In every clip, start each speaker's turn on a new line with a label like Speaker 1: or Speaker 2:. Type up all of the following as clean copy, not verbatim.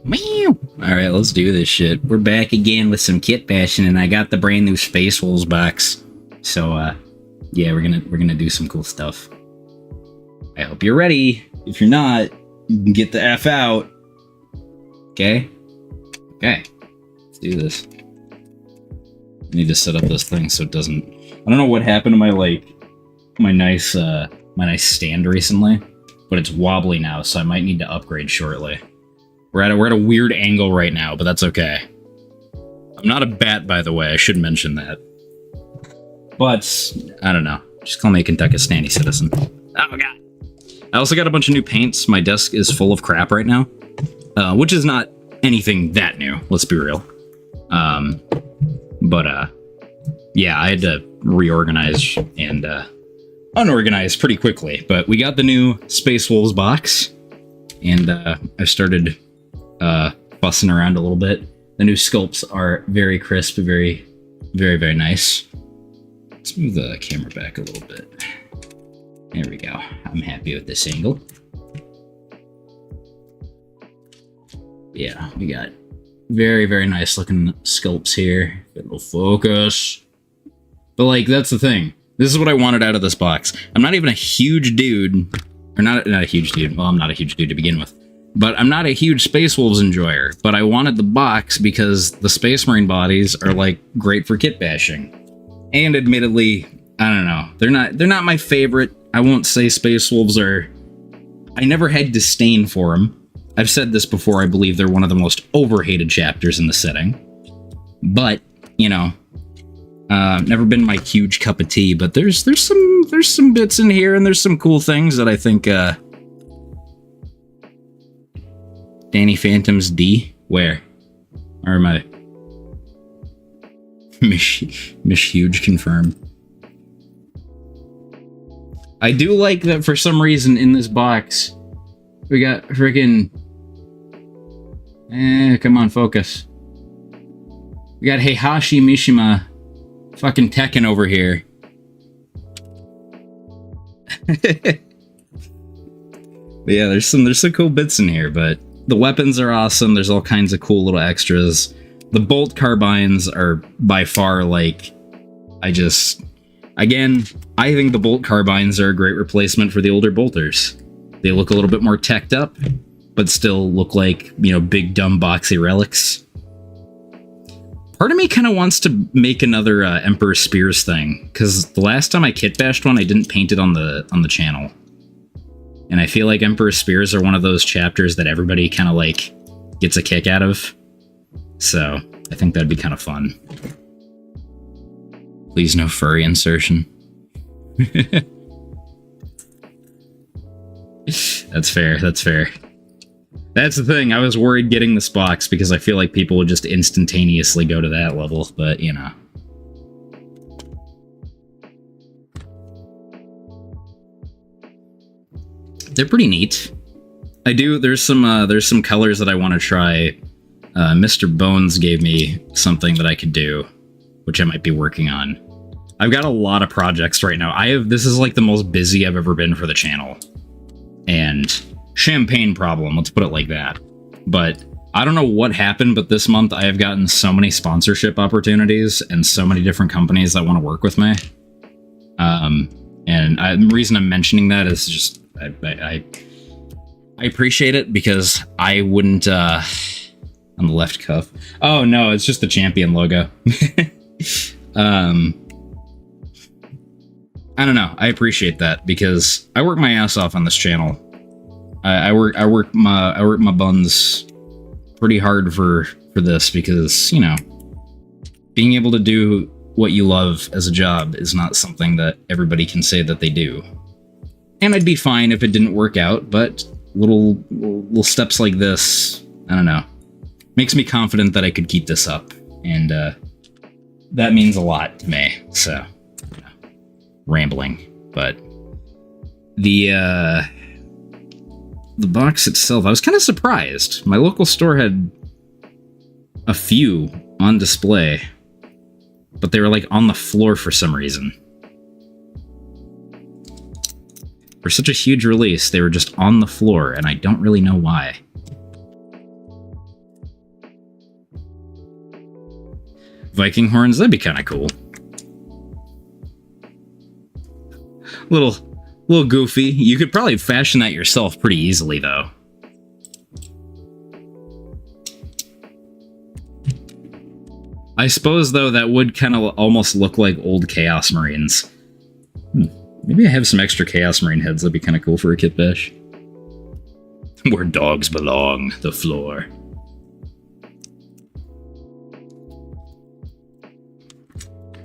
Speaker 1: Meow. All right, let's do this shit. We're back again with some Kitbashing, and I got the brand new Space Wolves box. So, yeah, we're gonna do some cool stuff. I hope you're ready. If you're not, you can get the F out. Okay? Okay. Let's do this. I need to set up this thing so it doesn't... I don't know what happened to my nice stand recently, but it's wobbly now, so I might need to upgrade shortly. We're at a weird angle right now, but that's okay. I'm not a bat, by the way. I should mention that. But, I don't know. Just call me a Kentucky standy citizen. Oh, God. I also got a bunch of new paints. My desk is full of crap right now, which is not anything that new. Let's be real. Yeah, I had to reorganize and unorganize pretty quickly. But we got the new Space Wolves box, and I started fussing around a little bit. The new sculpts are very crisp, very, very, very nice. Let's move the camera back a little bit. There we go. I'm happy with this angle. Yeah, we got very, very nice looking sculpts here. Get a little focus. But, like, that's the thing. This is what I wanted out of this box. I'm not even a huge dude. Or not a huge dude. Well, I'm not a huge dude to begin with. But I'm not a huge Space Wolves enjoyer. But I wanted the box because the Space Marine bodies are, like, great for kitbashing. And admittedly, I don't know. They're not my favorite. I won't say Space Wolves are... I never had disdain for them. I've said this before, I believe they're one of the most overhated chapters in the setting. But, you know, never been my huge cup of tea, but there's some bits in here, and there's some cool things that I think, Danny Phantom's D? Where? Or am I... Mish Huge confirmed. I do like that for some reason in this box, we got freaking... come on, focus. We got Heihachi Mishima fucking Tekken over here. But yeah, there's some cool bits in here, but the weapons are awesome. There's all kinds of cool little extras. The bolt carbines are by far, like, again, I think the bolt carbines are a great replacement for the older bolters. They look a little bit more teched up, but still look like, you know, big, dumb, boxy relics. Part of me kind of wants to make another Emperor Spears thing, because the last time I kitbashed one, I didn't paint it on the channel. And I feel like Emperor Spears are one of those chapters that everybody kind of, like, gets a kick out of. So, I think that'd be kind of fun. Please no furry insertion. That's fair, that's fair. That's the thing, I was worried getting this box because I feel like people would just instantaneously go to that level, but, you know. They're pretty neat. There's some colors that I want to try. Mr. Bones gave me something that I could do, which I might be working on. I've got a lot of projects right now. This is like the most busy I've ever been for the channel. And champagne problem, let's put it like that. But I don't know what happened, but this month I have gotten so many sponsorship opportunities and so many different companies that want to work with me. The reason I'm mentioning that is just, I appreciate it because I wouldn't, on the left cuff. Oh no, it's just the champion logo. I don't know. I appreciate that because I work my ass off on this channel. I work my buns pretty hard for this because, you know, being able to do what you love as a job is not something that everybody can say that they do. And I'd be fine if it didn't work out, but little steps like this, I don't know, makes me confident that I could keep this up, and that means a lot to me. So, rambling, but the box itself, I was kind of surprised. My local store had a few on display, but they were like on the floor for some reason. For such a huge release, they were just on the floor, and I don't really know why. Viking horns, that'd be kind of cool. Little goofy. You could probably fashion that yourself pretty easily, though. I suppose, though, that would kind of almost look like old Chaos Marines. Maybe I have some extra Chaos Marine heads. That'd be kind of cool for a Kitbash. Where dogs belong, the floor.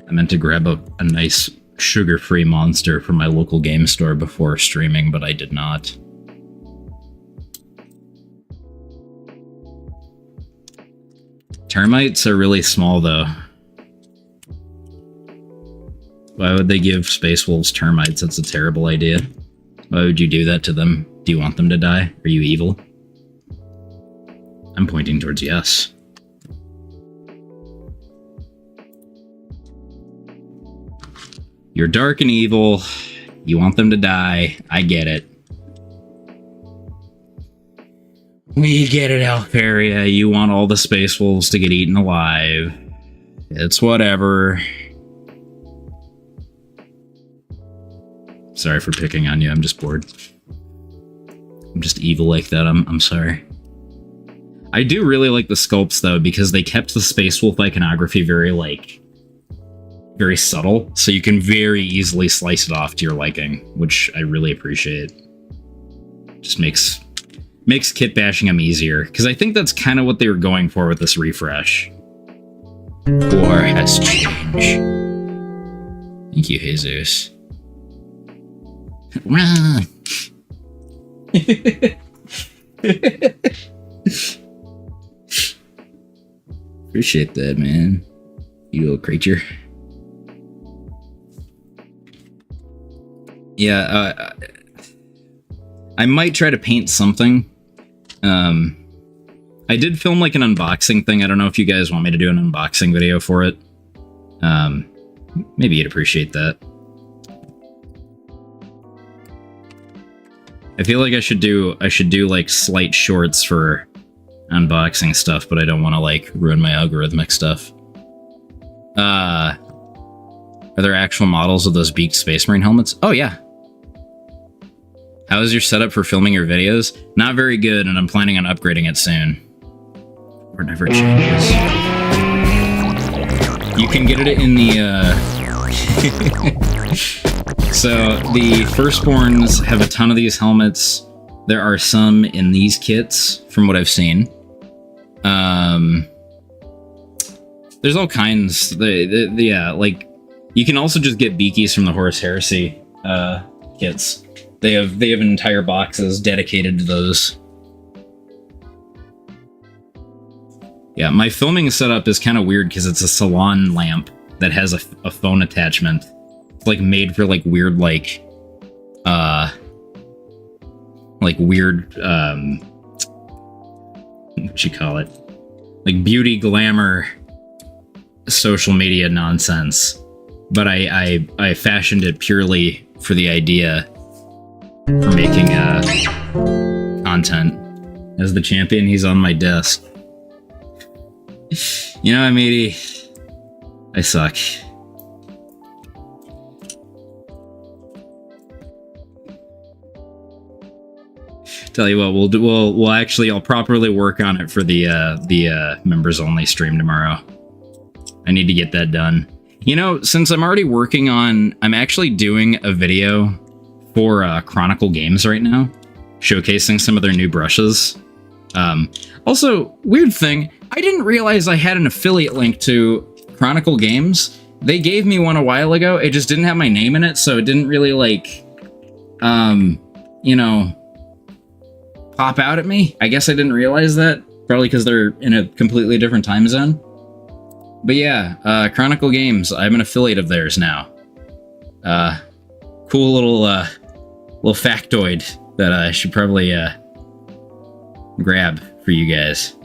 Speaker 1: I meant to grab a nice sugar-free monster from my local game store before streaming, but I did not. Termites are really small, though. Why would they give Space Wolves termites? That's a terrible idea. Why would you do that to them? Do you want them to die? Are you evil? I'm pointing towards yes. You're dark and evil. You want them to die. I get it. We get it, Alfaria. You want all the Space Wolves to get eaten alive. It's whatever. Sorry for picking on you. I'm just bored. I'm just evil like that. I'm sorry. I do really like the sculpts, though, because they kept the Space Wolf iconography very subtle, so you can very easily slice it off to your liking, which I really appreciate. Just makes kitbashing them easier, because I think that's kind of what they were going for with this refresh. Quar has changed. Thank you, Jesus. Appreciate that, man. You little creature. Yeah, I might try to paint something. I did film like an unboxing thing. I don't know if you guys want me to do an unboxing video for it. Maybe you'd appreciate that. I feel like I should do like slight shorts for unboxing stuff, but I don't want to like ruin my algorithmic stuff. Are there actual models of those beaked Space Marine helmets? Oh yeah. How is your setup for filming your videos? Not very good, and I'm planning on upgrading it soon. Or never changes. You can get it in the So the Firstborns have a ton of these helmets. There are some in these kits, from what I've seen. There's all kinds. Yeah, like you can also just get beakies from the Horus Heresy kits. They have entire boxes dedicated to those. Yeah, my filming setup is kind of weird because it's a salon lamp that has a phone attachment. It's like made for like weird weird what you call it? Like beauty glamour social media nonsense. But I fashioned it purely for the idea for making content. As the champion, he's on my desk. You know, matey, I suck. Tell you what, we'll actually, I'll properly work on it for the members only stream tomorrow. I need to get that done. You know, since I'm already working on, I'm actually doing a video for Chronicle Games right now, showcasing some of their new brushes. Also, weird thing, I didn't realize I had an affiliate link to Chronicle Games. They gave me one a while ago. It just didn't have my name in it, so it didn't really like, you know, pop out at me. I guess I didn't realize that, probably because they're in a completely different time zone. But yeah, Chronicle Games, I'm an affiliate of theirs now. Cool little factoid that I should probably grab for you guys.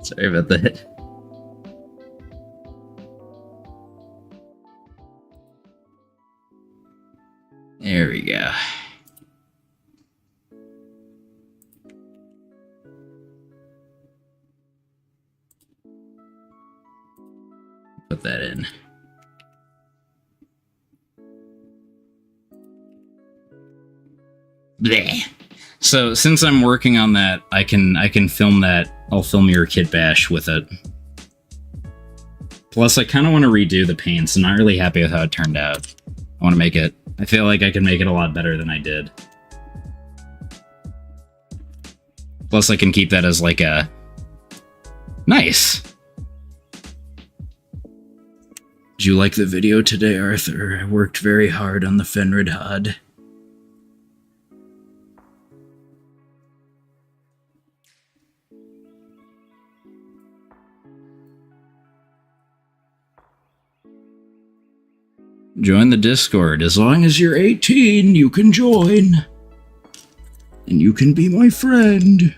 Speaker 1: Sorry about that. There we go. Put that in. Bleh. So since I'm working on that, I can film that. I'll film your kit bash with it. Plus, I kind of want to redo the paints. I'm not really happy with how it turned out. I want to make it... I feel like I can make it a lot better than I did. Plus, I can keep that as like a... Nice! Did you like the video today, Arthur? I worked very hard on the Fenrid HUD. Join the Discord. As long as you're 18, you can join. And you can be my friend.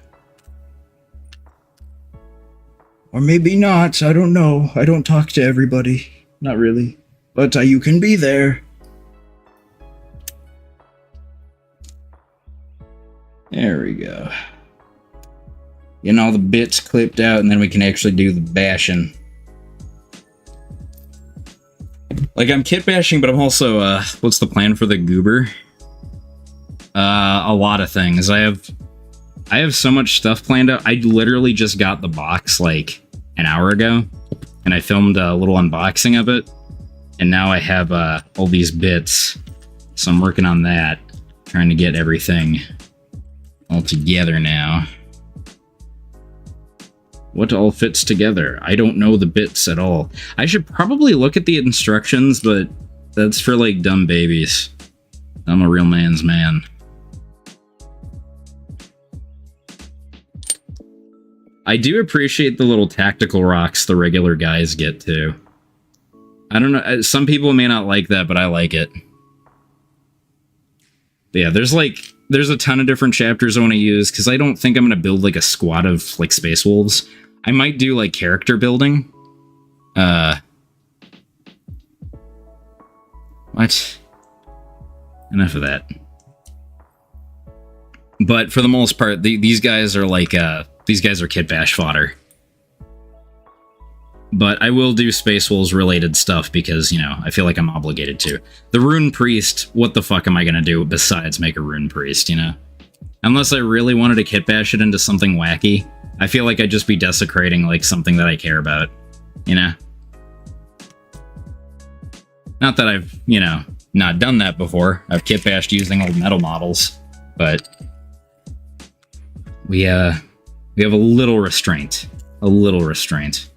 Speaker 1: Or maybe not, I don't know. I don't talk to everybody. Not really. But you can be there. There we go. Getting all the bits clipped out, and then we can actually do the bashing. Like, I'm kit bashing, but I'm also, what's the plan for the goober? A lot of things. I have so much stuff planned out. I literally just got the box, like, an hour ago, and I filmed a little unboxing of it, and now I have, all these bits, so I'm working on that, trying to get everything all together now. What all fits together? I don't know the bits at all. I should probably look at the instructions, but that's for, like, dumb babies. I'm a real man's man. I do appreciate the little tactical rocks the regular guys get, too. I don't know, some people may not like that, but I like it. But yeah, there's a ton of different chapters I want to use, because I don't think I'm going to build, like, a squad of, like, Space Wolves. I might do, like, character building. What? Enough of that. But for the most part, these guys are, like, these guys are kit bash fodder. But I will do Space Wolves related stuff because, you know, I feel like I'm obligated to. The Rune Priest, what the fuck am I gonna do besides make a Rune Priest, you know? Unless I really wanted to kit bash it into something wacky, I feel like I'd just be desecrating, like, something that I care about, you know? Not that I've, you know, not done that before. I've kit bashed using old metal models, but we have a little restraint. A little restraint.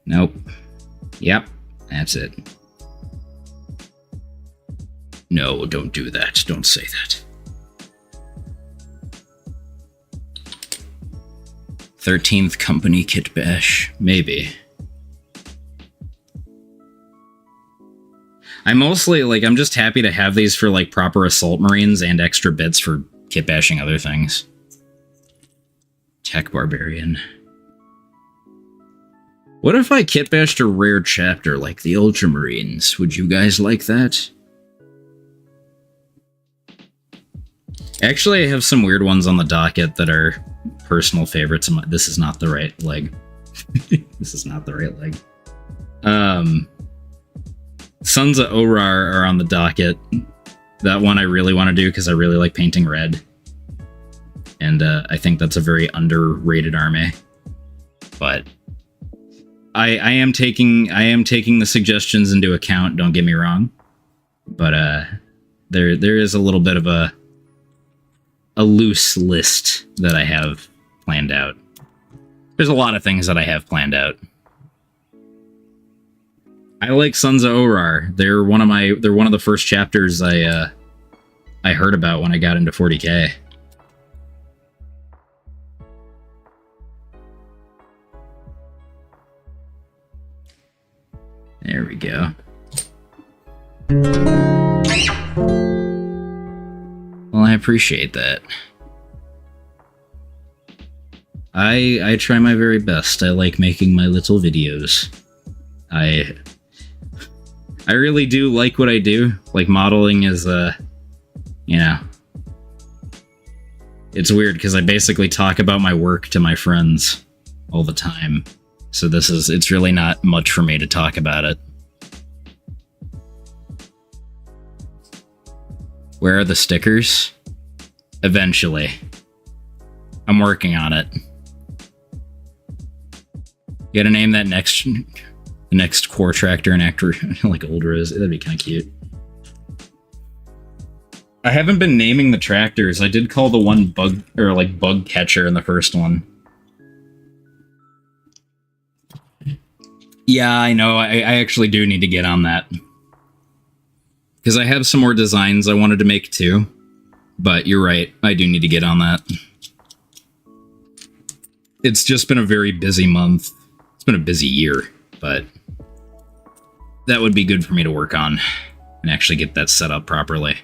Speaker 1: Nope. Yep, that's it. No, don't do that. Don't say that. 13th Company Kit Bash. Maybe. I'm mostly, like, I'm just happy to have these for, like, proper Assault Marines and extra bits for kit bashing other things. Tech Barbarian. What if I kit bashed a rare chapter like the Ultramarines? Would you guys like that? Actually, I have some weird ones on the docket that are personal favorites. This is not the right leg. This is not the right leg. Sons of Orar are on the docket. That one I really want to do because I really like painting red. And I think that's a very underrated army. But I am taking the suggestions into account, don't get me wrong. But there is a little bit of a loose list that I have planned out. There's a lot of things that I have planned out. I like Sons of Orar. They're one of the first chapters I heard about when I got into 40K. There we go. Well, I appreciate that. I try my very best. I like making my little videos. I really do like what I do. Like, modeling is, you know, It's weird because I basically talk about my work to my friends all the time. So it's really not much for me to talk about it. Where are the stickers? Eventually. I'm working on it. You gotta name that the next Quar tractor and actor like old Rose. That'd be kind of cute. I haven't been naming the tractors. I did call the one bug catcher in the first one. Yeah, I know. I actually do need to get on that. Because I have some more designs I wanted to make too. But you're right. I do need to get on that. It's just been a very busy month. It's been a busy year, but that would be good for me to work on and actually get that set up properly.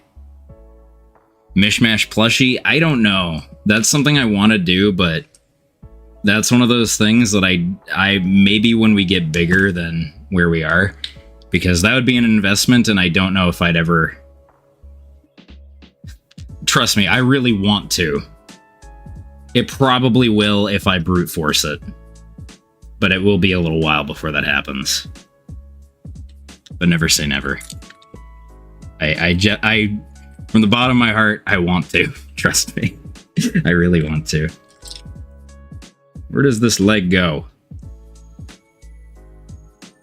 Speaker 1: Mishmash plushie? I don't know. That's something I want to do, but that's one of those things that I maybe when we get bigger than where we are, because that would be an investment and I don't know if I'd ever... Trust me, I really want to. It probably will if I brute force it, but it will be a little while before that happens. But never say never. I from the bottom of my heart, I want to. Trust me. I really want to. Where does this leg go?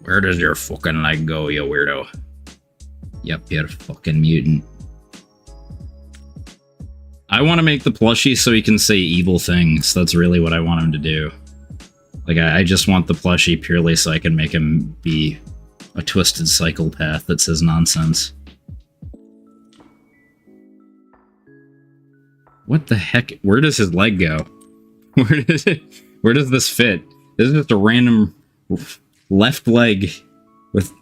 Speaker 1: Where does your fucking leg go, you weirdo? Yep, you're a fucking mutant. I want to make the plushie so he can say evil things. That's really what I want him to do. Like, I just want the plushie purely so I can make him be a twisted psychopath that says nonsense. What the heck? Where does his leg go? Where does this fit? This is just a random left leg with...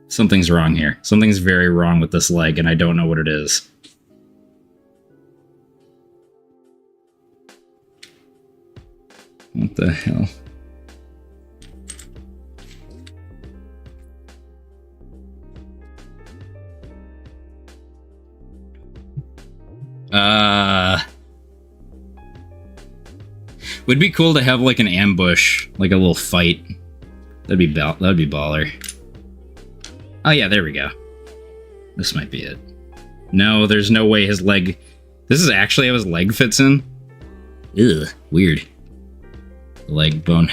Speaker 1: Something's wrong here. Something's very wrong with this leg, and I don't know what it is. What the hell? Would be cool to have like an ambush, like a little fight. That'd be baller. Oh yeah, there we go. This might be it. No, there's no way his leg... This is actually how his leg fits in? Ugh, weird. The leg bone...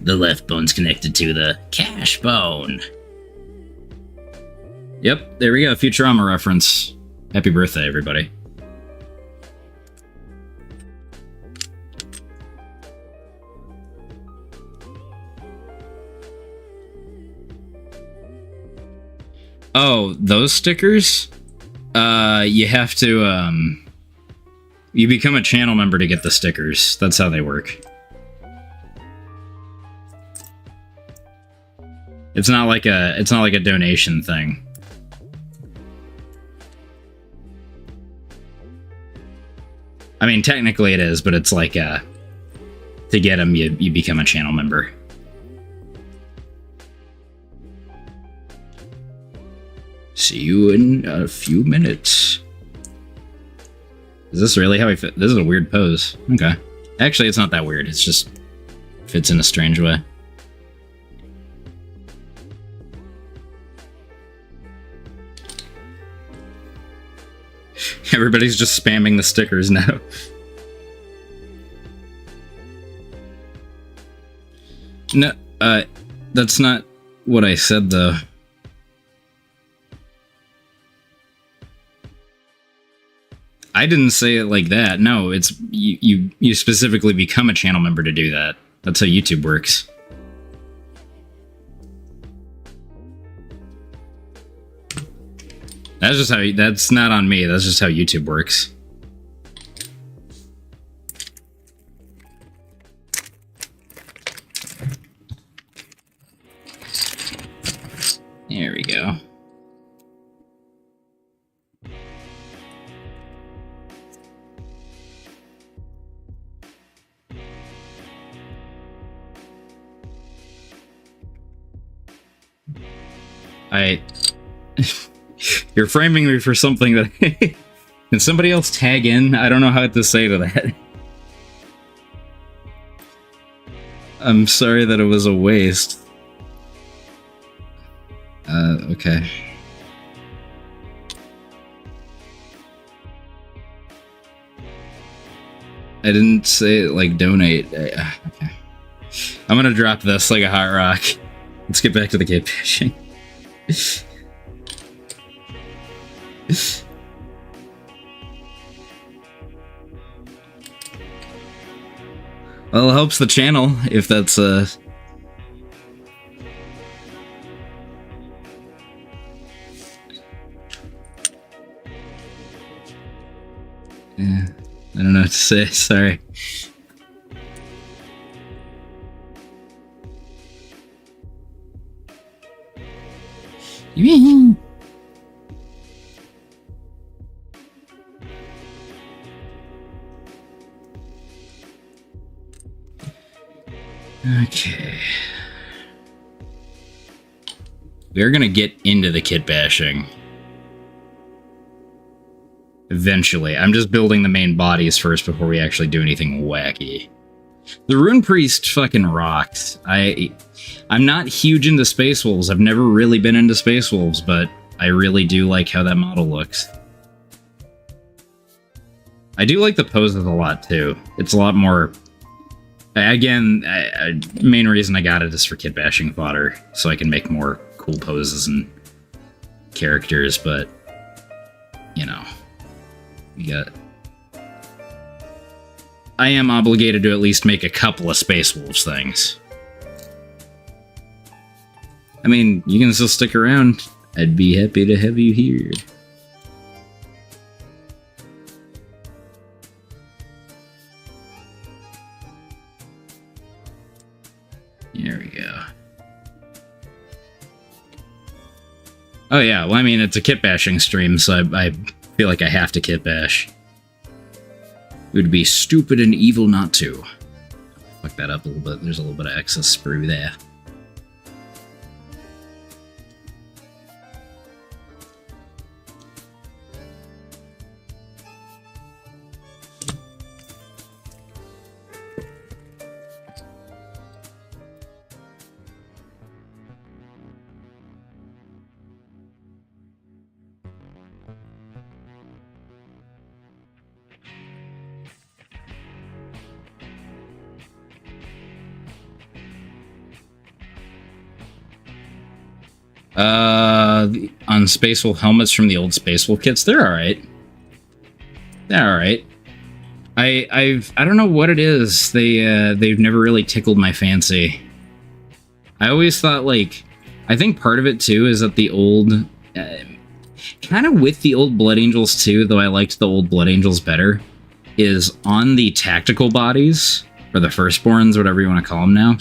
Speaker 1: The left bone's connected to the cash bone. Yep, there we go. Futurama reference. Happy birthday, everybody. Oh, those stickers? You have to, you become a channel member to get the stickers. That's how they work. It's not like a donation thing. I mean, technically it is, but it's like, to get them, you become a channel member. See you in a few minutes. Is this really how he fit? This is a weird pose. Okay. Actually, it's not that weird. It's just fits in a strange way. Everybody's just spamming the stickers now. No, that's not what I said, though. I didn't say it like that. No, it's you specifically become a channel member to do that. That's how YouTube works. That's just how that's not on me. That's just how YouTube works. There we go. You're framing me for something that Can somebody else tag in? I don't know how to say to that. I'm sorry that it was a waste. Okay. I didn't say, like, donate. Okay. I'm gonna drop this like a hot rock. Let's get back to the Kitbashing. Well, it helps the channel, if that's, yeah, I don't know what to say, sorry. Okay. We're gonna get into the Kitbashing. Eventually. I'm just building the main bodies first before we actually do anything wacky. The Rune Priest fucking rocks. I'm not huge into Space Wolves. I've never really been into Space Wolves, but I really do like how that model looks. I do like the poses a lot, too. It's a lot more... Again, main reason I got it is for Kitbashing fodder, so I can make more cool poses and characters, but, you know, we got... I am obligated to at least make a couple of Space Wolves things. I mean, you can still stick around. I'd be happy to have you here. There we go. Oh yeah, well I mean, it's a Kitbashing stream, so I feel like I have to Kitbash. It would be stupid and evil not to. Fuck that up a little bit, there's a little bit of excess sprue there. On Space Wolf helmets from the old Space Wolf kits, they're alright. They're alright. I don't know what it is. They've never really tickled my fancy. I always thought, like, I think part of it too is that the old, kind of with the old Blood Angels too, though I liked the old Blood Angels better, is on the tactical bodies, or the Firstborns, whatever you want to call them now,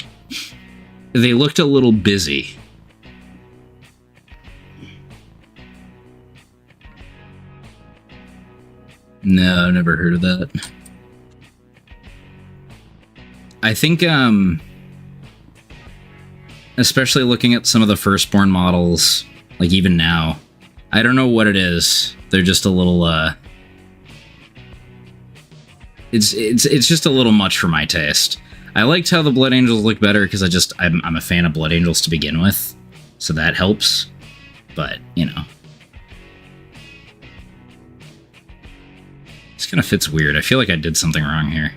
Speaker 1: they looked a little busy. No, I've never heard of that. I think, especially looking at some of the Firstborn models, like even now, I don't know what it is. They're just a little, it's just a little much for my taste. I liked how the Blood Angels look better because I'm a fan of Blood Angels to begin with, so that helps. But, you know. This kind of fits weird. I feel like I did something wrong here.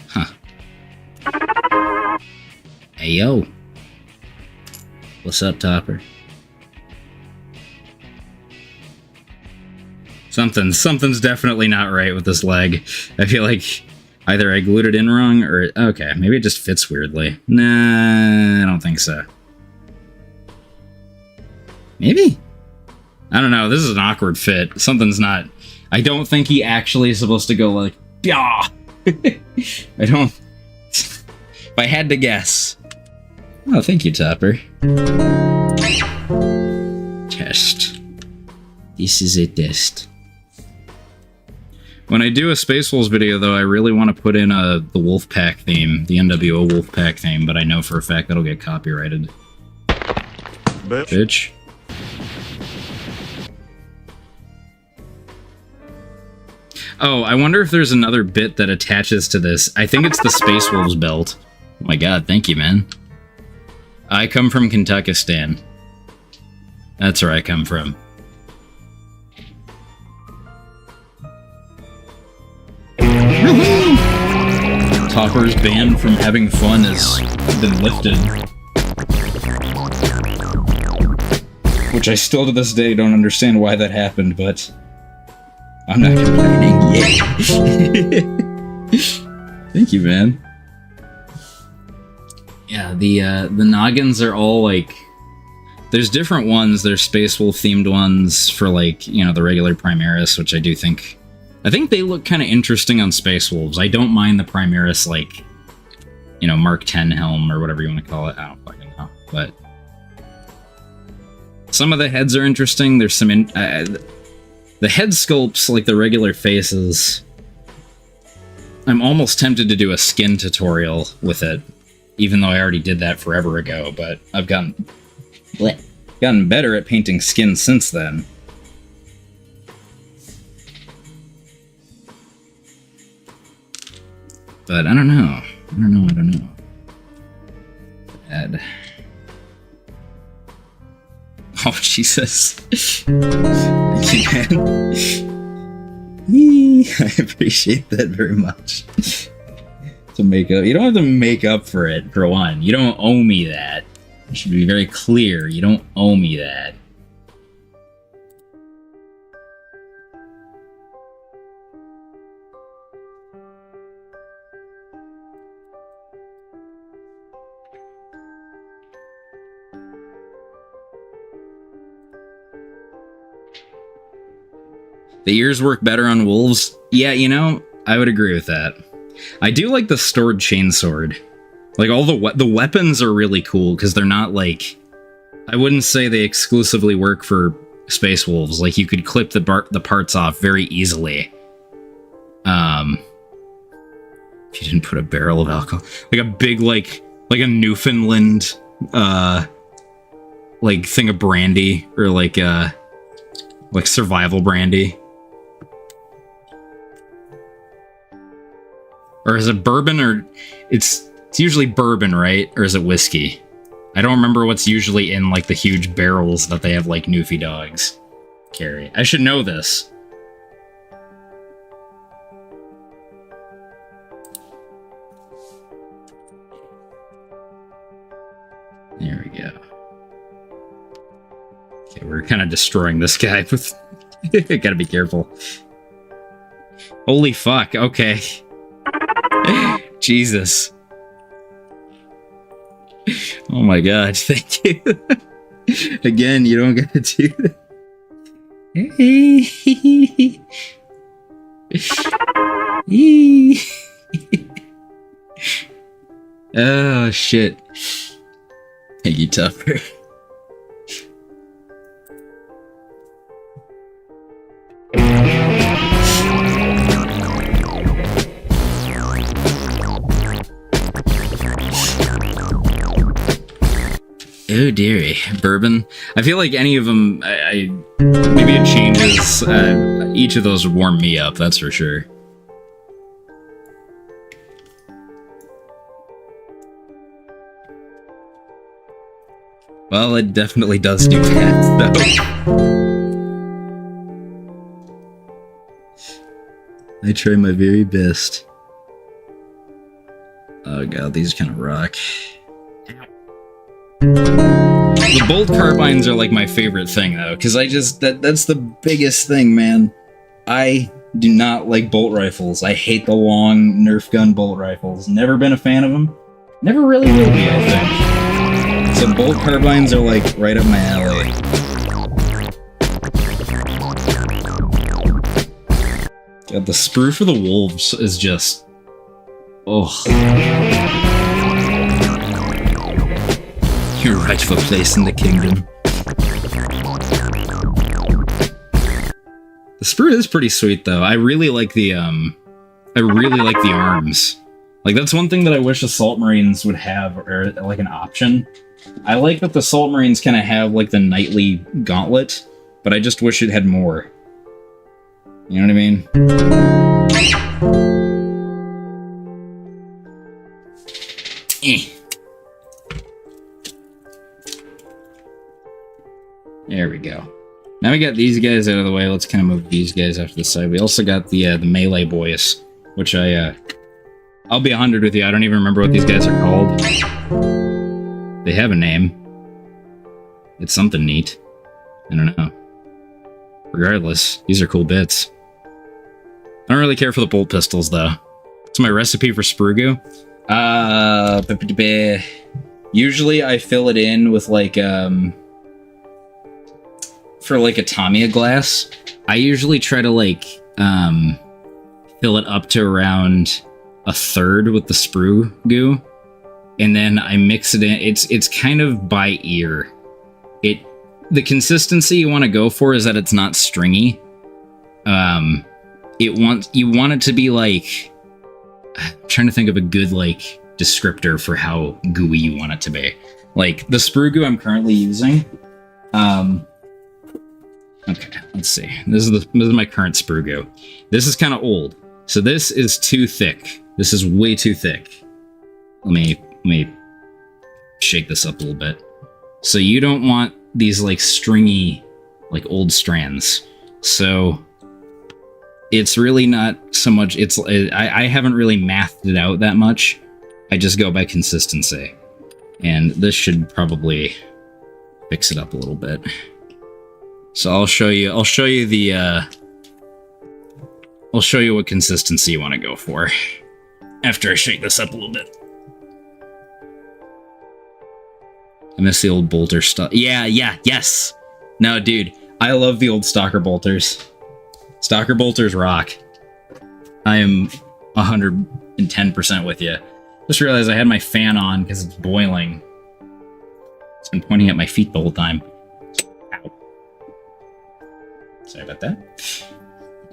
Speaker 1: Huh. Hey, yo. What's up, Topper? Something's definitely not right with this leg. I feel like either I glued it in wrong or... Okay, maybe it just fits weirdly. Nah, I don't think so. Maybe? I don't know, this is an awkward fit. Something's not... I don't think he actually is supposed to go like... Yeah. I don't... If I had to guess. Oh, thank you, Topper. Test. This is a test. When I do a Space Wolves video, though, I really want to put in the Wolfpack theme, the NWO Wolfpack theme, but I know for a fact that'll get copyrighted. Bitch. Oh, I wonder if there's another bit that attaches to this. I think it's the Space Wolves belt. Oh my god, thank you, man. I come from Kentuckistan. That's where I come from. Topper's ban from having fun has been lifted. Which I still to this day don't understand why that happened, but I'm not complaining. Yay! Thank you, man. Yeah, the noggins are all like... There's different ones. There's Space Wolf themed ones for like, you know, the regular Primaris, which I do think... I think they look kind of interesting on Space Wolves. I don't mind the Primaris, like, you know, Mark 10 helm or whatever you want to call it. I don't fucking know, but... Some of the heads are interesting. There's some... the head sculpts, like the regular faces... I'm almost tempted to do a skin tutorial with it. Even though I already did that forever ago, but I've gotten better at painting skin since then. But I don't know. I don't know. Bad. Oh, Jesus. Thank you, man. I appreciate that very much. To make up. You don't have to make up for it, for one. You don't owe me that. I should be very clear. You don't owe me that. The ears work better on wolves? Yeah, you know, I would agree with that. I do like the stored chainsword. Like, all the weapons are really cool, because they're not, like... I wouldn't say they exclusively work for Space Wolves. Like, you could clip the parts off very easily. If you didn't put a barrel of alcohol... Like a big, like a Newfoundland, like, thing of brandy, or like survival brandy. Or is it bourbon, or... It's usually bourbon, right? Or is it whiskey? I don't remember what's usually in, like, the huge barrels that they have, like, Newfie dogs carry. I should know this. There we go. Okay, we're kind of destroying this guy with... Gotta be careful. Holy fuck, okay. Jesus. Oh my god, thank you. Again, you don't get to do that. Oh shit. Thank you, Tupper. Oh dearie, bourbon. I feel like any of them, maybe it changes. Each of those would warm me up, that's for sure. Well, it definitely does do that, though. I try my very best. Oh god, these kind of rock. The bolt carbines are like my favorite thing though, because that's the biggest thing, man. I do not like bolt rifles. I hate the long Nerf gun bolt rifles. Never been a fan of them. Never really will be, I think. So bolt carbines are like right up my alley. God, the sprue for the wolves is just... Oh. Your rightful place in the kingdom. The sprue is pretty sweet, though. I really like the arms. Like, that's one thing that I wish Assault Marines would have, or like an option, I like that the Salt Marines kind of have like the nightly gauntlet, but I just wish it had more. You know what I mean? There we go. Now we got these guys out of the way. Let's kind of move these guys off to the side. We also got the melee boys, which I'll be 100 with you. I don't even remember what these guys are called. They have a name. It's something neat. I don't know. Regardless, these are cool bits. I don't really care for the bolt pistols, though. It's my recipe for Sprugu. Usually I fill it in with, like, for, like, a Tamiya glass. I usually try to, like, fill it up to around a third with the Sprugu. And then I mix it in. It's kind of by ear. The consistency you want to go for is that it's not stringy. You want it to be like, I'm trying to think of a good like descriptor for how gooey you want it to be. Like the Sprugu I'm currently using. Okay, let's see. This is my current Sprugu. This is kind of old, so this is too thick. This is way too thick. Let me shake this up a little bit. So you don't want these like stringy, like old strands. So it's really not so much. I haven't really mathed it out that much. I just go by consistency, and this should probably fix it up a little bit. So I'll show you what consistency you want to go for after I shake this up a little bit. I miss the old bolter stuff. Yes. No, dude, I love the old Stalker bolters. Stalker bolters rock. I am 110% with you. Just realized I had my fan on because it's boiling. It's been pointing at my feet the whole time. Ow. Sorry about that.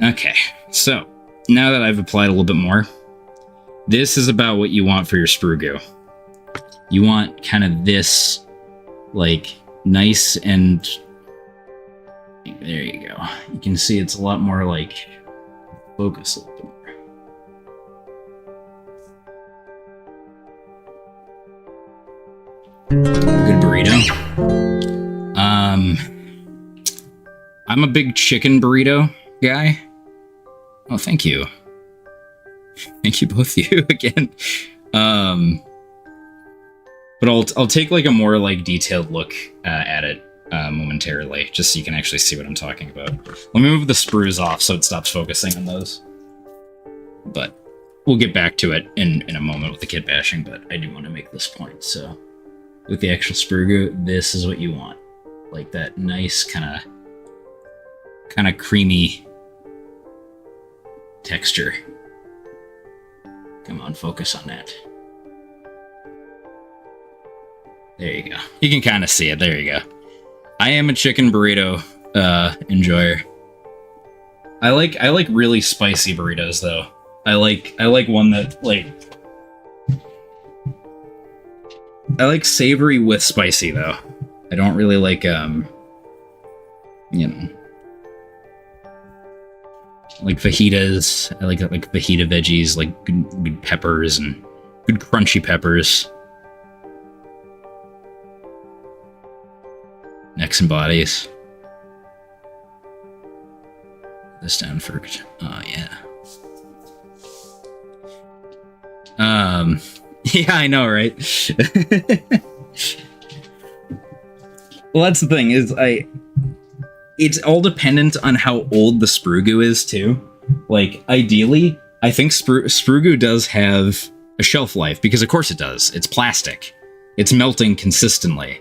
Speaker 1: Okay, so now that I've applied a little bit more, this is about what you want for your Sprugu. You want kind of this, like, nice and... There you go. You can see it's a lot more, like, focus a little bit more. Good burrito. I'm a big chicken burrito guy. Oh, thank you. Thank you, both of you, again. But I'll take like a more like detailed look at it momentarily, just so you can actually see what I'm talking about. Let me move the sprues off so it stops focusing on those. But we'll get back to it in a moment with the Kitbashing, but I do want to make this point. So with the actual Sprugu, this is what you want. Like that nice kind of creamy texture. Come on, focus on that. There you go. You can kind of see it. There you go. I am a chicken burrito enjoyer. I like really spicy burritos though. I like one that I like savory with spicy though. I don't really like like fajitas. I like fajita veggies, like good peppers and good crunchy peppers. Necks and bodies. This down for oh yeah. Yeah, I know, right? Well, that's the thing, is it's all dependent on how old the Sprugu is too. Like, ideally, I think Sprugu does have a shelf life, because of course it does. It's plastic. It's melting consistently.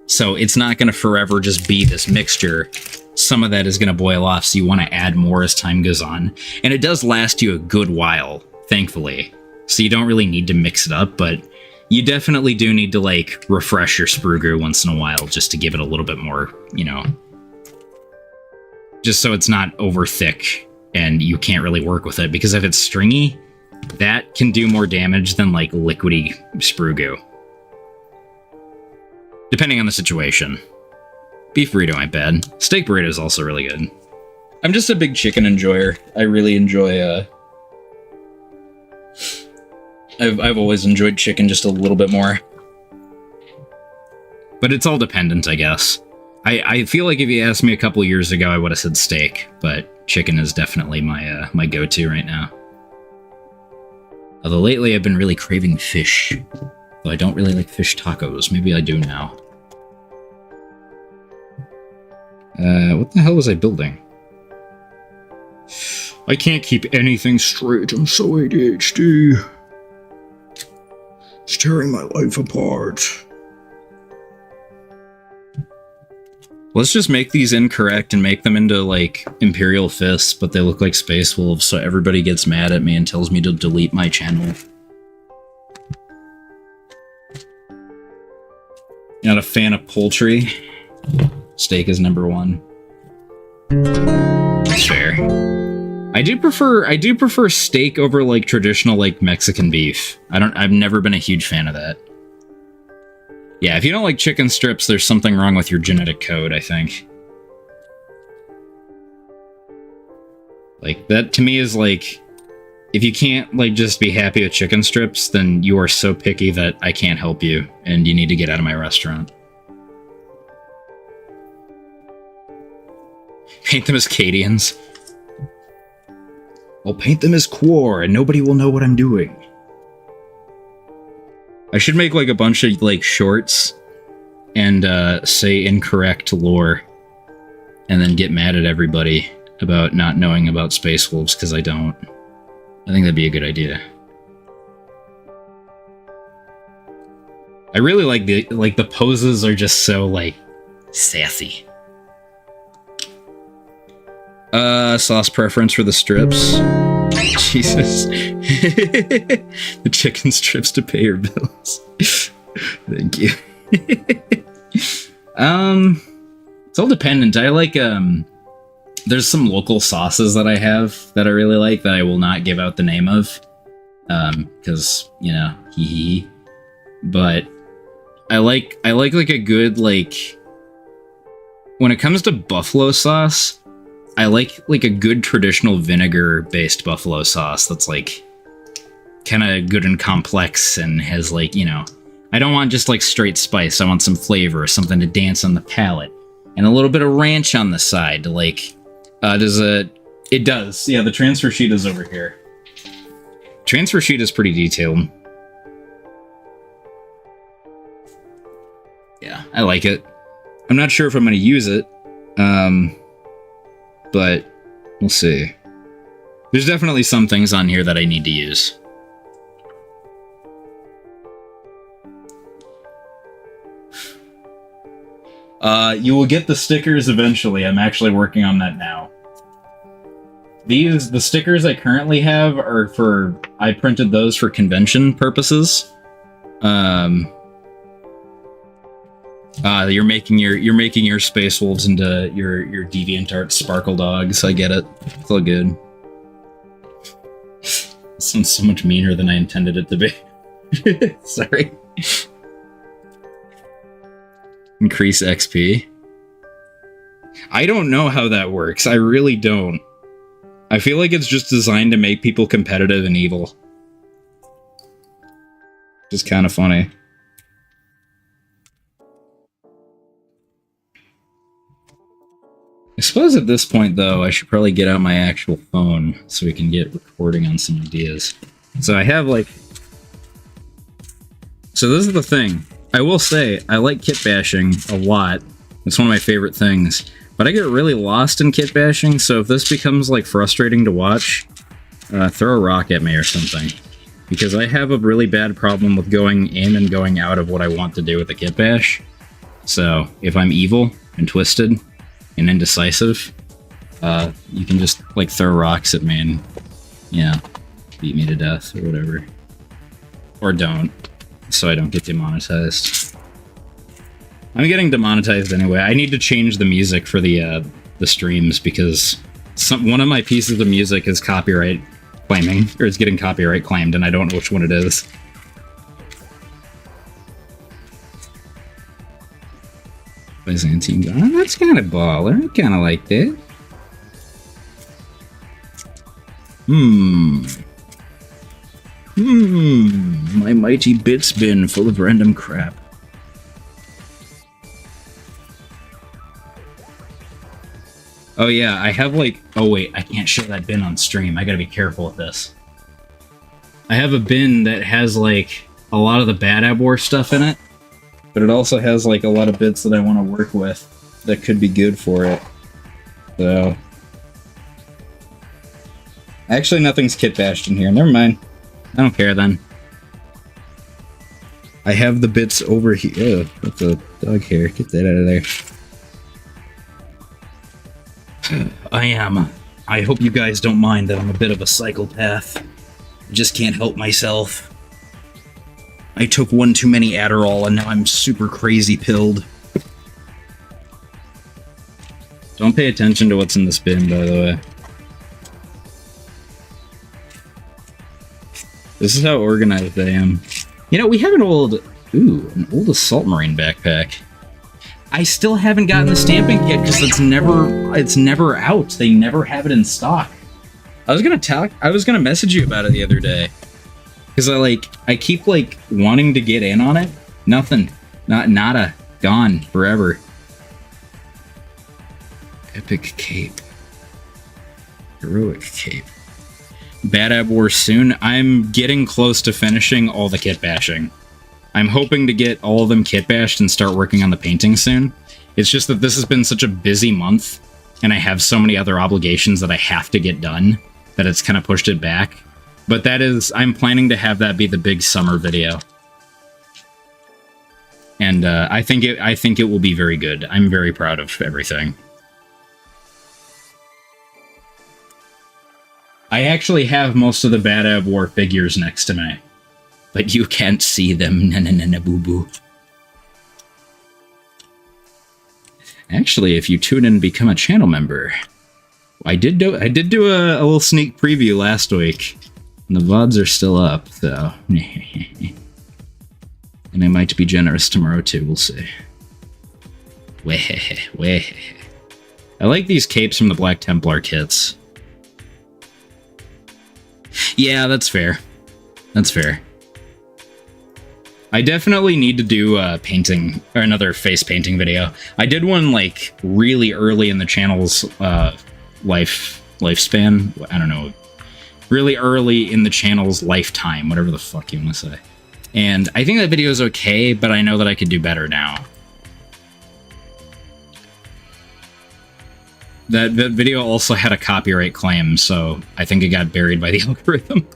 Speaker 1: So it's not going to forever just be this mixture. Some of that is going to boil off, so you want to add more as time goes on. And it does last you a good while, thankfully. So you don't really need to mix it up, but you definitely do need to, like, refresh your Sprugu once in a while just to give it a little bit more, you know, just so it's not over thick and you can't really work with it. Because if it's stringy, that can do more damage than, like, liquidy Sprugu. Depending on the situation. Beef burrito ain't bad. Steak burrito is also really good. I'm just a big chicken enjoyer. I really enjoy, I've always enjoyed chicken just a little bit more. But it's all dependent, I guess. I feel like if you asked me a couple years ago, I would have said steak, but chicken is definitely my my go-to right now. Although lately I've been really craving fish. Though I don't really like fish tacos. Maybe I do now. What the hell was I building? I can't keep anything straight. I'm so ADHD. It's tearing my life apart. Let's just make these incorrect and make them into, like, Imperial Fists, but they look like Space Wolves, so everybody gets mad at me and tells me to delete my channel. Not a fan of poultry? Steak is number one. That's fair. I do prefer steak over, like, traditional, like, Mexican beef. I've never been a huge fan of that. Yeah, if you don't like chicken strips, there's something wrong with your genetic code, I think. Like, that to me is like, if you can't, like, just be happy with chicken strips, then you are so picky that I can't help you, and you need to get out of my restaurant. Paint them as Cadians. I'll paint them as Quar, and nobody will know what I'm doing. I should make, like, a bunch of, like, shorts and say incorrect lore, and then get mad at everybody about not knowing about Space Wolves, because I don't. I think that'd be a good idea. I really like the poses are just so, like, sassy. Sauce preference for the strips. Jesus. The chicken strips to pay your bills. Thank you. It's all dependent. I like, there's some local sauces that I have that I really like that I will not give out the name of. Because, you know, hee hee. But I like a good, like, when it comes to buffalo sauce, I like a good traditional vinegar-based buffalo sauce that's, like, kind of good and complex and has, like, you know... I don't want just, like, straight spice. I want some flavor, something to dance on the palate. And a little bit of ranch on the side to, like... It does. Yeah, the transfer sheet is over here. Transfer sheet is pretty detailed. Yeah, I like it. I'm not sure if I'm going to use it. But we'll see. There's definitely some things on here that I need to use. You will get the stickers eventually. I'm actually working on that now. The stickers I currently have are for... I printed those for convention purposes. You're making your Space Wolves into your DeviantArt Sparkle Dogs. I get it. It's all good. This sounds so much meaner than I intended it to be. Sorry. Increase XP. I don't know how that works. I really don't. I feel like it's just designed to make people competitive and evil. Just kind of funny. I suppose at this point, though, I should probably get out my actual phone so we can get recording on some ideas. So I have, like... So this is the thing. I will say, I like kitbashing a lot. It's one of my favorite things. But I get really lost in kitbashing, so if this becomes, like, frustrating to watch, throw a rock at me or something. Because I have a really bad problem with going in and going out of what I want to do with the kitbash. So, if I'm evil and twisted and indecisive, you can just, like, throw rocks at me and, yeah, beat me to death or whatever. Or don't, so I don't get demonetized. I'm getting demonetized anyway. I need to change the music for the streams because one of my pieces of music is copyright claiming, or is getting copyright claimed, and I don't know which one it is. Byzantine. Oh, that's kind of baller. I kind of like that. My mighty bits bin full of random crap. Oh yeah, I have like... Oh wait, I can't show that bin on stream. I gotta be careful with this. I have a bin that has like a lot of the Bad Ab War stuff in it, but it also has like a lot of bits that I want to work with that could be good for it. So... Actually, nothing's Kitbashed in here. Never mind. I don't care then. I have the bits over here. Ugh, that's a dog hair. Get that out of there. I hope you guys don't mind that I'm a bit of a psychopath. I just can't help myself. I took one too many Adderall and now I'm super crazy pilled. Don't pay attention to what's in this bin, by the way. This is how organized I am. You know, we have an old Assault Marine backpack. I still haven't gotten the stamping kit because it's never out. They never have it in stock. I was gonna message you about it the other day. Because I keep like wanting to get in on it. Nothing. Nada. Gone. Forever. Epic cape. Heroic cape. Bad Ab War soon. I'm getting close to finishing all the kitbashing. I'm hoping to get all of them kitbashed and start working on the painting soon. It's just that this has been such a busy month, and I have so many other obligations that I have to get done, that it's kind of pushed it back. But I'm planning to have that be the big summer video. And I think it will be very good. I'm very proud of everything. I actually have most of the Bad Ab War figures next to me, but you can't see them. Na na na na boo boo. Actually, if you tune in and become a channel member, I did do a little sneak preview last week, and the VODs are still up, so. And I might be generous tomorrow too. We'll see. Weh. I like these capes from the Black Templar kits. Yeah, that's fair. That's fair. I definitely need to do a painting, or another face painting video. I did one, like, really early in the channel's lifespan. I don't know. Really early in the channel's lifetime, whatever the fuck you want to say. And I think that video is okay, but I know that I could do better now. That video also had a copyright claim, so I think it got buried by the algorithm.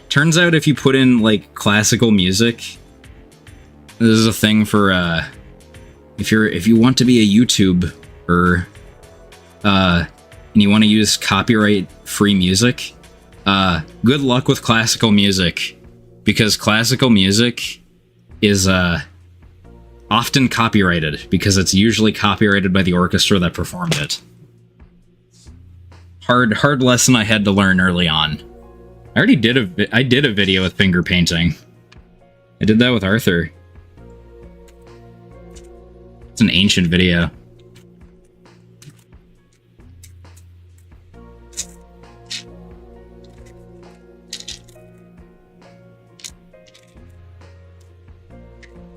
Speaker 1: Turns out if you put in, like, classical music, this is a thing for, if you want to be a YouTuber, and you want to use copyright-free music, good luck with classical music, because classical music is, often copyrighted, because it's usually copyrighted by the orchestra that performed it. Hard lesson I had to learn early on. I did a video with finger painting. I did that with Arthur. It's an ancient video.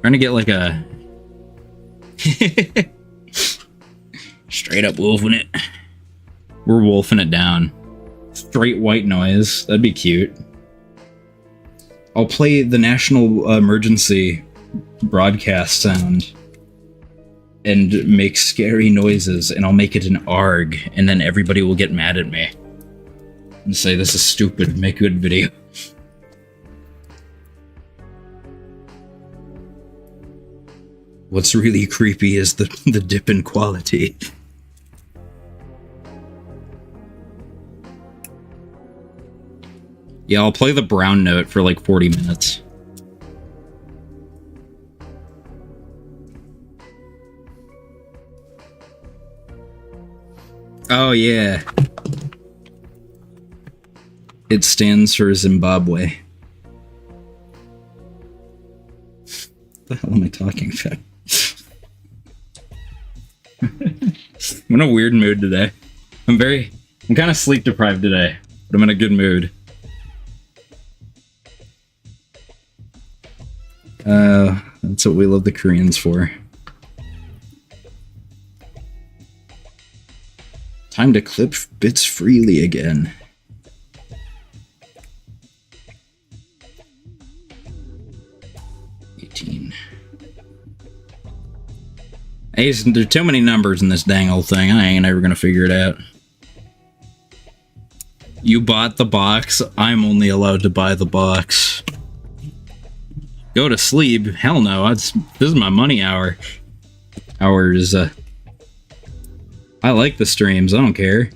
Speaker 1: Trying to get like a straight up wolfing it. We're wolfing it down. Straight white noise. That'd be cute. I'll play the national emergency broadcast sound and make scary noises, and I'll make it an ARG, and then everybody will get mad at me and say this is stupid, make a good video. What's really creepy is the dip in quality. Yeah, I'll play the brown note for like 40 minutes. Oh yeah. It stands for Zimbabwe. the hell am I talking about? I'm in a weird mood today. I'm kind of sleep deprived today, but I'm in a good mood. That's what we love the Koreans for. Time to clip bits freely again. Hey, there's too many numbers in this dang old thing. I ain't ever gonna figure it out. You bought the box. I'm only allowed to buy the box. Go to sleep? Hell no. This is my money hour. Hours. I like the streams. I don't care.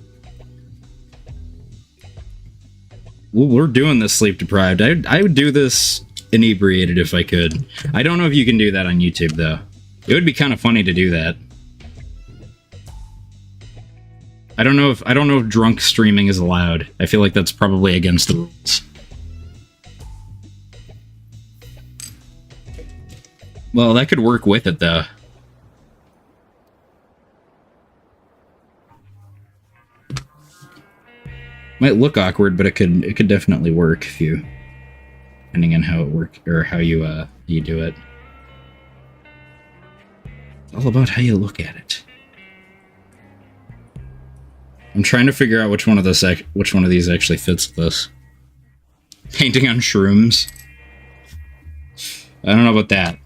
Speaker 1: Well, we're doing this sleep deprived. I would do this inebriated if I could. I don't know if you can do that on YouTube though. It would be kind of funny to do that. I don't know if drunk streaming is allowed. I feel like that's probably against the rules. Well, that could work with it though. Might look awkward, but it could definitely work if you, depending on how it works or how you do it. All about how you look at it. I'm trying to figure out which one of these actually fits with this. Painting on shrooms. I don't know about that.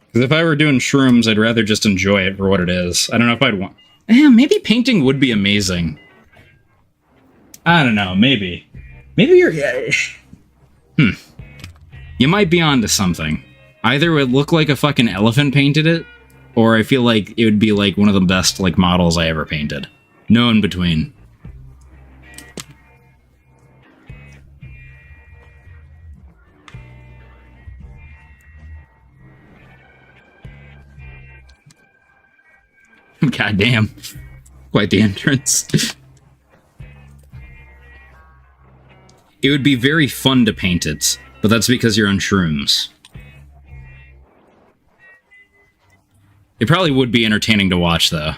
Speaker 1: Because if I were doing shrooms, I'd rather just enjoy it for what it is. I don't know if I'd want... maybe painting would be amazing. I don't know, maybe. Maybe you're... You might be onto something. Either it would look like a fucking elephant painted it, or I feel like it would be like one of the best like models I ever painted. No in between. God damn. Quite the entrance. It would be very fun to paint it, but that's because you're on shrooms. It probably would be entertaining to watch, though.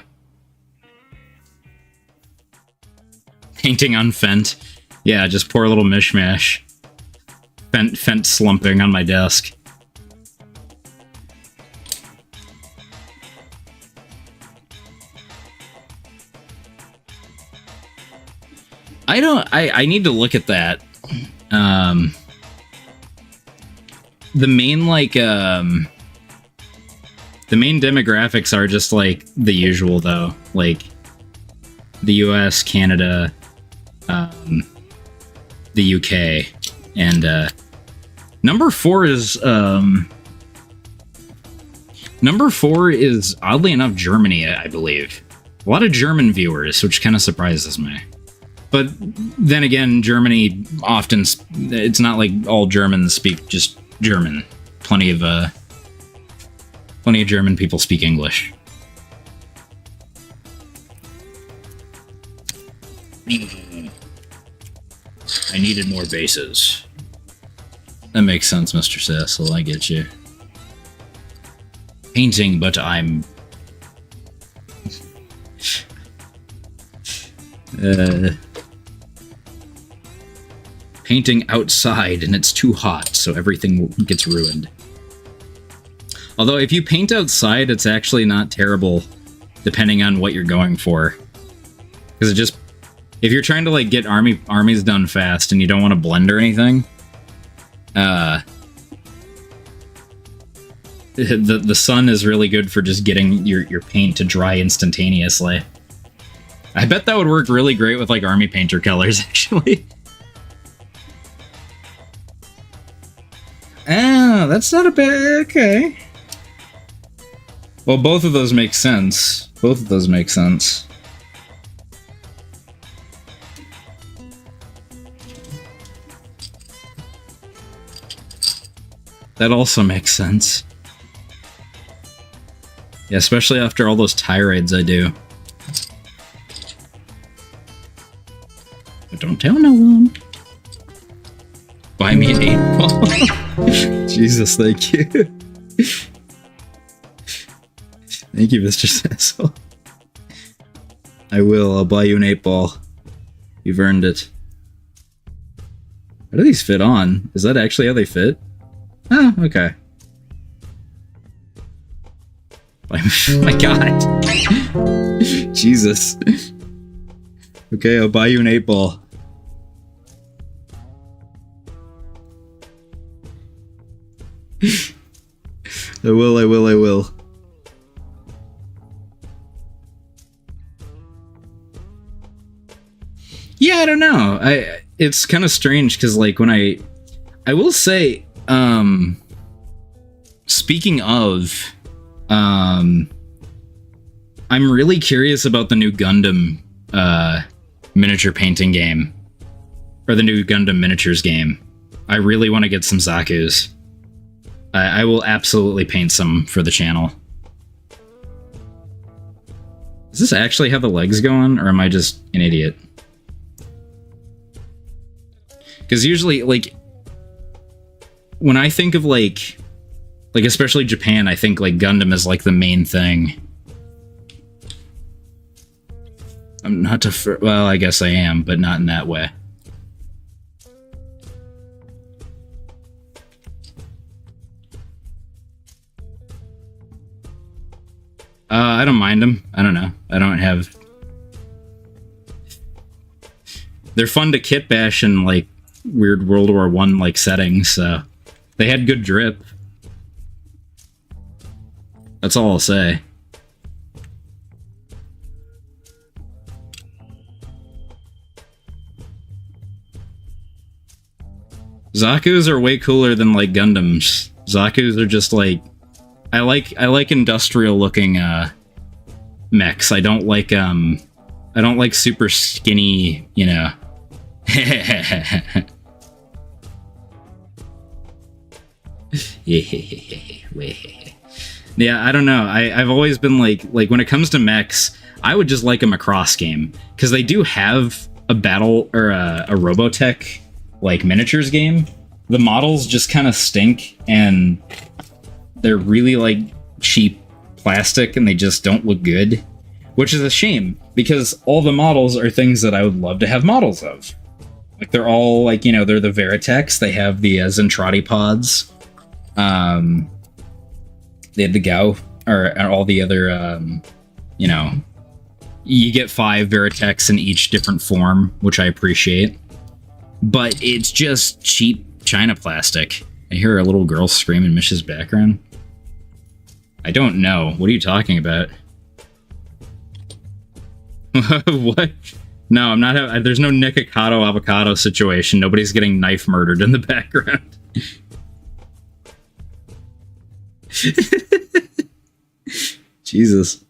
Speaker 1: Painting on Fent. Yeah, just poor little mishmash. Fent slumping on my desk. I need to look at that. The main, like, the main demographics are just, like, the usual, though. Like, the US, Canada, the UK, and, number 4 is, oddly enough, Germany, I believe. A lot of German viewers, which kind of surprises me. But then again, Germany often, it's not like all Germans speak just German. Plenty of German people speak English. I needed more bases. That makes sense, Mr. Cecil. I get you. Painting, but I'm... painting outside and it's too hot, so everything gets ruined. Although if you paint outside, it's actually not terrible, depending on what you're going for. Because it just... if you're trying to, like, get armies done fast and you don't want to blend or anything, the sun is really good for just getting your paint to dry instantaneously. I bet that would work really great with, like, army painter colors, actually. Oh, that's not a bad... okay. Well, both of those make sense. Both of those make sense. That also makes sense. Yeah, especially after all those tirades I do. But don't tell no one. Buy me an 8-ball. Jesus, thank you. Thank you, Mr. Sassel. I will. I'll buy you an 8-ball. You've earned it. How do these fit on? Is that actually how they fit? Oh, okay. Oh my god. Jesus. Okay, I'll buy you an 8-ball. I will. Yeah, I don't know. It's kind of strange because, like, when I will say, speaking of, I'm really curious about the new Gundam miniature painting game, or the new Gundam miniatures game. I really want to get some Zaku's. I will absolutely paint some for the channel. Does this actually have the legs going, or am I just an idiot? Because usually, like, when I think of, like, especially Japan, I think, like, Gundam is, like, the main thing. I'm not to... Well, I guess I am, but not in that way. I don't mind them. I don't know. I don't have... They're fun to kitbash in, like, weird World War I like settings, so they had good drip. That's all I'll say. Zaku's are way cooler than, like, Gundams. Zaku's are just like, I like industrial looking mechs. I don't like super skinny, you know. Yeah, I don't know. I've always been like when it comes to mechs, I would just like a Macross game, because they do have a battle or a Robotech like miniatures game. The models just kind of stink, and they're really like cheap plastic, and they just don't look good, which is a shame, because all the models are things that I would love to have models of. Like, they're all, like, you know, they're the Veritechs. They have the Zentradi pods. They have the Gao, or all the other, you know, you get 5 Veritechs in each different form, which I appreciate. But it's just cheap China plastic. I hear a little girl scream in Mish's background. I don't know. What are you talking about? What? No, I'm not. There's no Nikocado avocado situation. Nobody's getting knife murdered in the background. Jesus.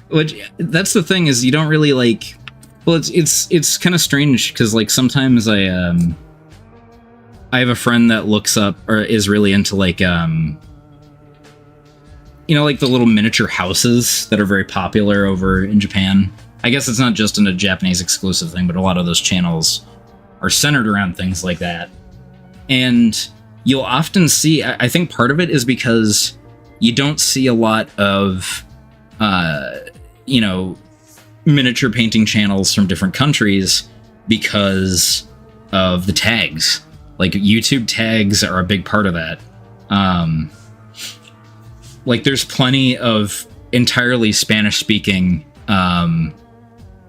Speaker 1: Which, that's the thing, is you don't really like. Well, it's kind of strange, because, like, sometimes I have a friend that looks up, or is really into, like, you know, like the little miniature houses that are very popular over in Japan. I guess it's not just a Japanese exclusive thing, but a lot of those channels are centered around things like that. And you'll often see, I think part of it is because you don't see a lot of, you know, miniature painting channels from different countries because of the tags. Like, YouTube tags are a big part of that. Like, there's plenty of entirely Spanish-speaking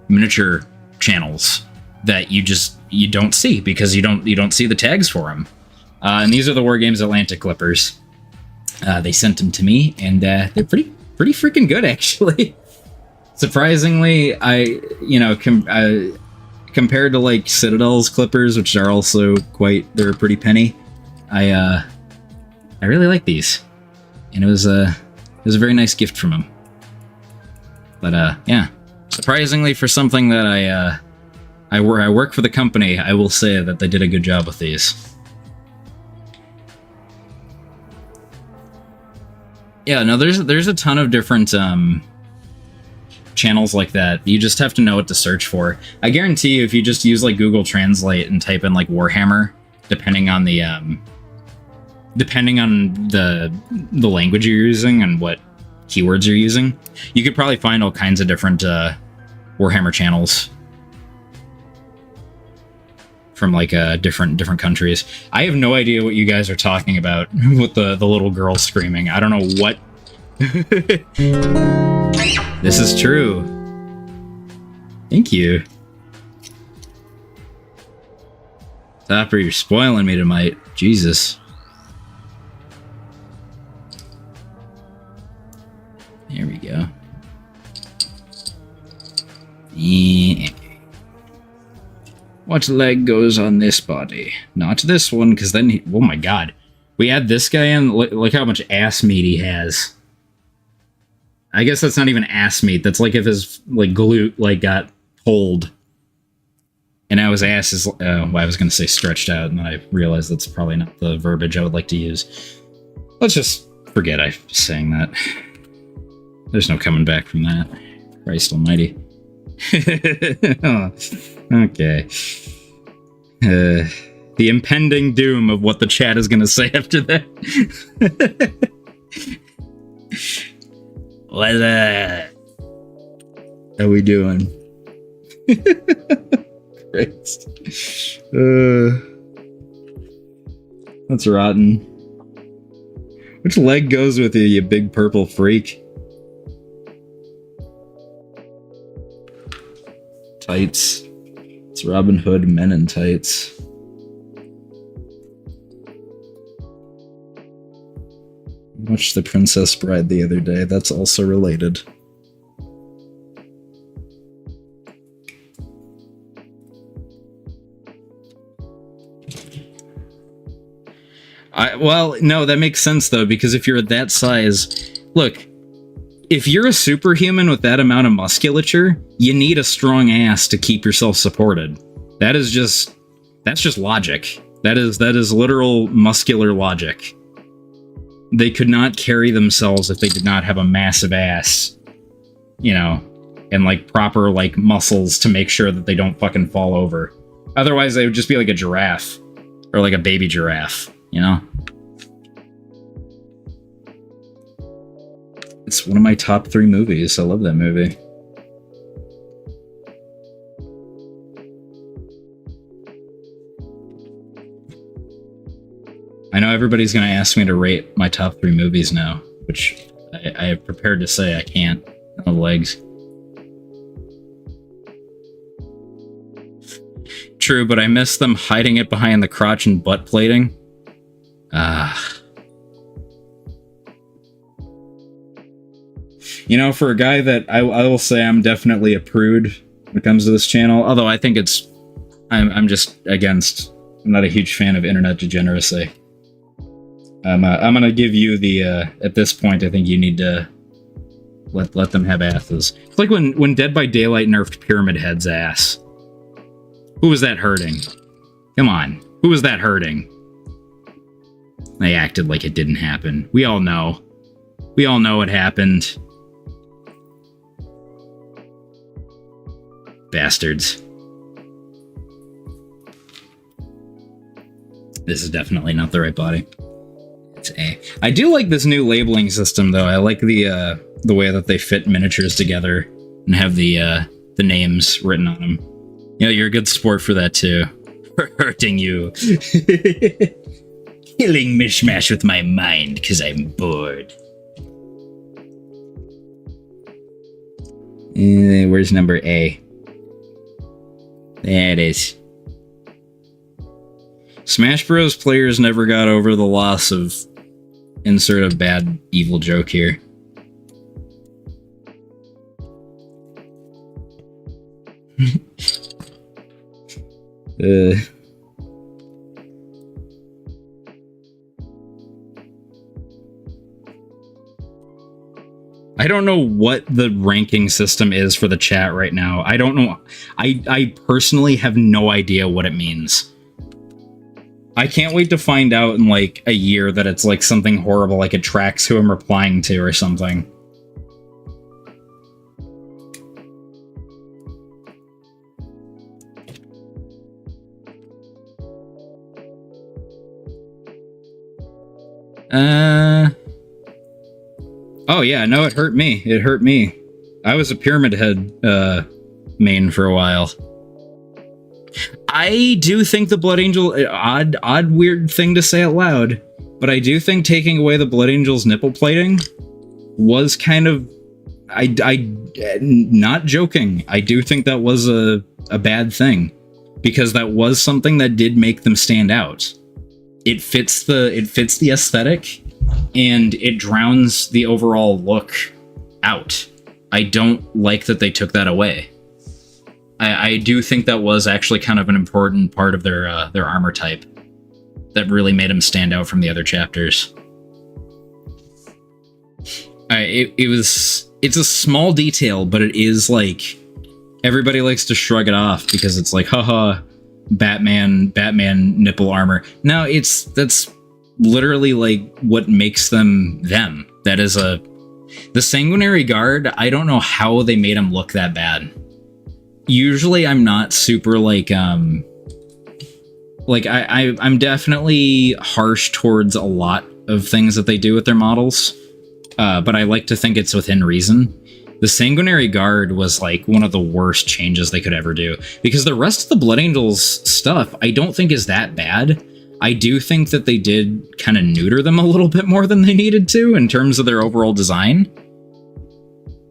Speaker 1: miniature channels that you don't see, because you don't see the tags for them. And these are the War Games Atlantic Clippers. They sent them to me, and they're pretty freaking good, actually. Surprisingly, compared to, like, Citadel's Clippers, which are also they're pretty penny. I really like these. And it was a very nice gift from him. But yeah, surprisingly, for something that I work for the company, I will say that they did a good job with these. Yeah, no, there's a ton of different channels like that. You just have to know what to search for. I guarantee you, if you just use, like, Google Translate and type in, like, Warhammer, depending on the depending on the language you're using and what keywords you're using, you could probably find all kinds of different Warhammer channels from like different countries. I have no idea what you guys are talking about with the little girl screaming. I don't know what. This is true. Thank you. Topper, you're spoiling me tonight. Jesus. There we go. Yeah. What leg goes on this body? Not this one, because then he, oh my god. We add this guy in, look how much ass meat he has. I guess that's not even ass meat. That's like if his like glute like got pulled. And now his ass is, well, I was going to say stretched out, and then I realized that's probably not the verbiage I would like to use. Let's just forget I was saying that. There's no coming back from that. Christ almighty. Okay. The impending doom of what the chat is going to say after that. What are we doing? Christ. That's rotten. Which leg goes with you, you big purple freak? Tights. It's Robin Hood Men in Tights. Watched The Princess Bride the other day. That's also related. Well, no, that makes sense though, because if you're that size, look, if you're a superhuman with that amount of musculature, you need a strong ass to keep yourself supported. That's just logic. That is literal muscular logic. They could not carry themselves if they did not have a massive ass, you know, and like proper like muscles to make sure that they don't fucking fall over. Otherwise, they would just be like a giraffe or like a baby giraffe, you know? It's one of my top 3 movies. I love that movie. I know everybody's going to ask me to rate my top 3 movies now, which I have prepared to say I can't. No legs. True, but I miss them hiding it behind the crotch and butt plating. You know, for a guy that I will say I'm definitely a prude when it comes to this channel, although I think I'm just against, I'm not a huge fan of internet degeneracy. I'm gonna give you the, at this point, I think you need to let them have asses. It's like when Dead by Daylight nerfed Pyramid Head's ass. Who was that hurting? Come on. Who was that hurting? They acted like it didn't happen. We all know. We all know it happened. Bastards. This is definitely not the right body. It's A. I do like this new labeling system, though. I like the way that they fit miniatures together and have the names written on them. You know, you're a good sport for that, too. For hurting you. Killing mishmash with my mind, because I'm bored. Where's number A? There it is. Smash Bros. Players never got over the loss of... Insert a bad, evil joke here. I don't know what the ranking system is for the chat right now. I don't know. I personally have no idea what it means. I can't wait to find out in like a year that it's like something horrible, like it tracks who I'm replying to or something. Oh yeah, no, it hurt me. It hurt me. I was a Pyramid Head main for a while. I do think the Blood Angel, odd weird thing to say out loud, but I do think taking away the Blood Angel's nipple plating was kind of, I not joking, I do think that was a bad thing, because that was something that did make them stand out. It fits the aesthetic, and it drowns the overall look out. I don't like that they took that away. I do think that was actually kind of an important part of their armor type that really made them stand out from the other chapters. It's a small detail, but it is like, everybody likes to shrug it off because it's like, haha, Batman nipple armor. No, that's literally like what makes them them. That is the Sanguinary Guard. I don't know how they made him look that bad. Usually I'm not super like I'm definitely harsh towards a lot of things that they do with their models, but I like to think it's within reason. The Sanguinary Guard was like one of the worst changes they could ever do, because the rest of the Blood Angels stuff I don't think is that bad. I do think that they did kind of neuter them a little bit more than they needed to in terms of their overall design.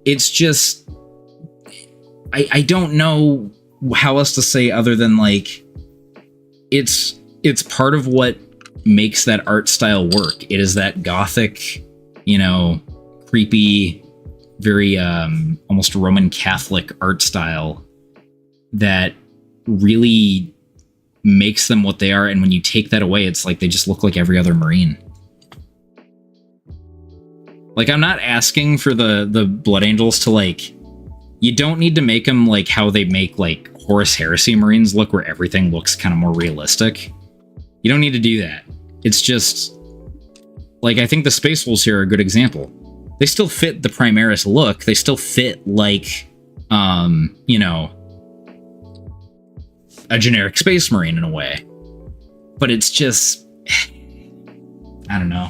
Speaker 1: It's just, I don't know how else to say other than like, it's part of what makes that art style work. It is that gothic, creepy, very almost Roman Catholic art style that really makes them what they are. And when you take that away, it's like they just look like every other Marine. Like, I'm not asking for the Blood Angels to like, you don't need to make them like how they make like Horus Heresy Marines look, where everything looks kind of more realistic. You don't need to do that. It's just like, I think the Space Wolves here are a good example. They still fit the Primaris look. They still fit like, a generic Space Marine in a way. But it's just, I don't know.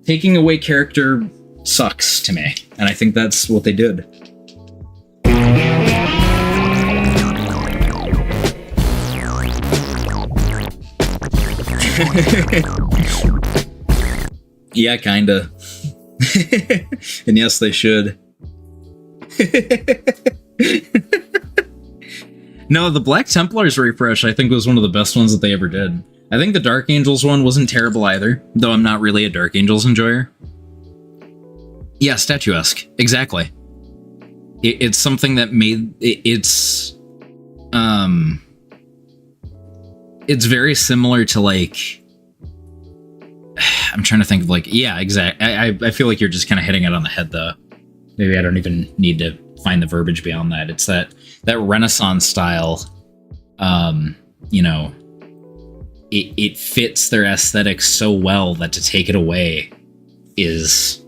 Speaker 1: Taking away character sucks to me. And I think that's what they did. Yeah, kinda. And yes, they should. No, the Black Templars refresh I think was one of the best ones that they ever did. I think the Dark Angels one wasn't terrible either, though I'm not really a Dark Angels enjoyer. Yeah, statuesque. Exactly. It's something that made... It's very similar to, like... I'm trying to think of, like... Yeah, exactly. I feel like you're just kind of hitting it on the head, though. Maybe I don't even need to find the verbiage beyond that. It's that Renaissance style, it fits their aesthetic so well that to take it away is...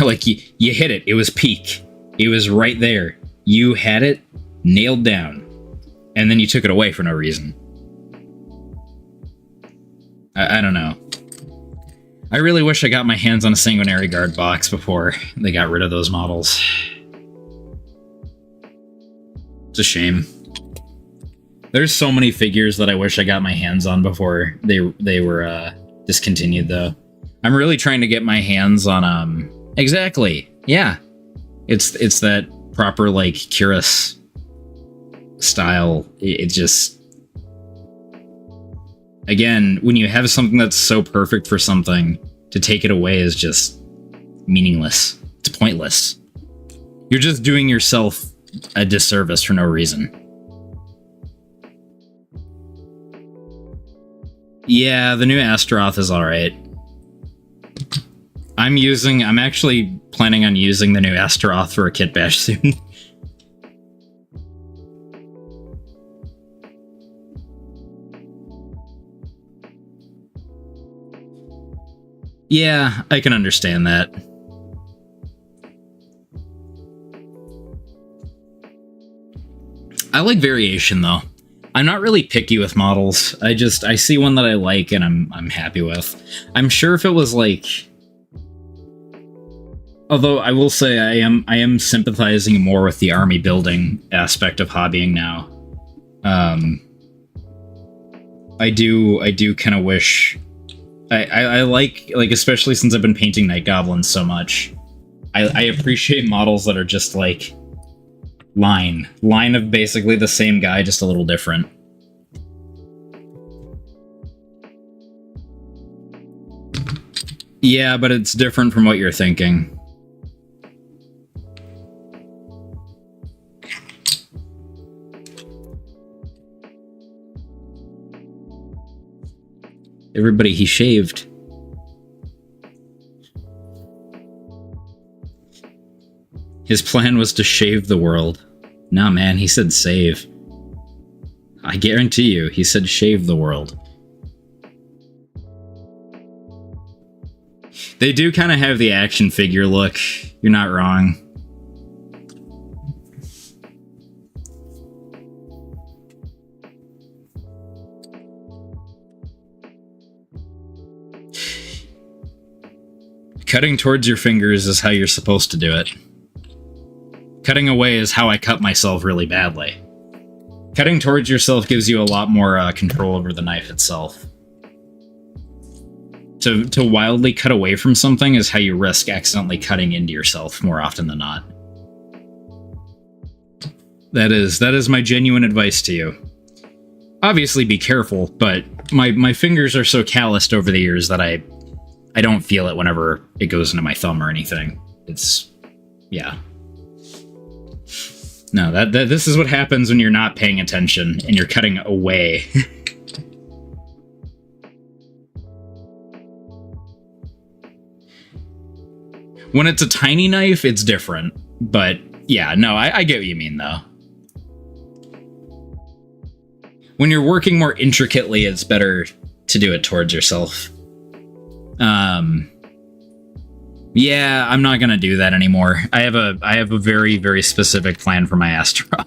Speaker 1: like, you hit it. It was peak. It was right there. You had it nailed down. And then you took it away for no reason. I don't know. I really wish I got my hands on a Sanguinary Guard box before they got rid of those models. It's a shame. There's so many figures that I wish I got my hands on before they were discontinued, though. I'm really trying to get my hands on exactly. Yeah. It's that proper like Cuirass style. It just, again, when you have something that's so perfect for something, to take it away is just meaningless. It's pointless. You're just doing yourself a disservice for no reason. Yeah, the new Astaroth is alright. I'm actually planning on using the new Astaroth for a kit bash soon. Yeah, I can understand that. I like variation, though. I'm not really picky with models. I see one that I like and I'm happy with. I'm sure if it was like, although I will say I am sympathizing more with the army building aspect of hobbying now. I do kind of wish I like especially since I've been painting Night Goblins so much. I appreciate models that are just like line of basically the same guy, just a little different. Yeah, but it's different from what you're thinking. Everybody, he shaved. His plan was to shave the world. Nah, man, he said save. I guarantee you, he said shave the world. They do kind of have the action figure look. You're not wrong. Cutting towards your fingers is how you're supposed to do it. Cutting away is how I cut myself really badly. Cutting towards yourself gives you a lot more control over the knife itself. To wildly cut away from something is how you risk accidentally cutting into yourself more often than not. That is my genuine advice to you. Obviously be careful, but my fingers are so calloused over the years that I don't feel it whenever it goes into my thumb or anything. It's... yeah. No, this is what happens when you're not paying attention and you're cutting away. When it's a tiny knife, it's different. But yeah, no, I get what you mean, though. When you're working more intricately, it's better to do it towards yourself. Yeah, I'm not gonna do that anymore. I have a very, very specific plan for my Astaroth.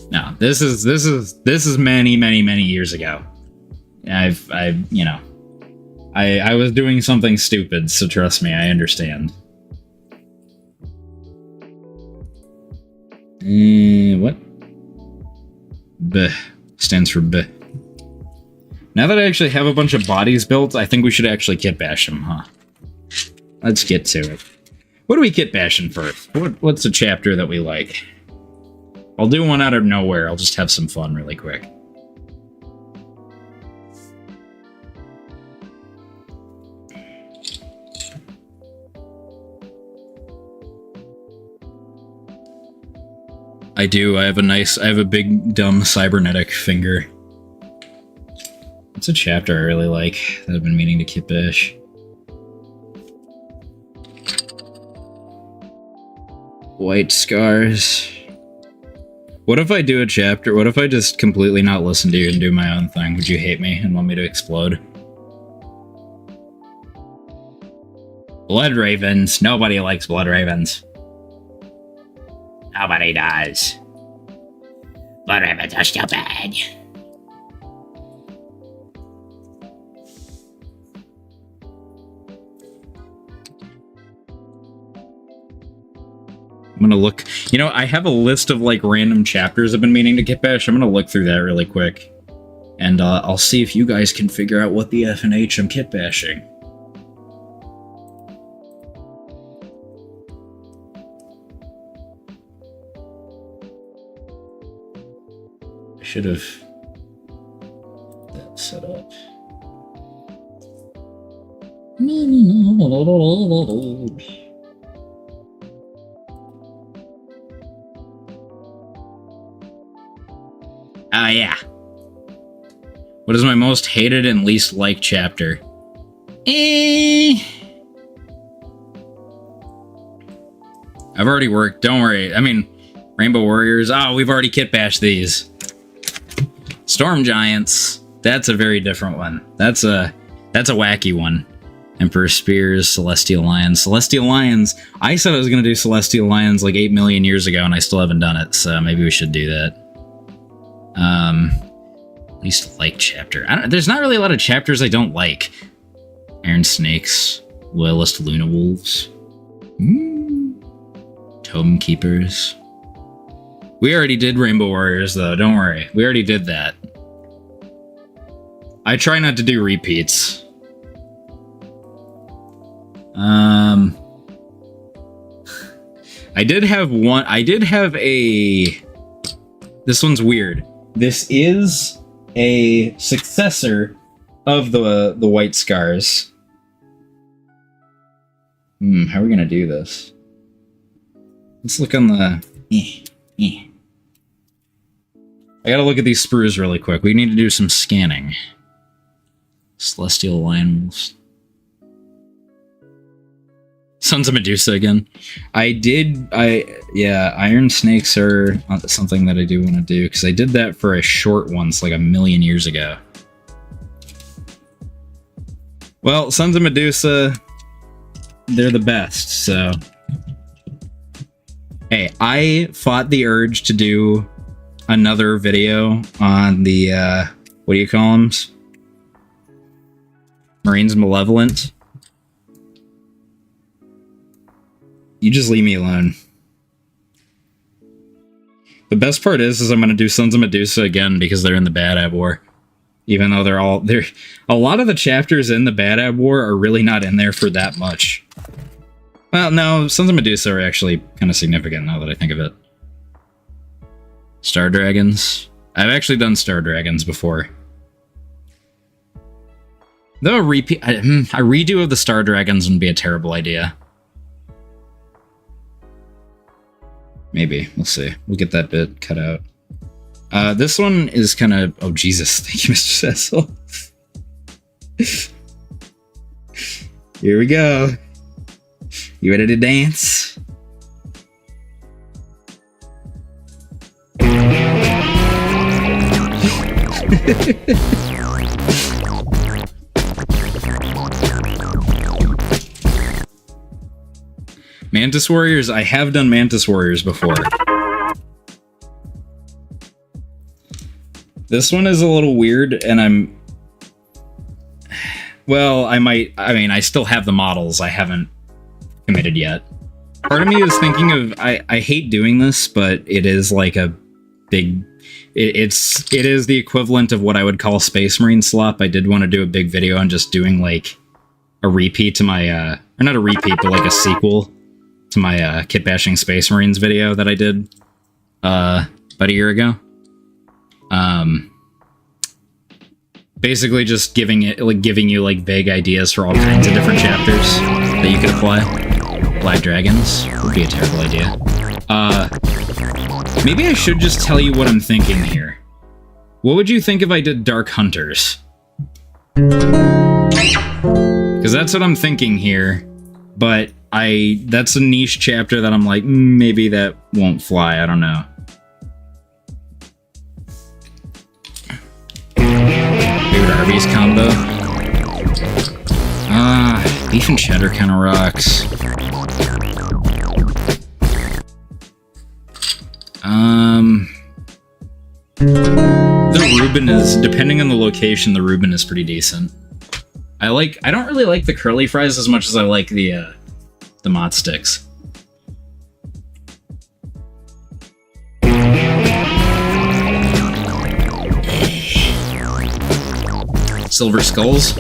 Speaker 1: No, this is many, many, many years ago. I was doing something stupid, so trust me, I understand. What? B stands for B. Now that I actually have a bunch of bodies built, I think we should actually kitbash them, huh? Let's get to it. What do we kitbashing first? What's a chapter that we like? I'll do one out of nowhere. I'll just have some fun really quick. I do. I have a big, dumb cybernetic finger. It's a chapter I really like that I've been meaning to kitbash. White scars. What if I do a chapter? What if I just completely not listen to you and do my own thing? Would you hate me and want me to explode? Blood ravens. Nobody likes blood ravens. Nobody does. Blood ravens are stupid. I'm gonna look, you know, I have a list of like random chapters I've been meaning to kitbash. I'm gonna look through that really quick. And I'll see if you guys can figure out what the F and H I'm kitbashing. I should have that set up. Ah, yeah. What is my most hated and least liked chapter? I've already worked. Don't worry. I mean, Rainbow Warriors. Oh, we've already kitbashed these. Storm Giants. That's a very different one. That's a wacky one. Emperor Spears, Celestial Lions. Celestial Lions, I said I was going to do Celestial Lions like 8 million years ago, and I still haven't done it, so maybe we should do that. Least like chapter. There's not really a lot of chapters I don't like. Iron Snakes, Loyalist Luna Wolves. Tome Keepers. We already did Rainbow Warriors, though, don't worry. We already did that. I try not to do repeats. I did have a... This one's weird. This is a successor of the White Scars. How are we gonna do this? Let's look on the... I gotta look at these sprues really quick. We need to do some scanning. Celestial Lion Wolves. Sons of Medusa again. Yeah, Iron Snakes are something that I do want to do, because I did that for a short once, like 1 million years ago. Well, Sons of Medusa, they're the best, so... Hey, I fought the urge to do another video on the, what do you call them? Marines Malevolent. You just leave me alone. The best part is I'm going to do Sons of Medusa again because they're in the Bad Ab War. Even though they're a lot of the chapters in the Bad Ab War are really not in there for that much. Well, no, Sons of Medusa are actually kind of significant now that I think of it. Star Dragons. I've actually done Star Dragons before. Though a redo of the Star Dragons wouldn't be a terrible idea. Maybe. We'll see. We'll get that bit cut out. This one is kind of... Oh, Jesus. Thank you, Mr. Cecil. Here we go. You ready to dance? Mantis Warriors, I have done Mantis Warriors before. This one is a little weird, and well, I mean, I still have the models. I haven't committed yet. Part of me is thinking of, I hate doing this, but it is like a big, it is the equivalent of what I would call Space Marine slop. I did want to do a big video on just doing like a repeat to my, or not a repeat, but like a sequel to my Kitbashing Space Marines video that I did about a year ago. Basically just giving you like vague ideas for all kinds of different chapters that you could apply. Black Dragons would be a terrible idea. Maybe I should just tell you what I'm thinking here. What would you think if I did Dark Hunters? Because that's what I'm thinking here, but that's a niche chapter that I'm like, maybe that won't fly, I don't know. Favorite Arby's combo? Beef and cheddar kind of rocks. The Reuben is, depending on the location, the Reuben is pretty decent. I don't really like the curly fries as much as I like the Mott Sticks. Silver Skulls?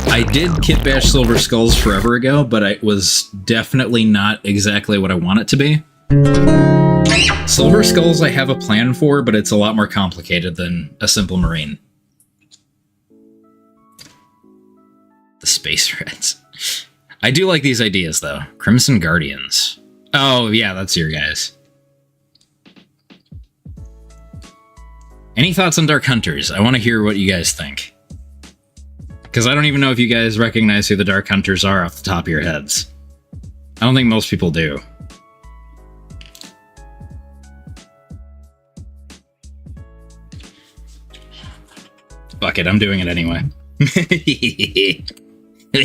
Speaker 1: I did Kitbash Silver Skulls forever ago, but it was definitely not exactly what I want it to be. Silver Skulls I have a plan for, but it's a lot more complicated than a simple Marine. The Space Reds. I do like these ideas, though. Crimson Guardians. Oh, yeah, that's your guys. Any thoughts on Dark Hunters? I want to hear what you guys think. Because I don't even know if you guys recognize who the Dark Hunters are off the top of your heads. I don't think most people do. Fuck it, I'm doing it anyway. I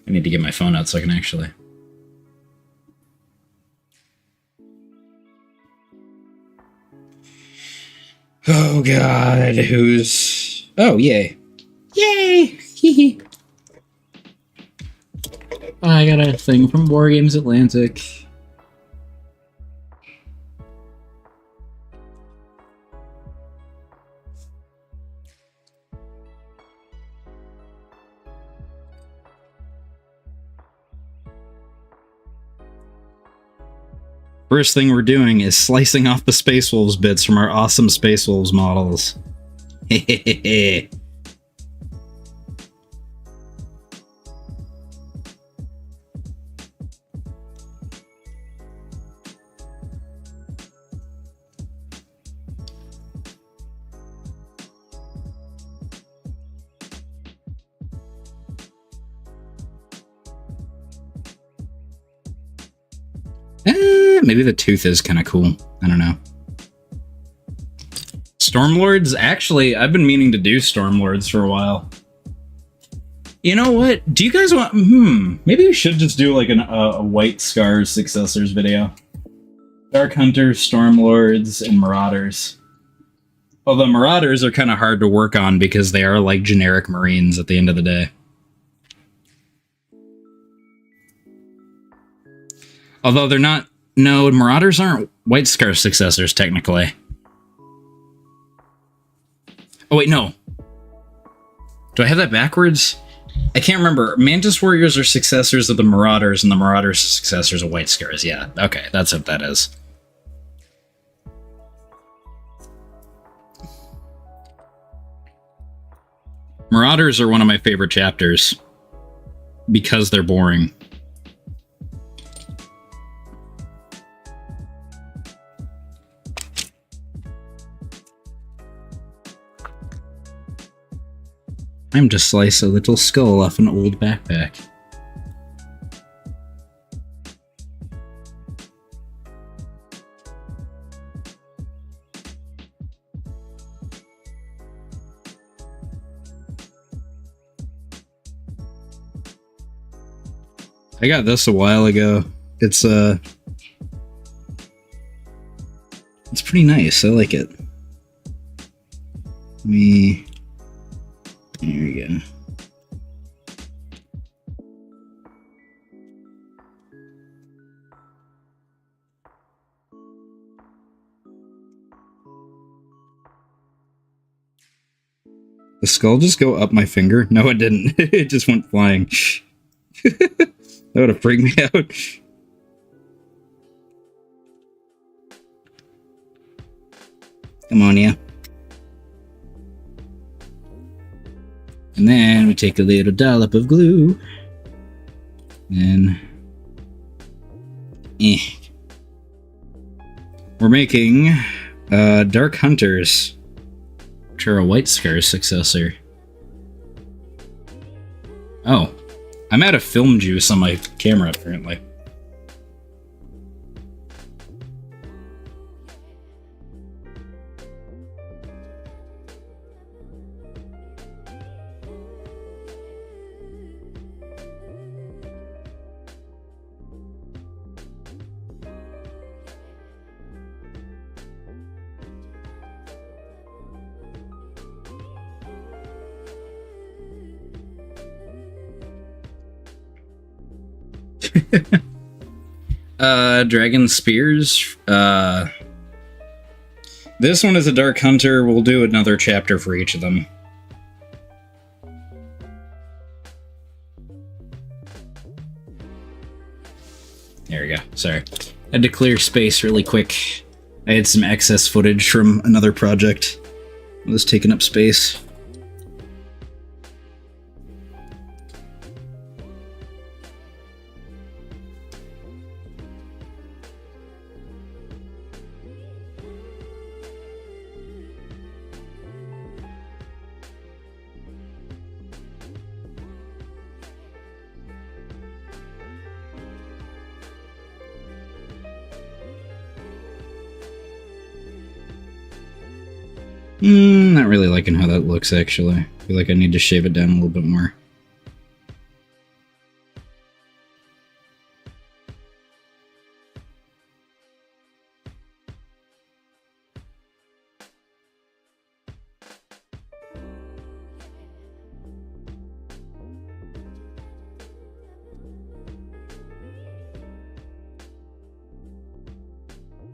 Speaker 1: need to get my phone out so I can actually. Oh god, who's... Oh, yay. Yay! I got a thing from War Games Atlantic. First thing we're doing is slicing off the Space Wolves bits from our awesome Space Wolves models. Hehehe. Maybe the tooth is kind of cool. I don't know. Stormlords? Actually, I've been meaning to do Stormlords for a while. You know what? Do you guys want... Maybe we should just do like a White Scars Successors video. Dark Hunters, Stormlords, and Marauders. Although Marauders are kind of hard to work on because they are like generic Marines at the end of the day. Although they're not... No, Marauders aren't White Scar successors, technically. Oh, wait, no. Do I have that backwards? I can't remember. Mantis Warriors are successors of the Marauders, and the Marauders are successors of White Scars. Yeah, okay, that's what that is. Marauders are one of my favorite chapters. Because they're boring. Time to slice a little skull off an old backpack. I got this a while ago. It's pretty nice. I like it. There we go. The skull just go up my finger? No, it didn't. It just went flying. That would have freaked me out. Come on, yeah. And then we take a little dollop of glue. And... We're making Dark Hunters, which are a White Scar successor. Oh. I'm out of film juice on my camera, apparently. Dragon Spears. This one is a Dark Hunter. We'll do another chapter for each of them. There we go. Sorry. Had to clear space really quick. I had some excess footage from another project. It was taking up space. Not really liking how that looks, actually. I feel like I need to shave it down a little bit more.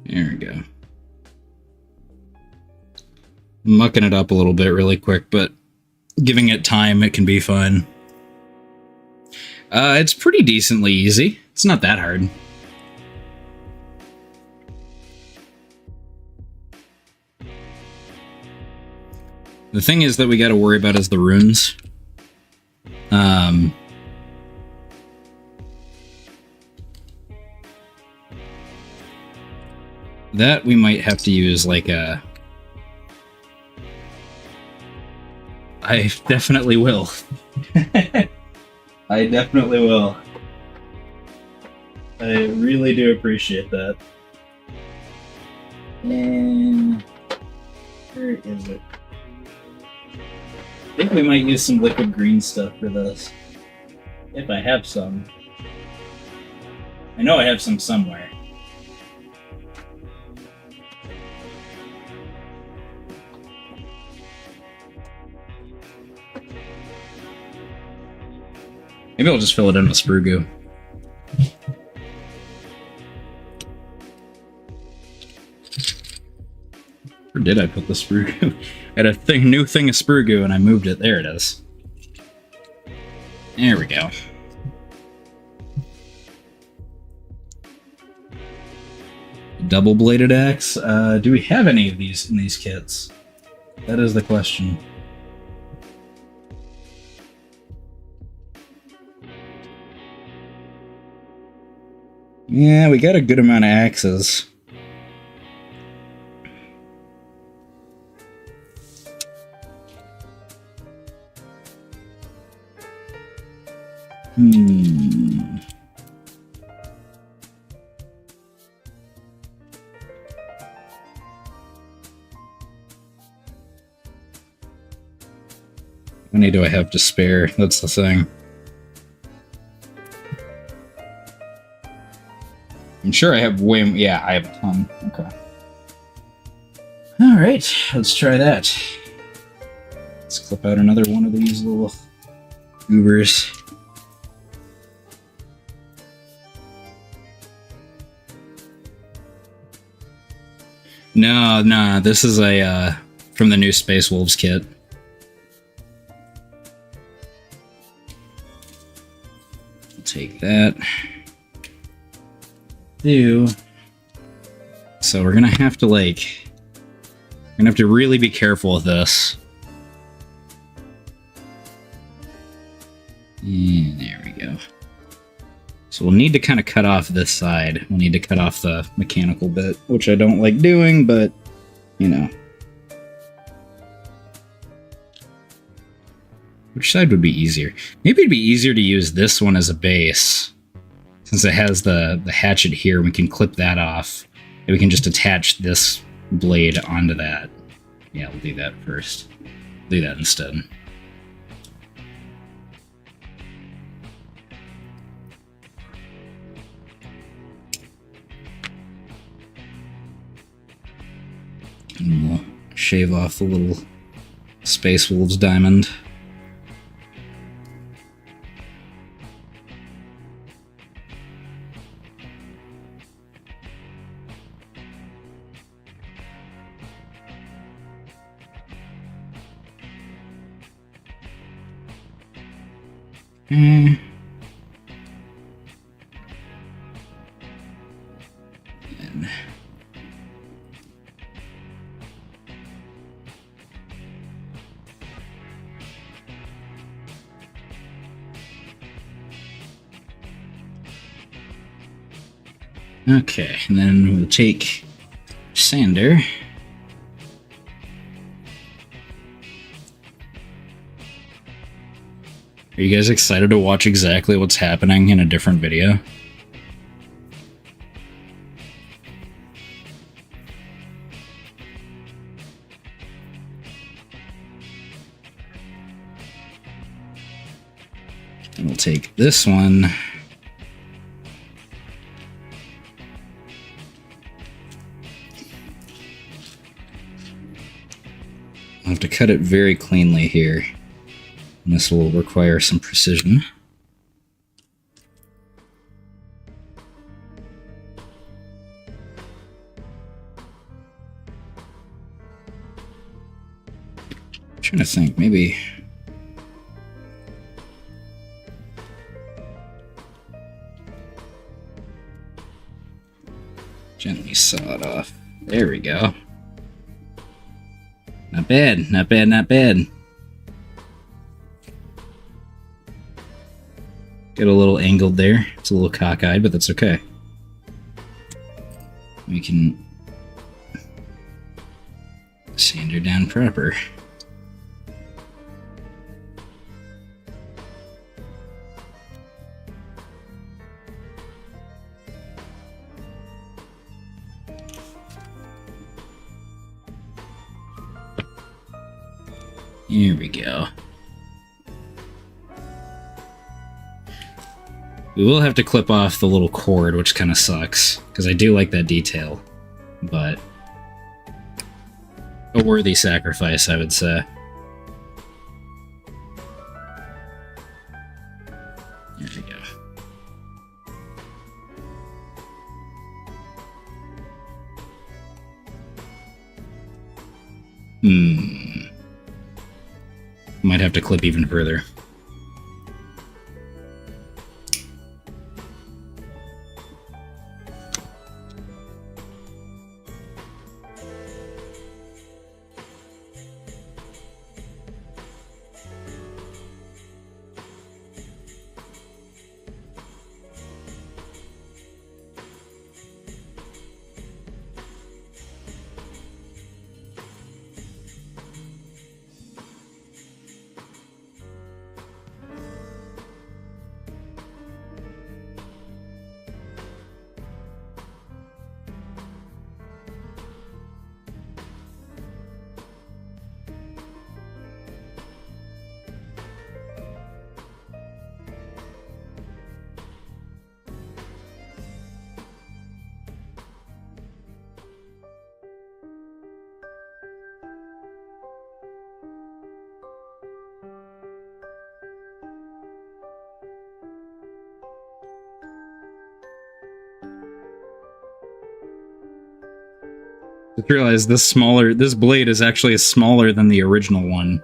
Speaker 1: There we go. Mucking it up a little bit really quick, but giving it time, it can be fun. It's pretty decently easy. It's not that hard. The thing is that we got to worry about is the runes. That we might have to use like a... I definitely will. I definitely will. I really do appreciate that. And where is it? I think we might use some liquid green stuff for this. If I have some. I know I have some somewhere. Maybe I'll just fill it in with sprue goo. Or did I put the sprue goo? I had a new thing of sprue goo and I moved it. There it is. There we go. Double-bladed axe. Do we have any of these in these kits? That is the question. Yeah, we got a good amount of axes. How many do I have to spare? That's the thing. I'm sure I have way... Yeah, I have a ton. Okay. Alright, let's try that. Let's clip out another one of these little goobers. No, this is a, from the new Space Wolves kit. I'll take that. So we're gonna have to really be careful with this. And there we go. So we'll need to kind of cut off this side. We'll need to cut off the mechanical bit, which I don't like doing, but, you know. Which side would be easier? Maybe it'd be easier to use this one as a base. Since it has the hatchet here, we can clip that off. And we can just attach this blade onto that. Yeah, we'll do that first. Do that instead. And we'll shave off the little Space Wolves diamond. And okay, and then we'll take sander. Are you guys excited to watch exactly what's happening in a different video? And we'll take this one. I'll have to cut it very cleanly here. And this will require some precision. I'm trying to think, maybe... Gently saw it off. There we go. Not bad, not bad, not bad. Get a little angled there. It's a little cockeyed, but that's okay. We can sand her down proper. Here we go. We will have to clip off the little cord, which kind of sucks, because I do like that detail, but a worthy sacrifice, I would say. There we go. Might have to clip even further. Just realized this blade is actually smaller than the original one.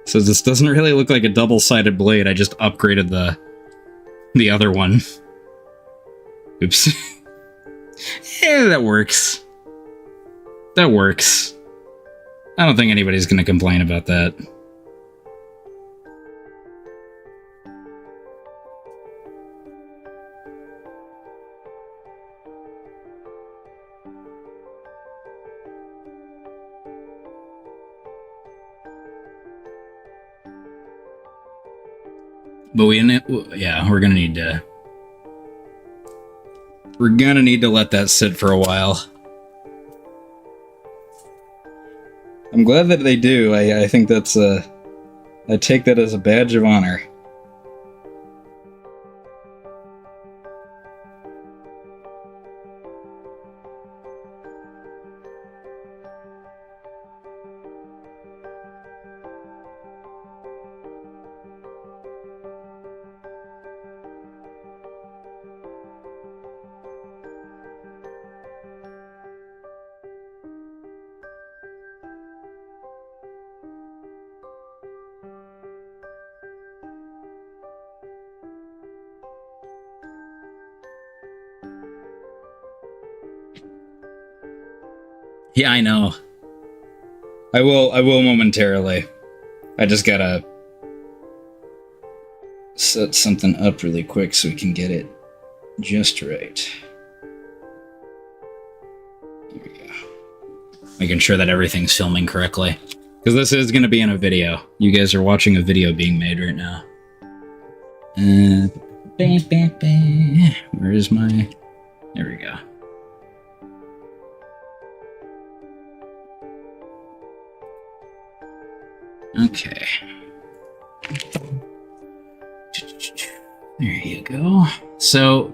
Speaker 1: So this doesn't really look like a double-sided blade, I just upgraded the other one. Oops. Yeah, that works. That works. I don't think anybody's gonna complain about that. But we're gonna need to... We're gonna need to let that sit for a while. I'm glad that they do. I think that's I take that as a badge of honor. Yeah, I know. I will momentarily. I just gotta set something up really quick so we can get it just right. Here we go. Making sure that everything's filming correctly. Because this is gonna be in a video. You guys are watching a video being made right now. Where is my... There we go. Okay. There you go. So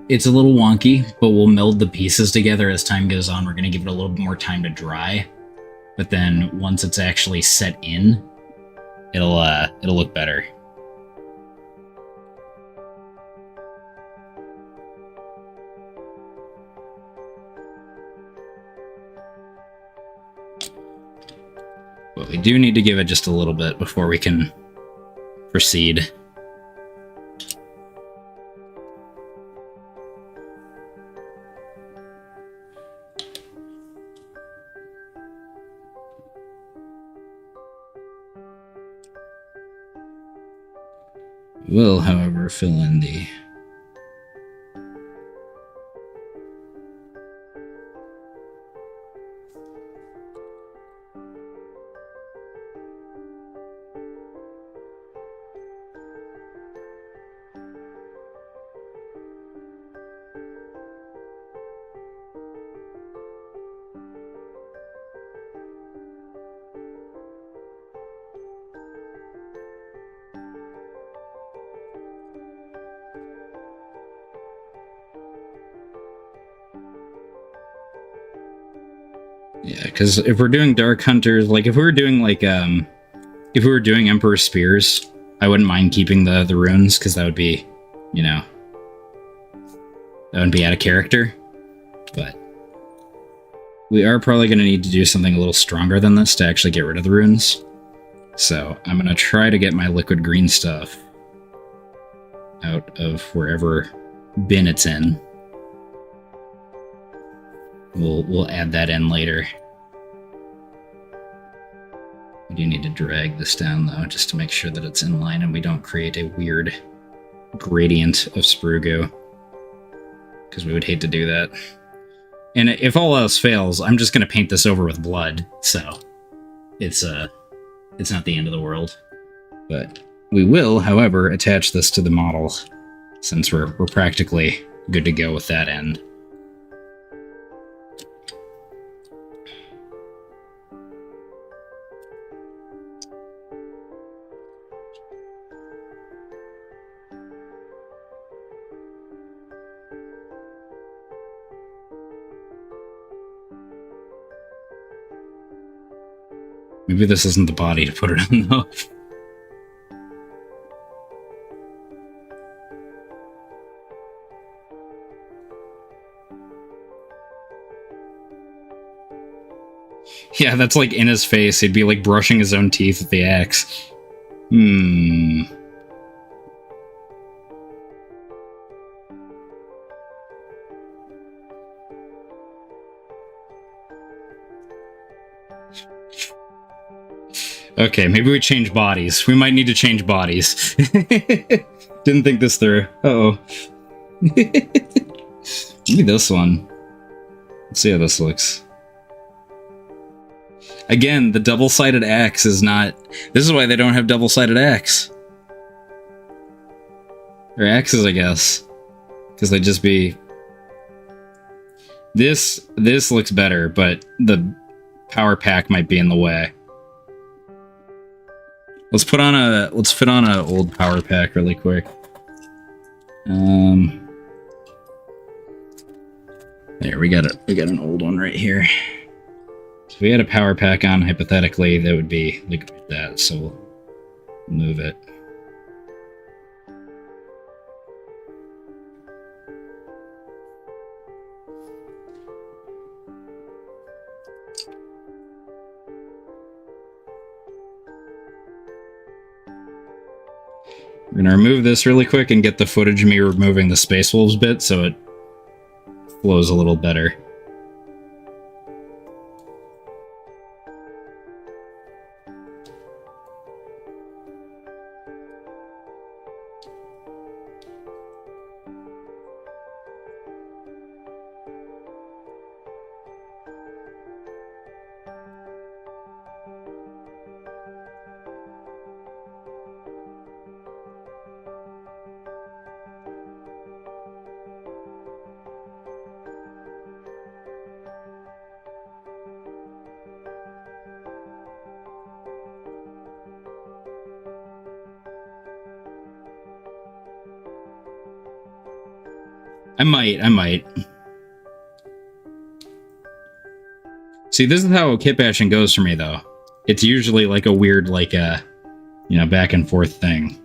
Speaker 1: it's a little wonky, but we'll meld the pieces together as time goes on. We're going to give it a little bit more time to dry. But then once it's actually set in, it'll look better. But we do need to give it just a little bit before we can proceed. We will, however, fill in the yeah, because if we're doing Dark Hunters, like if we were doing Emperor Spears, I wouldn't mind keeping the runes, because that would be, you know, that would be out of character. But we are probably going to need to do something a little stronger than this to actually get rid of the runes. So I'm going to try to get my liquid green stuff out of wherever bin it's in. We'll add that in later. We do need to drag this down, though, just to make sure that it's in line and we don't create a weird gradient of Sprugo, because we would hate to do that. And if all else fails, I'm just going to paint this over with blood, so it's not the end of the world. But we will, however, attach this to the model, since we're practically good to go with that end. Maybe this isn't the body to put it on, though. Yeah, that's like in his face. He'd be like brushing his own teeth with the axe. Okay, maybe we change bodies. We might need to change bodies. Didn't think this through. Uh-oh. Maybe this one. Let's see how this looks. Again, the double-sided axe is not... This is why they don't have double-sided axe. Or axes, I guess. Because they'd just be... This looks better, but the power pack might be in the way. Let's fit on a old power pack really quick. There, we got an old one right here. So if we had a power pack on, hypothetically, that would be like that, so we'll move it. We're gonna remove this really quick and get the footage of me removing the Space Wolves bit so it flows a little better. I might. See, this is how kitbashing goes for me, though. It's usually like a weird, like, back and forth thing.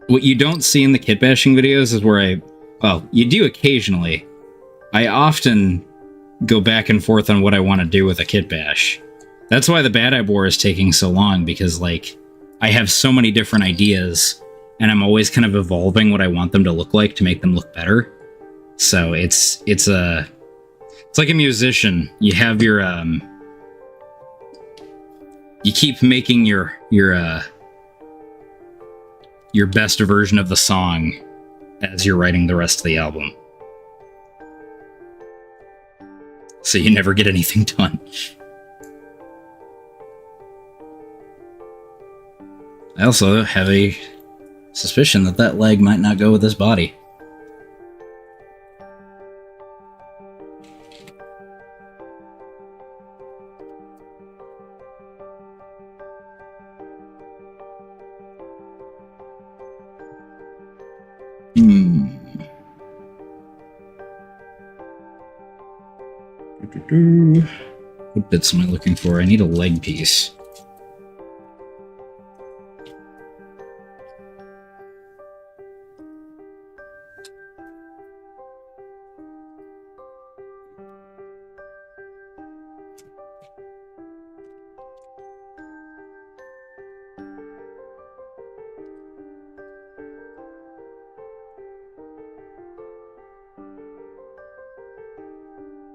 Speaker 1: What you don't see in the kitbashing videos is where you do occasionally. I often go back and forth on what I want to do with a kitbash. That's why the Bad Eye War is taking so long, because, like, I have so many different ideas, and I'm always kind of evolving what I want them to look like to make them look better. So it's like a musician. You have your you keep making your best version of the song as you're writing the rest of the album. So you never get anything done. I also have a suspicion that leg might not go with this body. What bits am I looking for? I need a leg piece.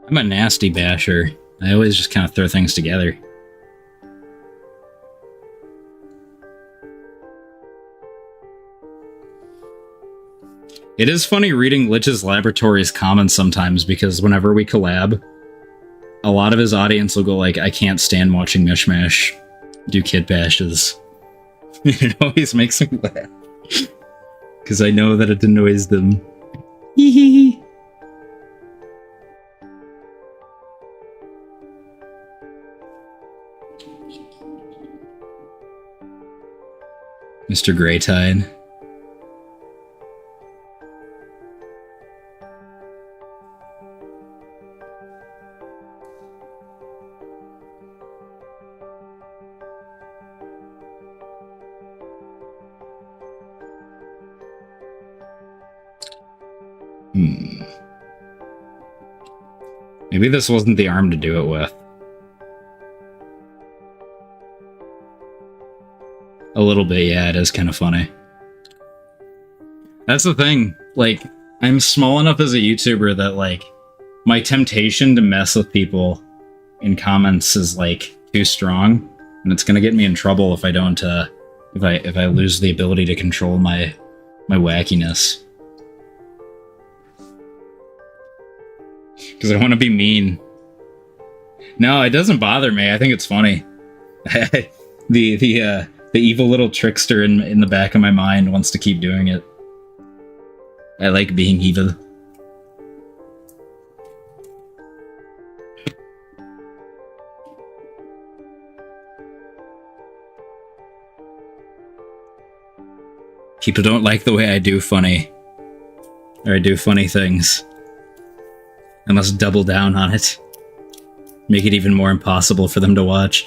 Speaker 1: I'm a nasty basher. I always just kind of throw things together. It is funny reading Lich's Laboratory's comments sometimes, because whenever we collab, a lot of his audience will go like, I can't stand watching Mishmash do kit bashes. It always makes me laugh. Because I know that it annoys them. Hee hee. Mr. Greytide. Maybe this wasn't the arm to do it with. A little bit, yeah, it is kind of funny. That's the thing, like, I'm small enough as a YouTuber that, like, my temptation to mess with people in comments is, like, too strong, and it's gonna get me in trouble if I don't, if I lose the ability to control my wackiness. Because I want to be mean. No, it doesn't bother me. I think it's funny. The evil little trickster in the back of my mind wants to keep doing it. I like being evil. People don't like the way I do funny. Or I do funny things. I must double down on it. Make it even more impossible for them to watch.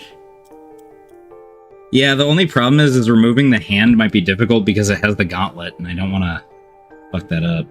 Speaker 1: Yeah, the only problem is removing the hand might be difficult because it has the gauntlet, and I don't want to fuck that up.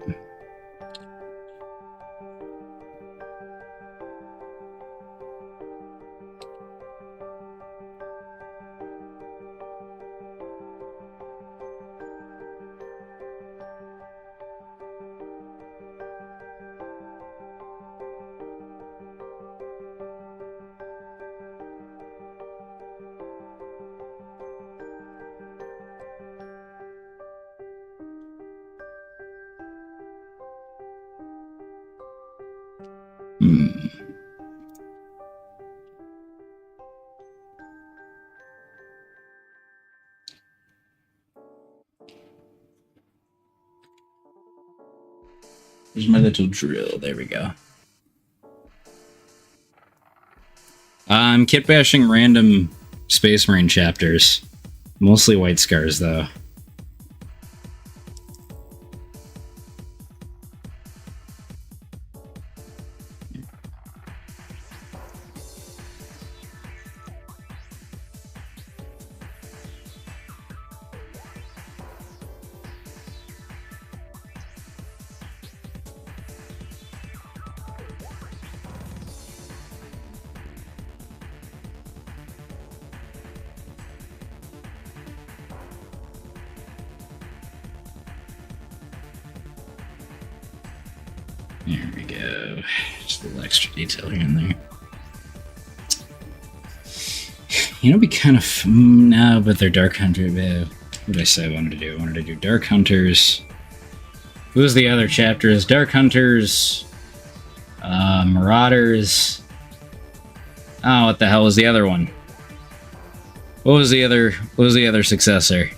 Speaker 1: There's my little drill. There we go. I'm kitbashing random Space Marine chapters. Mostly White Scars, though. There we go. Just a little extra detail here and there. You know, be kind of no, but they're Dark Hunter. What did I say I wanted to do? I wanted to do Dark Hunters. What was the other chapters? Dark Hunters, Marauders. Oh, what the hell was the other one? What was the other successor?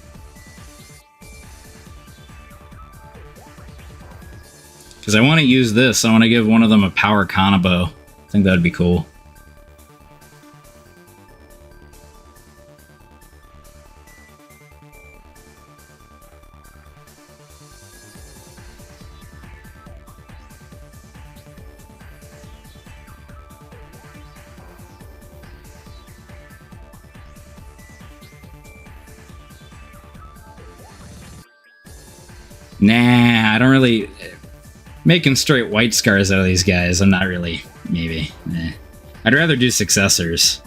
Speaker 1: Because I want to use this. I want to give one of them a power Kanabo. I think that would be cool. Nah, I don't really... Making straight white scars out of these guys, I'm not really... Maybe. I'd rather do successors.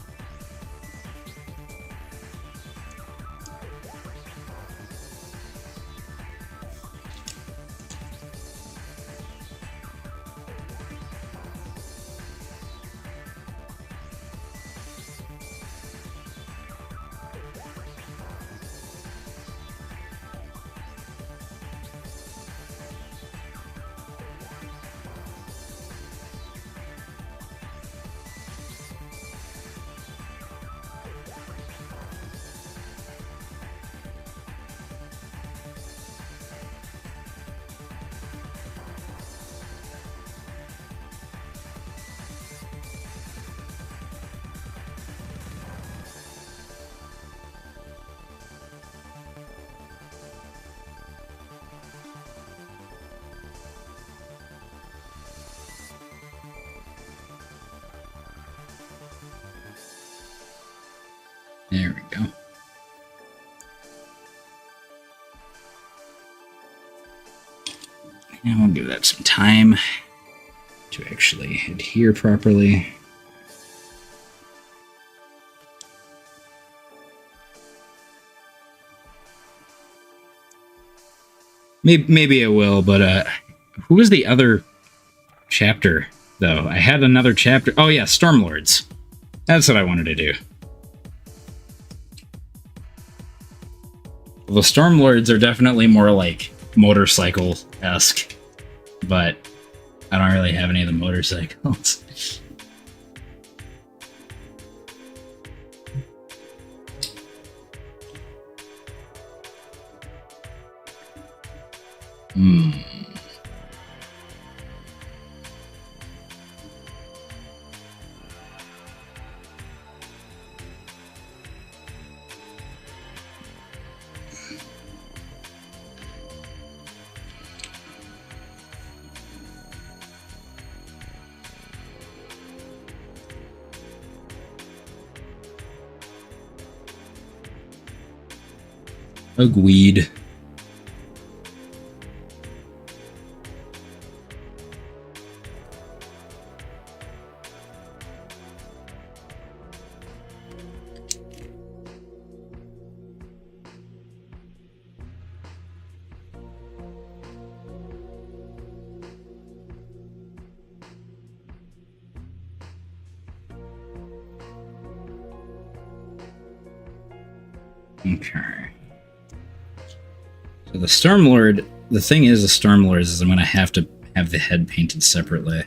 Speaker 1: There we go. And we'll give that some time to actually adhere properly. Maybe it will, but who was the other chapter, though? I had another chapter. Oh yeah, Stormlords. That's what I wanted to do. The Stormlords are definitely more like motorcycle-esque, but I don't really have any of the motorcycles. Agreed. Okay. So the Stormlord, the thing is, the Stormlords is I'm going to have the head painted separately.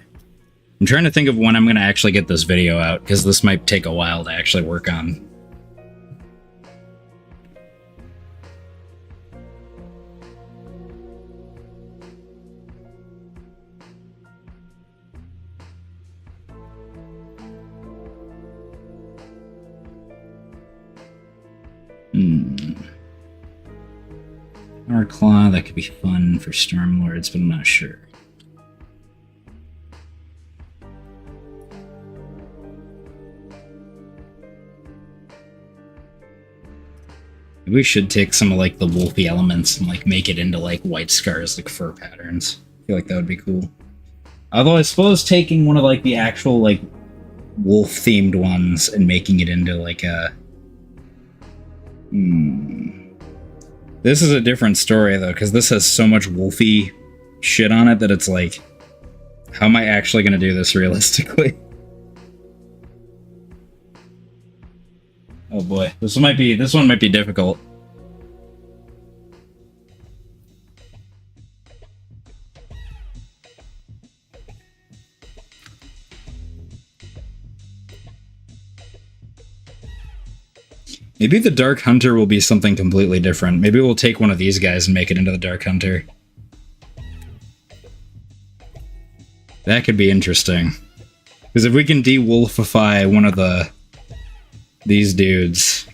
Speaker 1: I'm trying to think of when I'm going to actually get this video out, because this might take a while to actually work on. Our Claw, that could be fun for Stormlords, but I'm not sure. We should take some of like the wolfy elements and like make it into like white scars, like fur patterns. I feel like that would be cool. Although I suppose taking one of like the actual like wolf themed ones and making it into like a This is a different story though, because this has so much wolfy shit on it that it's like How am I actually going to do this realistically? Oh boy, this one might be difficult. Maybe the Dark Hunter will be something completely different. Maybe we'll take one of these guys and make it into the Dark Hunter. That could be interesting. Because if we can de-wolfify one of these dudes,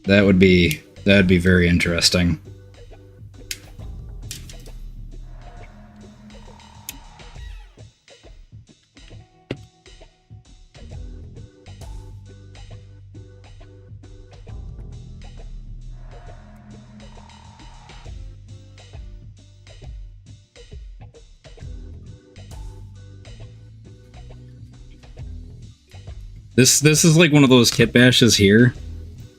Speaker 1: that would be very interesting. This is like one of those kit bashes here.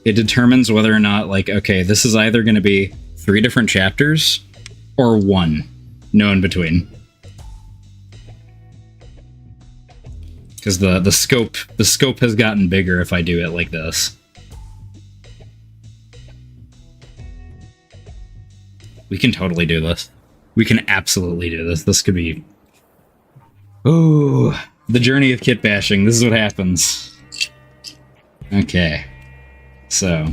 Speaker 1: It determines whether or not, like, okay, this is either going to be 3 different chapters or 1. No in between. Because the scope has gotten bigger if I do it like this. We can totally do this. We can absolutely do this. This could be... Ooh, the journey of kit bashing. This is what happens. Okay. So,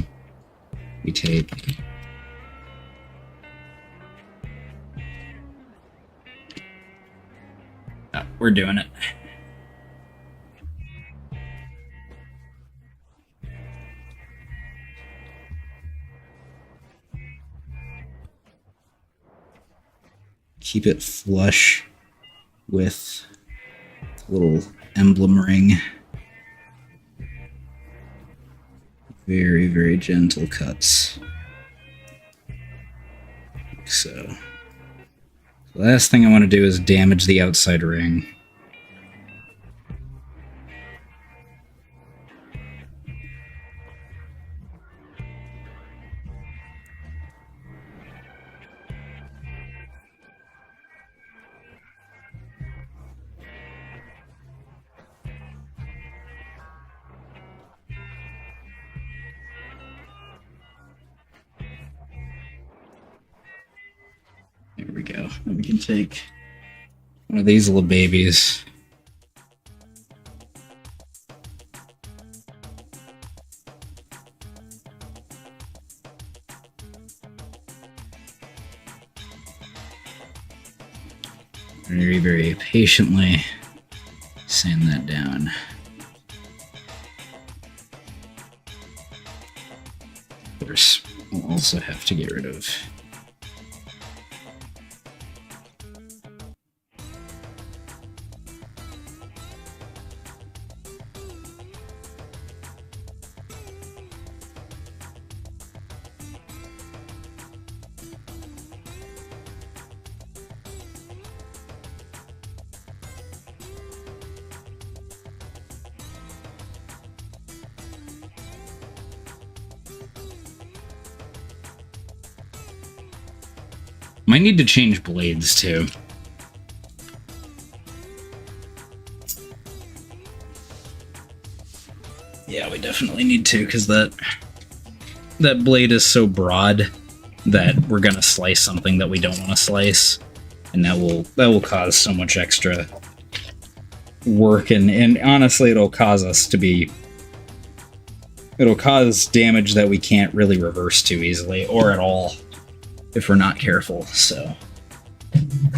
Speaker 1: we take... Oh, we're doing it. Keep it flush with a little emblem ring. Very, very gentle cuts. Like so. The last thing I want to do is damage the outside ring. There we go. And we can take one of these little babies. Very, very patiently sand that down. Of course, we'll also have to get rid of might need to change blades too. Yeah, we definitely need to, because that blade is so broad that we're gonna slice something that we don't want to slice, and that will cause so much extra work, and honestly, it'll cause damage that we can't really reverse too easily or at all if we're not careful. So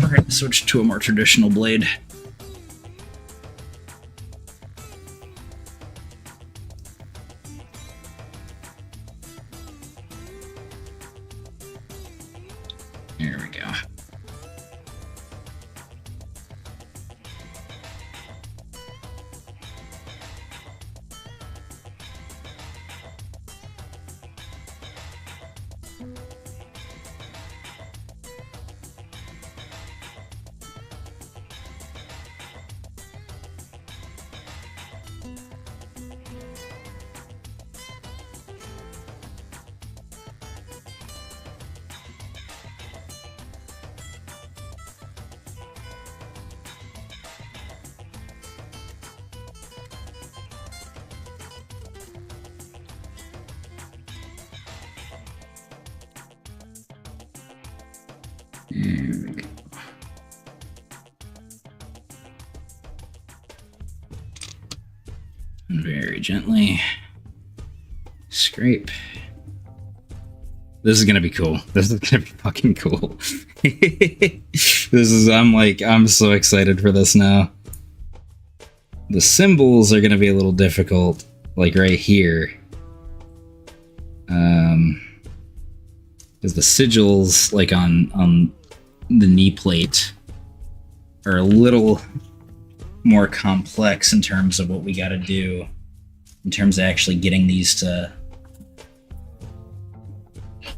Speaker 1: we're going to switch to a more traditional blade. There we go. There we go. And very gently scrape. This is gonna be cool. This is gonna be fucking cool. I'm so excited for this now. The symbols are gonna be a little difficult, like right here. Because the sigils, like on the knee plate, are a little more complex in terms of what we gotta do, in terms of actually getting these to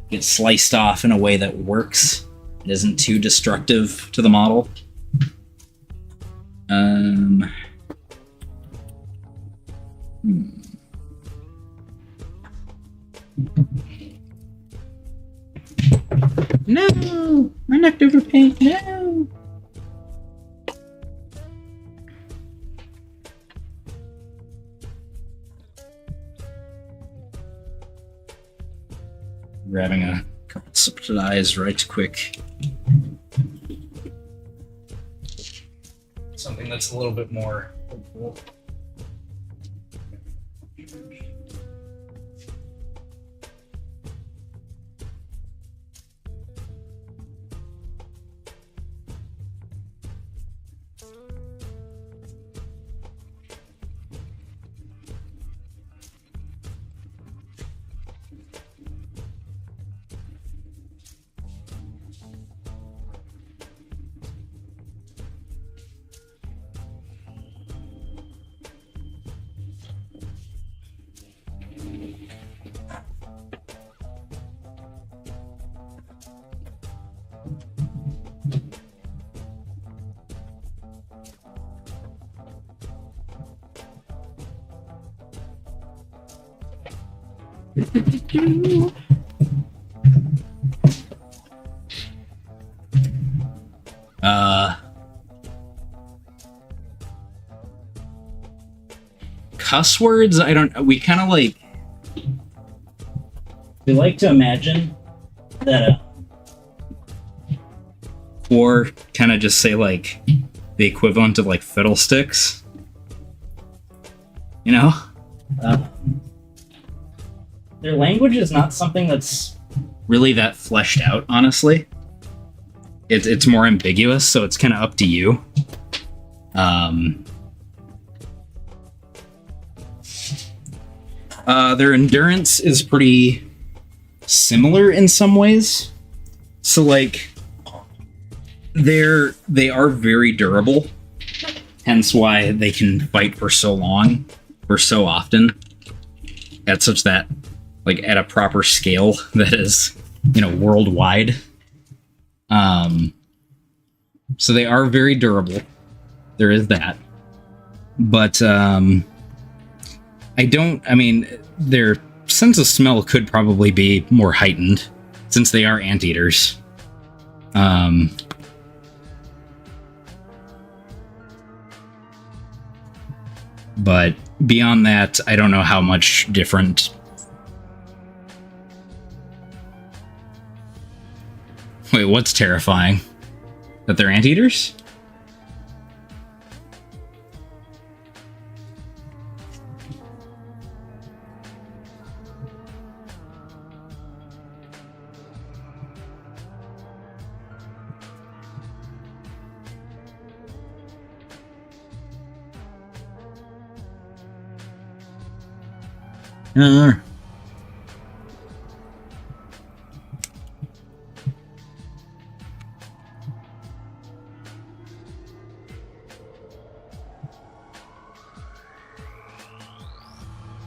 Speaker 1: get sliced off in a way that works. It isn't too destructive to the model. No! I knocked over paint, no! Grabbing a couple supplies right quick. Something that's a little bit more helpful. Cuss words, we kind of like, we like to imagine that Quar kind of just say like the equivalent of like fiddlesticks, you know? Their language is not something that's really that fleshed out, honestly. It's more ambiguous, so it's kind of up to you. Their endurance is pretty similar in some ways. So like, they are very durable, hence why they can fight for so long, or so often, at such that, like, at a proper scale that is, worldwide. So they are very durable. There is that. But, their sense of smell could probably be more heightened, since they are anteaters. But beyond that, I don't know how much different. Wait, what's terrifying? That they're anteaters?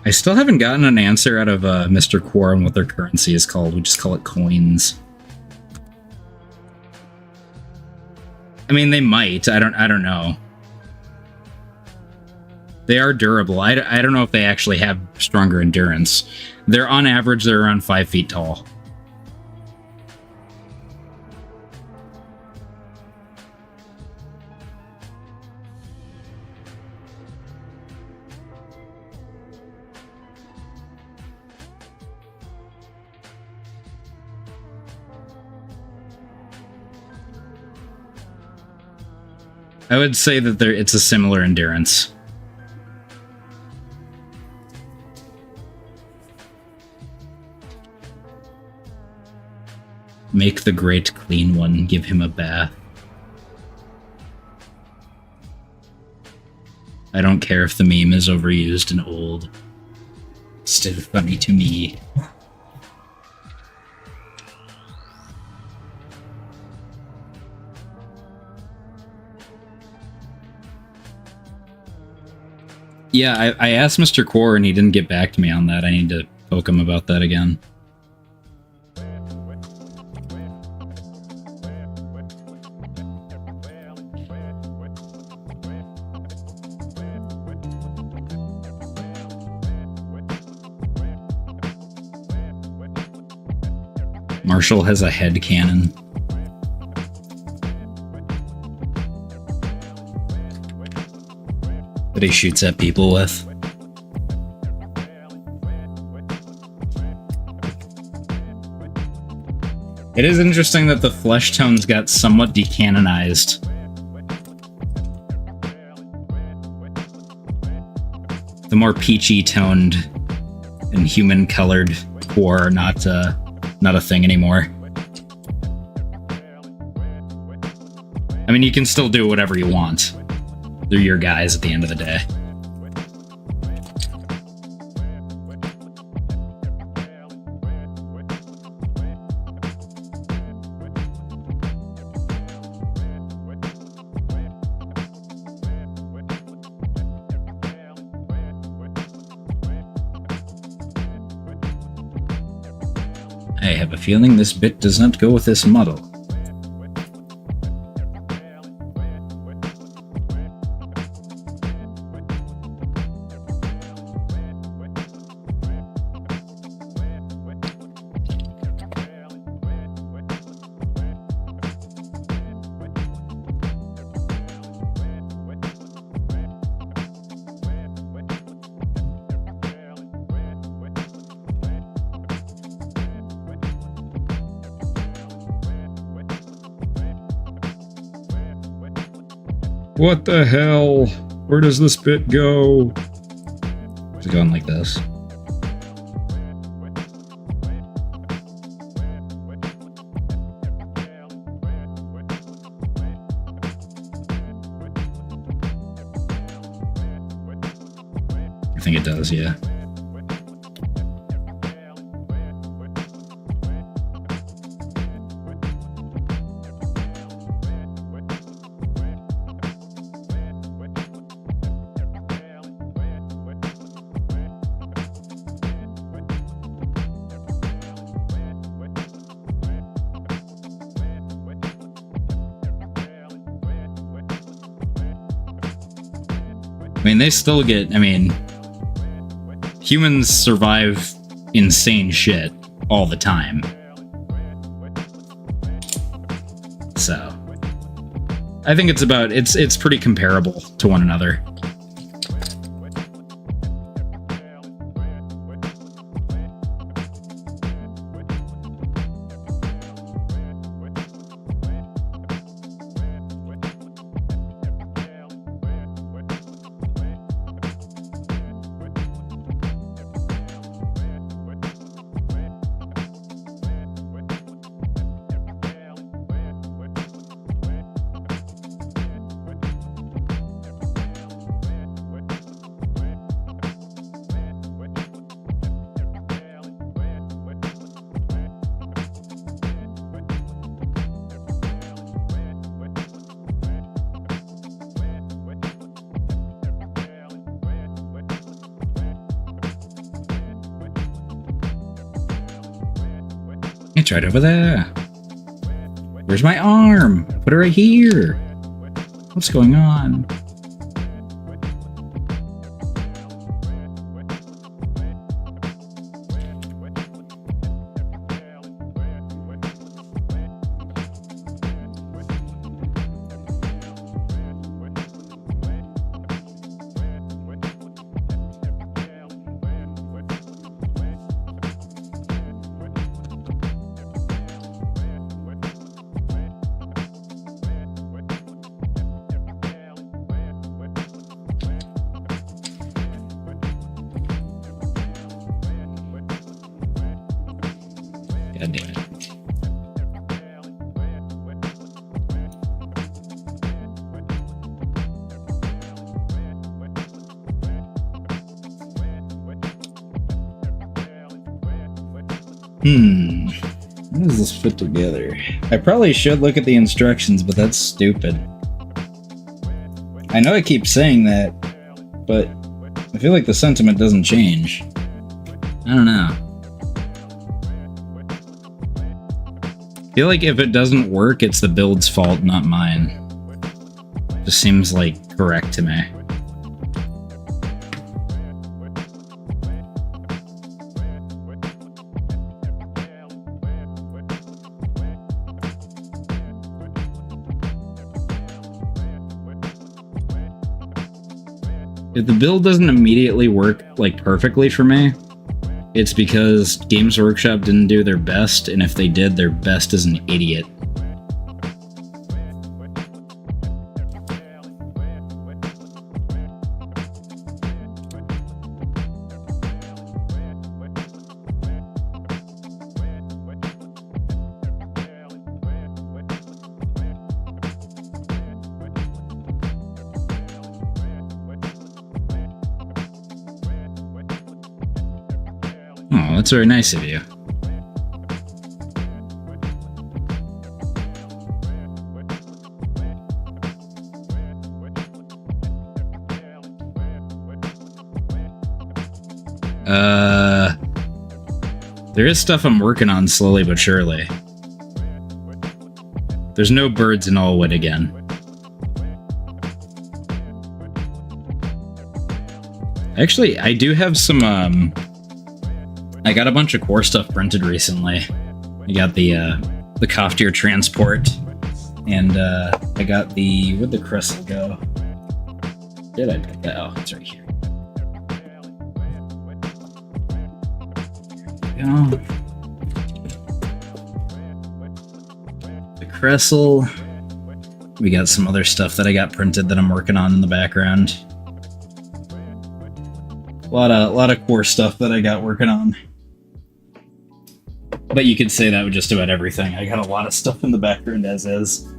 Speaker 1: I still haven't gotten an answer out of Mr. Quar on what their currency is called. We just call it coins. I mean, they might. I don't know. They are durable. I don't know if they actually have stronger endurance. They're on average, they're around 5 feet tall. I would say that it's a similar endurance. Make the great clean one, give him a bath. I don't care if the meme is overused and old. It's still funny to me. Yeah, I asked Mr. Quar and he didn't get back to me on that. I need to poke him about that again. Marshall has a head cannon. That he shoots at people with. It is interesting that the flesh tones got somewhat decanonized. The more peachy toned and human colored Quar are not a thing anymore. I mean, you can still do whatever you want. They're your guys at the end of the day. I have a feeling this bit does not go with this model.
Speaker 2: What the hell? Where does this bit go?
Speaker 1: Is it going like this? I think it does, yeah. I mean, they still get, I mean, humans survive insane shit all the time. So, I think it's pretty comparable to one another. It's right over there. Where's my arm? Put it right here. What's going on? God damn it. How does this fit together? I probably should look at the instructions, but that's stupid. I know I keep saying that, but I feel like the sentiment doesn't change. I don't know. I feel like if it doesn't work, it's the build's fault, not mine. Just seems like correct to me. If the build doesn't immediately work, like, perfectly for me, it's because Games Workshop didn't do their best, and if they did, their best is an idiot. Oh, that's very nice of you. There is stuff I'm working on slowly but surely. There's no birds in Allwood again. Actually, I do have some, I got a bunch of Quar stuff printed recently. I got the Koftier transport, and I got the, where'd the crystal go? Did I put that? Oh, it's right here. There we go. The Cressel. We got some other stuff that I got printed that I'm working on in the background. A lot of Quar stuff that I got working on. But you could say that with just about everything. I got a lot of stuff in the background as is.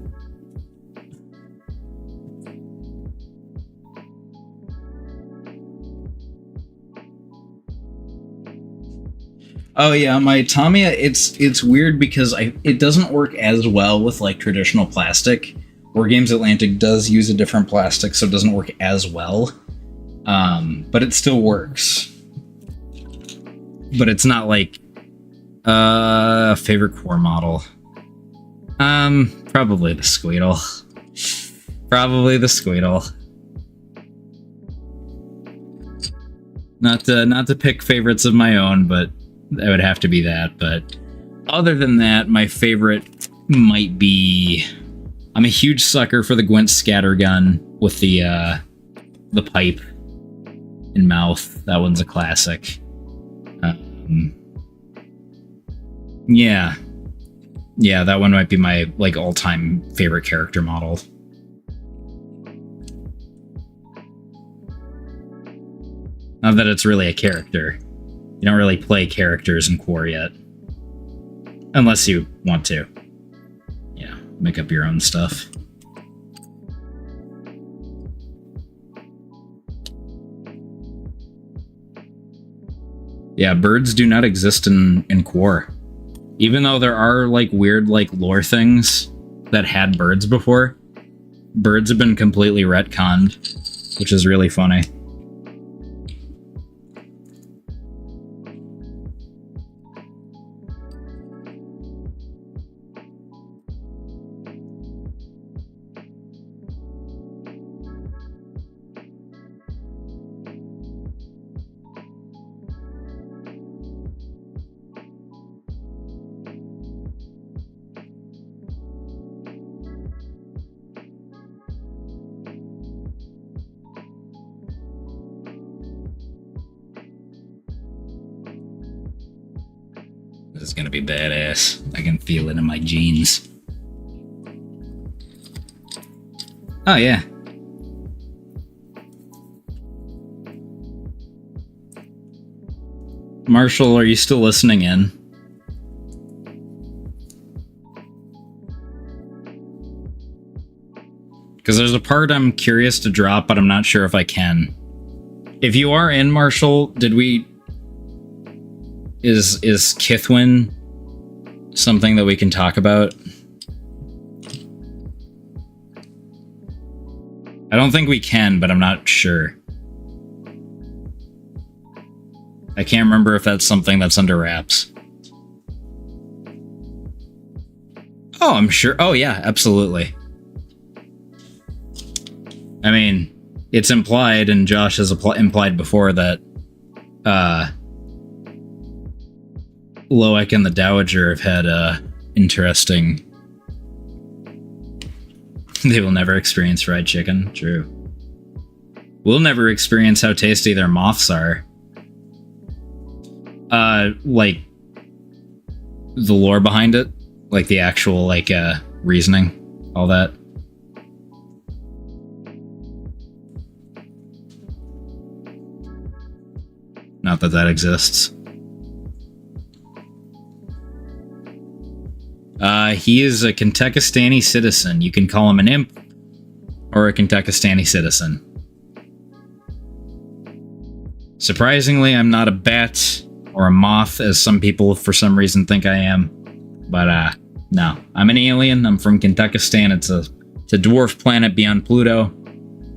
Speaker 1: Oh yeah, my Tamiya, it's weird because it doesn't work as well with like traditional plastic. War Games Atlantic does use a different plastic, so it doesn't work as well. But it still works. But it's not like favorite Quar model. Probably the Squeedle. Probably the Squeedle. Not to pick favorites of my own, but that would have to be that. But other than that, my favorite might be... I'm a huge sucker for the Gwent scattergun with the pipe and mouth. That one's a classic. Yeah, that one might be my like all-time favorite character model. Not that it's really a character. You don't really play characters in Quar yet. Unless you want to. Yeah, make up your own stuff. Yeah, birds do not exist in Quar. Even though there are like weird like lore things that had birds before, birds have been completely retconned, which is really funny. This is gonna be badass. I can feel it in my jeans. Oh yeah. Marshall, are you still listening in? Because there's a part I'm curious to drop, but I'm not sure if I can. If you are in, Marshall, is Kithwin something that we can talk about? I don't think we can, but I'm not sure. I can't remember if that's something that's under wraps. Oh, I'm sure. Oh, yeah, absolutely. I mean, it's implied, and Josh has implied before that Loic and the Dowager have had interesting... They will never experience fried chicken. True. We'll never experience how tasty their moths are. Like, the lore behind it. Like, the actual, like, reasoning. All that. Not that that exists. He is a Kentuckistani citizen. You can call him an imp or a Kentuckistani citizen. Surprisingly, I'm not a bat or a moth, as some people for some reason think I am. But, no. I'm an alien. I'm from Kentuckistan. It's a dwarf planet beyond Pluto.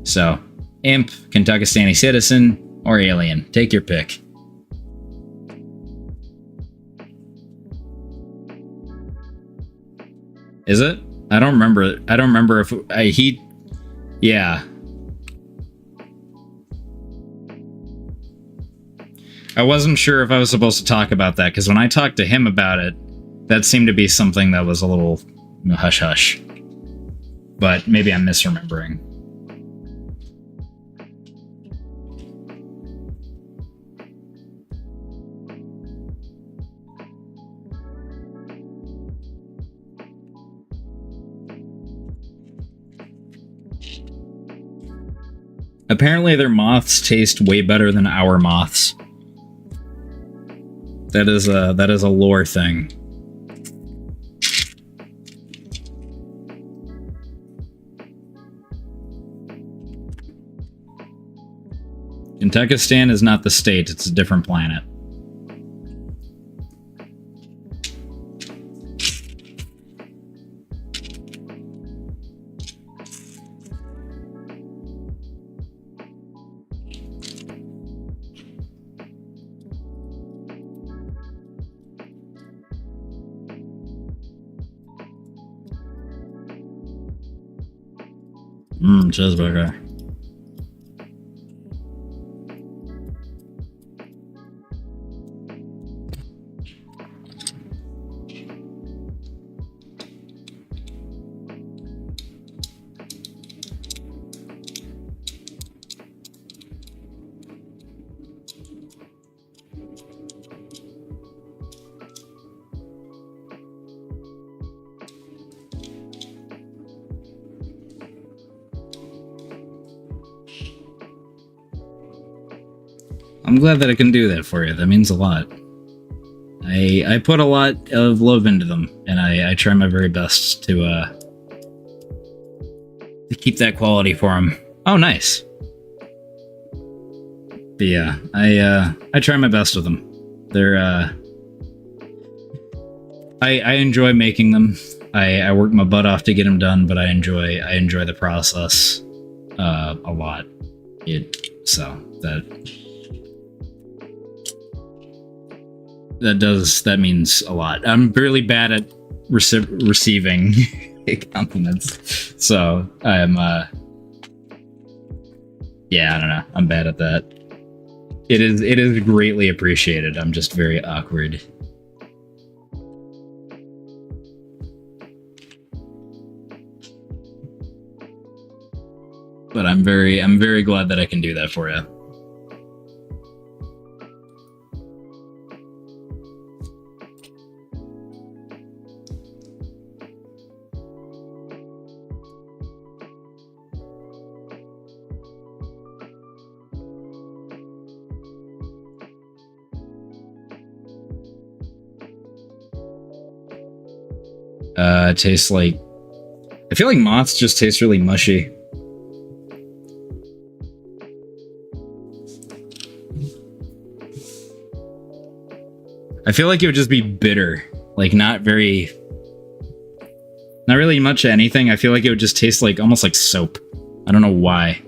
Speaker 1: So, imp, Kentuckistani citizen, or alien. Take your pick. Is it? I don't remember. I don't remember if he... Yeah. I wasn't sure if I was supposed to talk about that, because when I talked to him about it, that seemed to be something that was a little hush-hush. But maybe I'm misremembering. Apparently their moths taste way better than our moths. That is a lore thing. Kentuckistan is not the state, it's a different planet. Cheeseburger. I'm glad that I can do that for you. That means a lot. I put a lot of love into them, and I try my very best to keep that quality for them. Oh, nice. But yeah, I try my best with them. They're I enjoy making them. I work my butt off to get them done, but I enjoy the process a lot. That means a lot. I'm really bad at receiving compliments, so I'm yeah, I don't know. I'm bad at that. It is greatly appreciated. I'm just very awkward. But I'm very glad that I can do that for you. Tastes like... I feel like moths just taste really mushy. I feel like it would just be bitter. Like, not really much of anything. I feel like it would just taste like, almost like soap. I don't know why.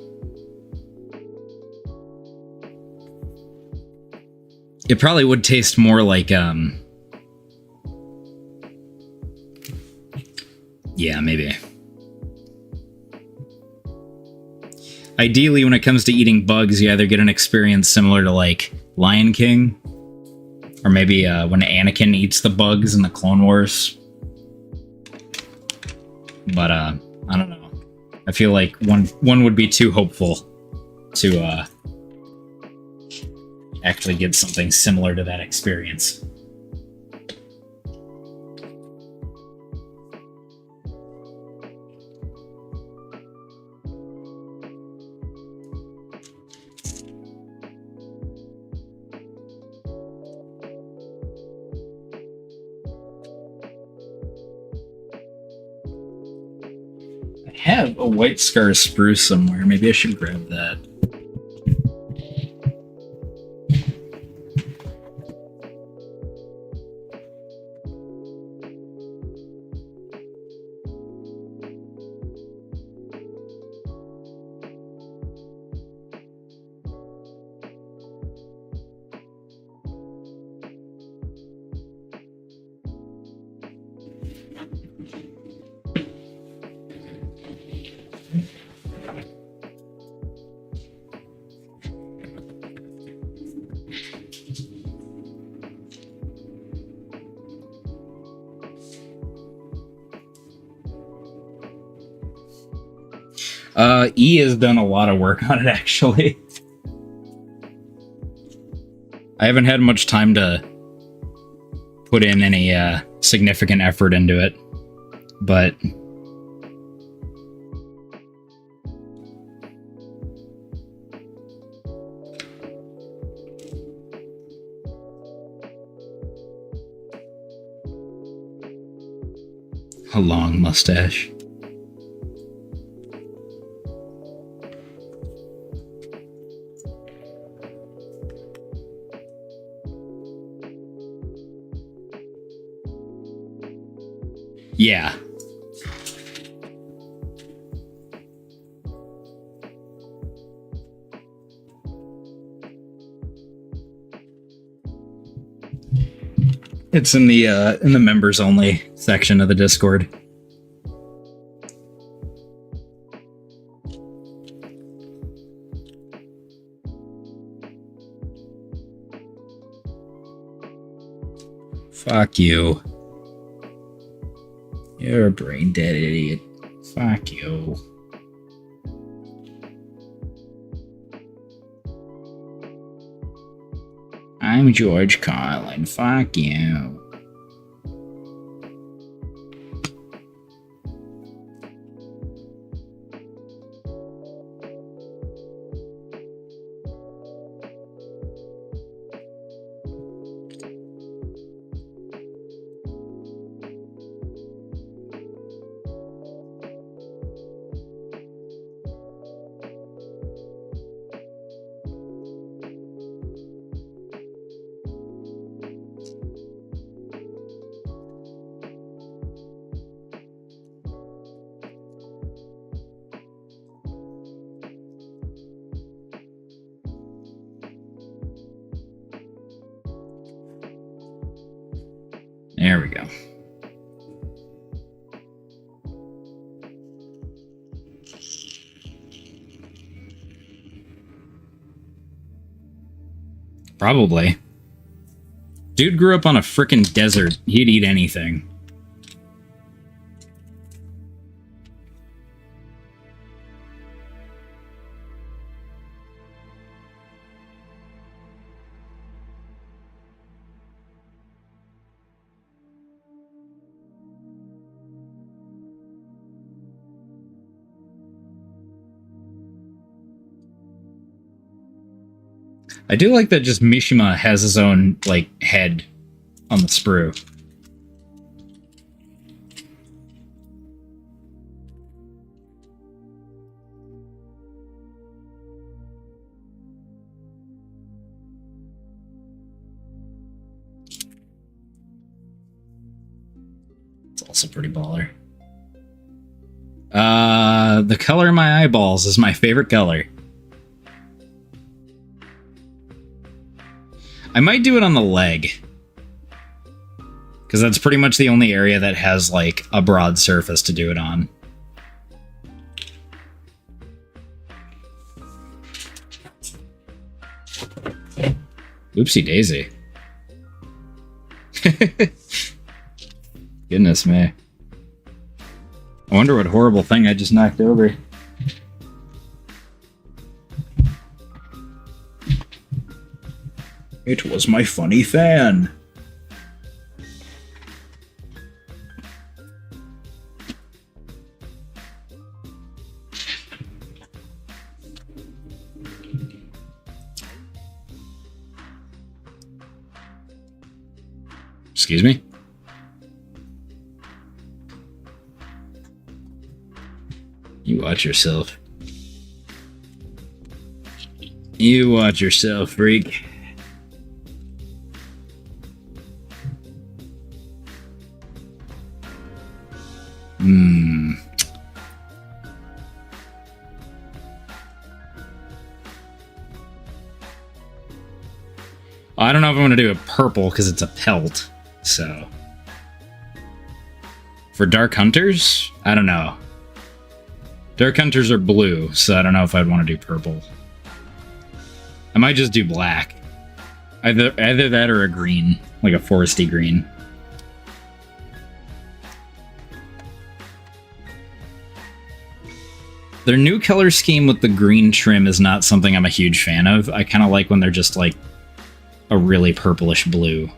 Speaker 1: It probably would taste more like, yeah, maybe. Ideally, when it comes to eating bugs, you either get an experience similar to, like, Lion King, or maybe when Anakin eats the bugs in the Clone Wars. But, I don't know. I feel like one would be too hopeful to, actually get something similar to that experience. I have a White Scar spruce somewhere. Maybe I should grab that. E has done a lot of work on it, actually. I haven't had much time to put in any significant effort into it, but a long mustache. Yeah. It's in the members only section of the Discord. Fuck you. You're a brain dead idiot. Fuck you. I'm George Carlin. Fuck you. There we go. Probably. Dude grew up on a frickin' desert. He'd eat anything. I do like that just Mishima has his own, like, head on the sprue. also pretty baller. The color of my eyeballs is my favorite color. I might do it on the leg. Because that's pretty much the only area that has, like, a broad surface to do it on. Oopsie daisy. Goodness me. I wonder what horrible thing I just knocked over. It was my funny fan. Excuse me? You watch yourself. You watch yourself, freak. I don't know if I'm going to do a purple because it's a pelt, so. For Dark Hunters? I don't know. Dark Hunters are blue, so I don't know if I'd want to do purple. I might just do black. Either that or a green, like a foresty green. Their new color scheme with the green trim is not something I'm a huge fan of. I kind of like when they're just like a really purplish blue.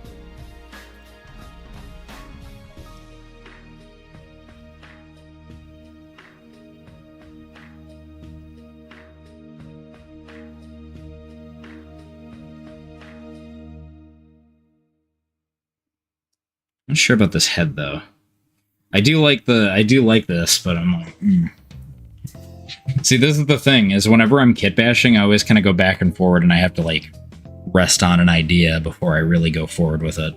Speaker 1: Not sure about this head though. I do like this, but I'm like, See, this is the thing, is whenever I'm kitbashing, I always kind of go back and forward, and I have to, like, rest on an idea before I really go forward with it.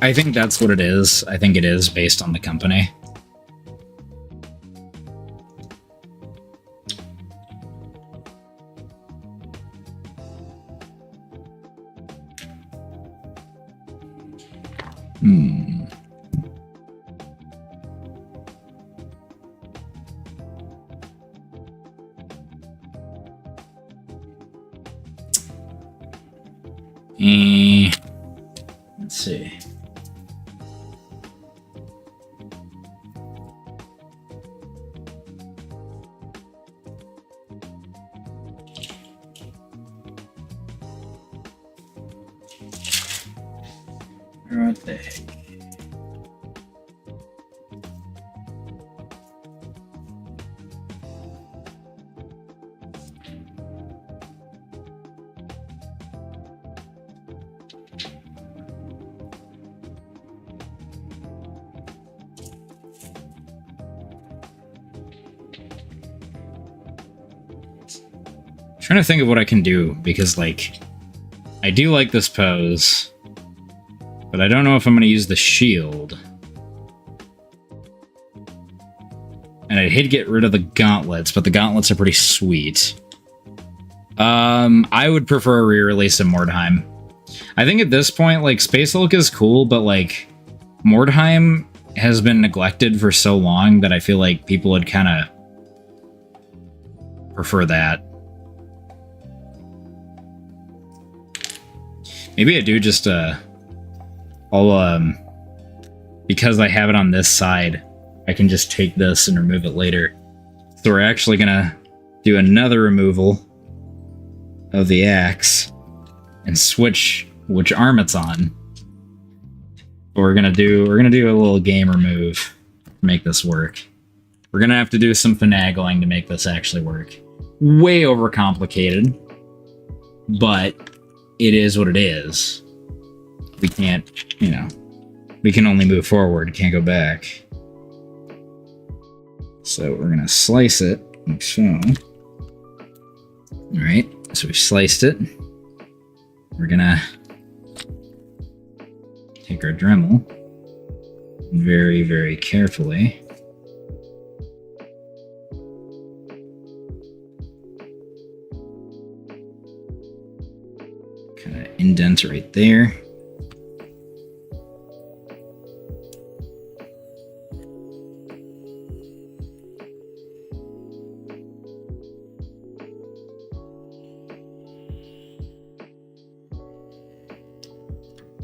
Speaker 1: I think that's what it is. I think it is based on the company. Let's see. What the heck? Trying to think of what I can do, because, like, I do like this pose, but I don't know if I'm going to use the shield. And I did get rid of the gauntlets, but the gauntlets are pretty sweet. I would prefer a re-release of Mordheim. I think at this point, like, Space Hulk is cool, but, like, Mordheim has been neglected for so long that I feel like people would kind of prefer that. Maybe I do just, because I have it on this side, I can just take this and remove it later. So we're actually gonna do another removal of the axe and switch which arm it's on. We're gonna do a little game remove to make this work. We're gonna have to do some finagling to make this actually work. Way overcomplicated. but it is what it is. We can't, you know, we can only move forward, can't go back. So we're gonna slice it, like so. All right, so we've sliced it. We're gonna take our Dremel very, very carefully. Kind of indent right there.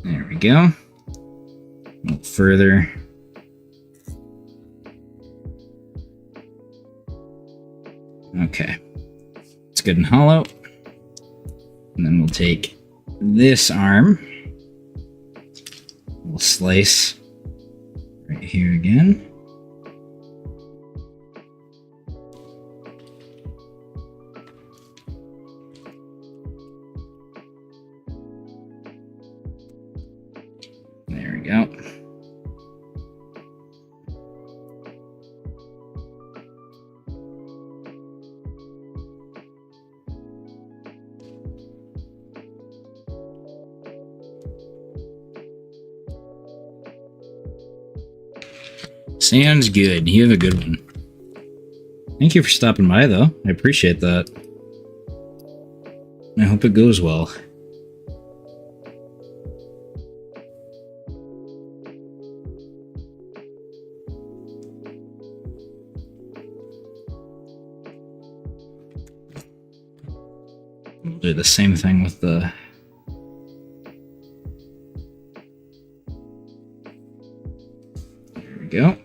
Speaker 1: There we go. A little further. Okay. It's good and hollow. And then we'll take this arm. We'll slice right here again. There we go. Sounds good. You have a good one. Thank you for stopping by, though. I appreciate that. I hope it goes well. We'll do the same thing with the... There we go.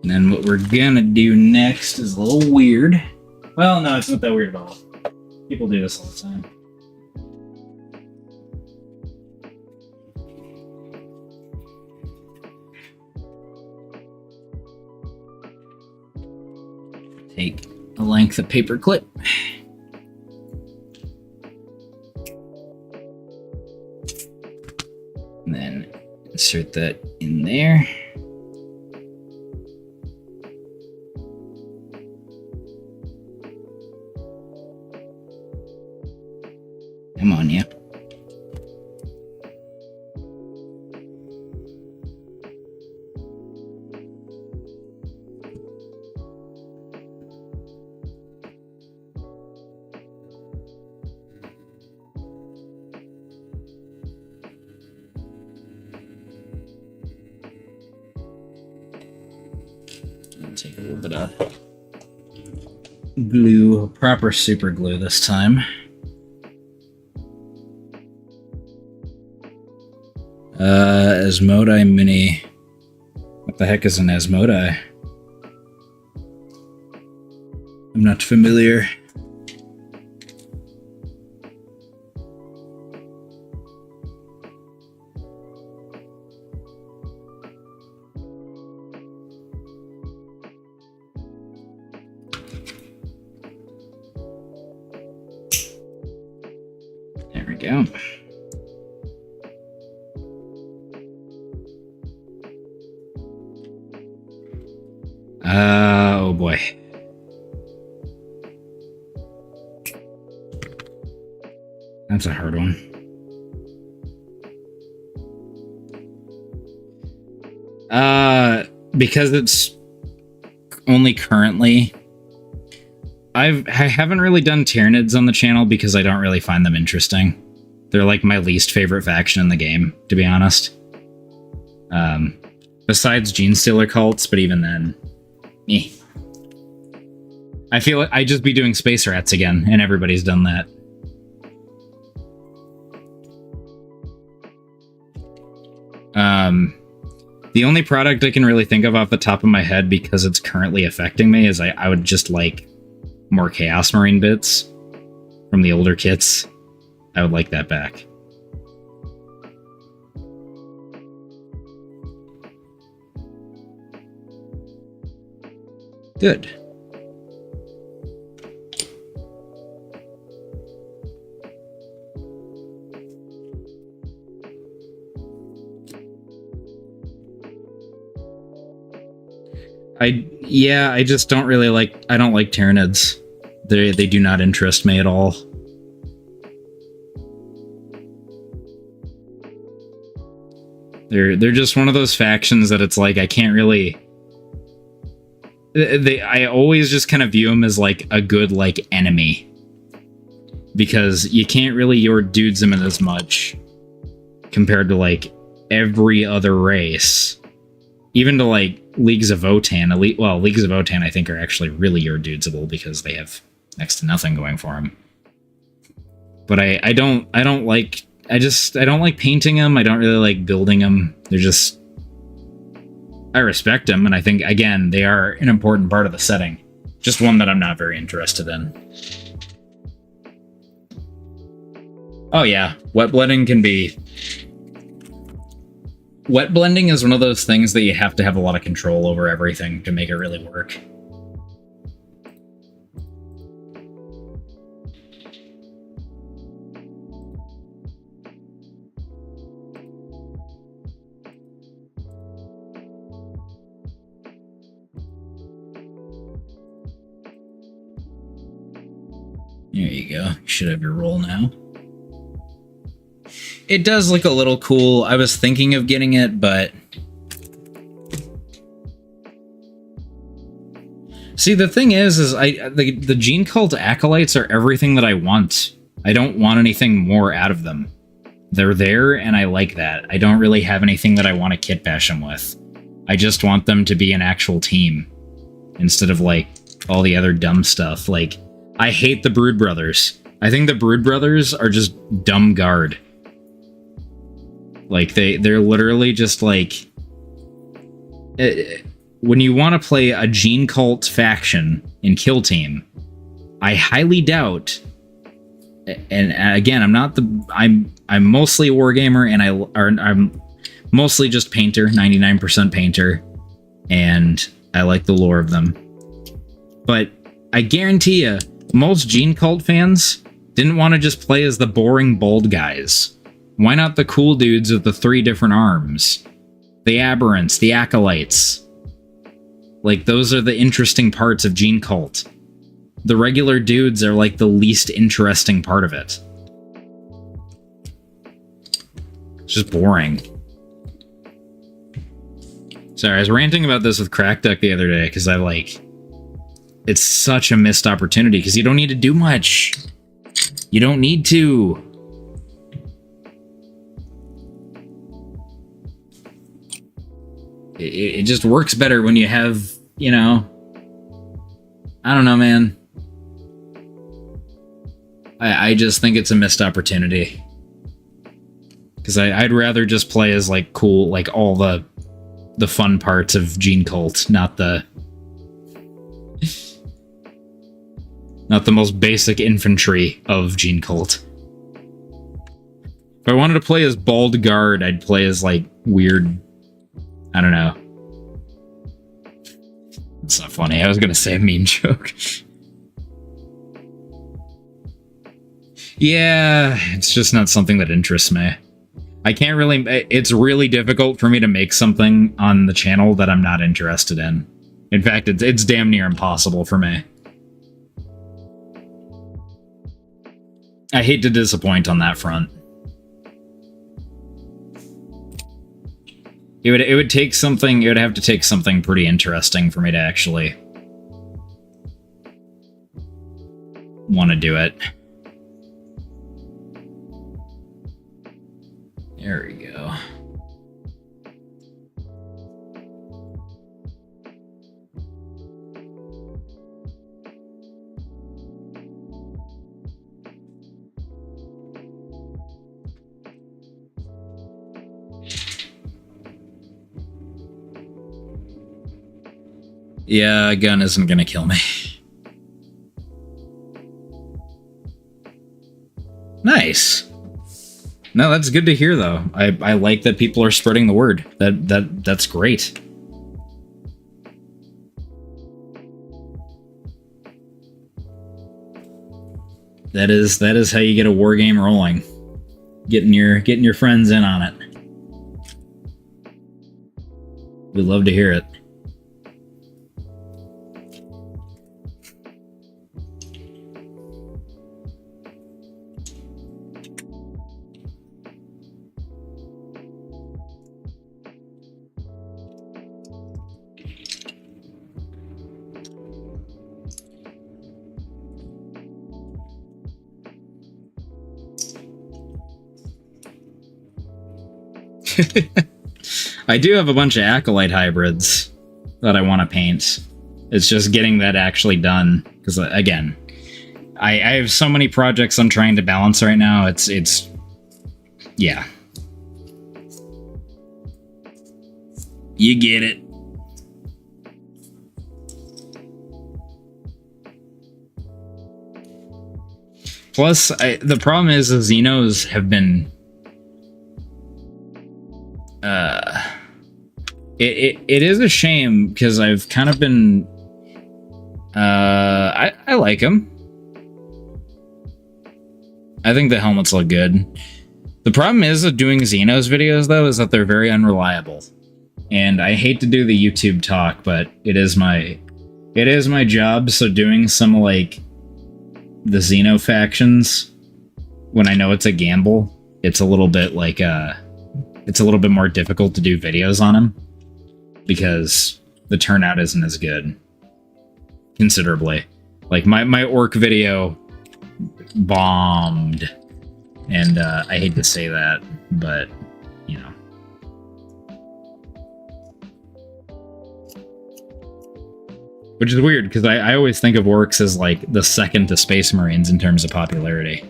Speaker 1: And then what we're gonna do next is a little weird. Well, no, it's not that weird at all. People do this all the time. Take a length of paper clip. And then insert that in there. Come on, yeah. I'll take a little bit of glue, proper super glue this time. Asmodai Mini. What the heck is an Asmodai? I'm not familiar. There we go. Oh boy. That's a hard one. Because it's only currently... I haven't really done Tyranids on the channel because I don't really find them interesting. They're like my least favorite faction in the game, to be honest. Besides Genestealer cults, but even then... Eh. I feel like I'd just be doing Space Rats again, and everybody's done that. The only product I can really think of off the top of my head because it's currently affecting me is I would just like more Chaos Marine bits from the older kits. I would like that back. Good. I just don't really like, I don't like Tyranids. They do not interest me at all. They're just one of those factions that it's like I can't really. I always just kind of view them as like a good like enemy, because you can't really your dudes them as much compared to like every other race, even to like Leagues of Votann. Leagues of Votann I think are actually really your dudesable because they have next to nothing going for them. But I don't like painting them. I don't really like building them. They're just, I respect them, and I think again they are an important part of the setting. Just one that I'm not very interested in. Oh yeah, wet blending can be. Wet blending is one of those things that you have to have a lot of control over everything to make it really work. There you go. You should have your roll now. It does look a little cool. I was thinking of getting it, but... See, the thing is the Gene Cult Acolytes are everything that I want. I don't want anything more out of them. They're there, and I like that. I don't really have anything that I want to kitbash them with. I just want them to be an actual team, instead of, like, all the other dumb stuff. Like, I hate the Brood Brothers. I think the Brood Brothers are just dumb guard. Like, they're literally just, like... when you want to play a Gene Cult faction in Kill Team, I highly doubt... And again, I'm mostly a wargamer, and I'm mostly just painter, 99% painter, and I like the lore of them. But I guarantee you, most Gene Cult fans didn't want to just play as the boring bald guys. Why not the cool dudes with the 3 different arms? The Aberrants, the Acolytes. Like, those are the interesting parts of Gene Cult. The regular dudes are like the least interesting part of it. It's just boring. Sorry, I was ranting about this with Crack Duck the other day because it's such a missed opportunity because you don't need to do much. You don't need to. It just works better when you have, you know, I don't know, man. I just think it's a missed opportunity. Because I'd rather just play as, like, cool, like, all the fun parts of Gene Cult, not the most basic infantry of Gene Cult. If I wanted to play as Bald Guard, I'd play as, like, weird... I don't know. It's not funny. I was gonna say a mean joke. Yeah, it's just not something that interests me. I can't really... It's really difficult for me to make something on the channel that I'm not interested in. In fact, it's damn near impossible for me. I hate to disappoint on that front. It would take something... It would have to take something pretty interesting for me to actually want to do it. There we go. Yeah, a gun isn't gonna kill me. Nice. No, that's good to hear, though. I like that people are spreading the word. That's great. That is how you get a war game rolling. Getting your friends in on it. We love to hear it. I do have a bunch of Acolyte hybrids that I want to paint. It's just getting that actually done. Because, again, I have so many projects I'm trying to balance right now. It's yeah. You get it. Plus, the problem is the Xenos have been... It is a shame because I've kind of been I like them. I think the helmets look good. The problem is with doing Xenos videos though is that they're very unreliable. And I hate to do the YouTube talk, but it is my job, so doing some like the Xeno factions when I know it's a gamble, it's a little bit like it's a little bit more difficult to do videos on them because the turnout isn't as good considerably. Like my orc video bombed, and I hate to say that, but you know. Which is weird because I always think of orcs as like the second to Space Marines in terms of popularity.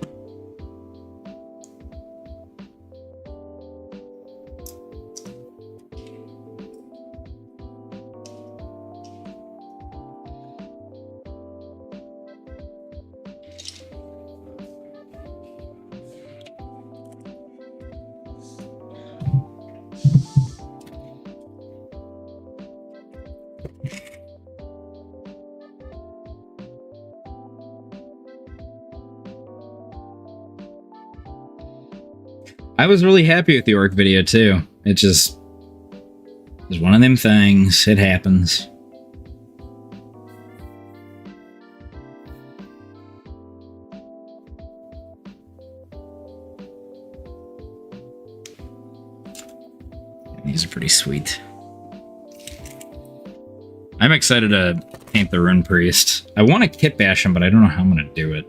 Speaker 1: I was really happy with the orc video too. It just was one of them things. It happens. These are pretty sweet. I'm excited to paint the Rune Priest. I want to Kitbash him, but I don't know how I'm going to do it.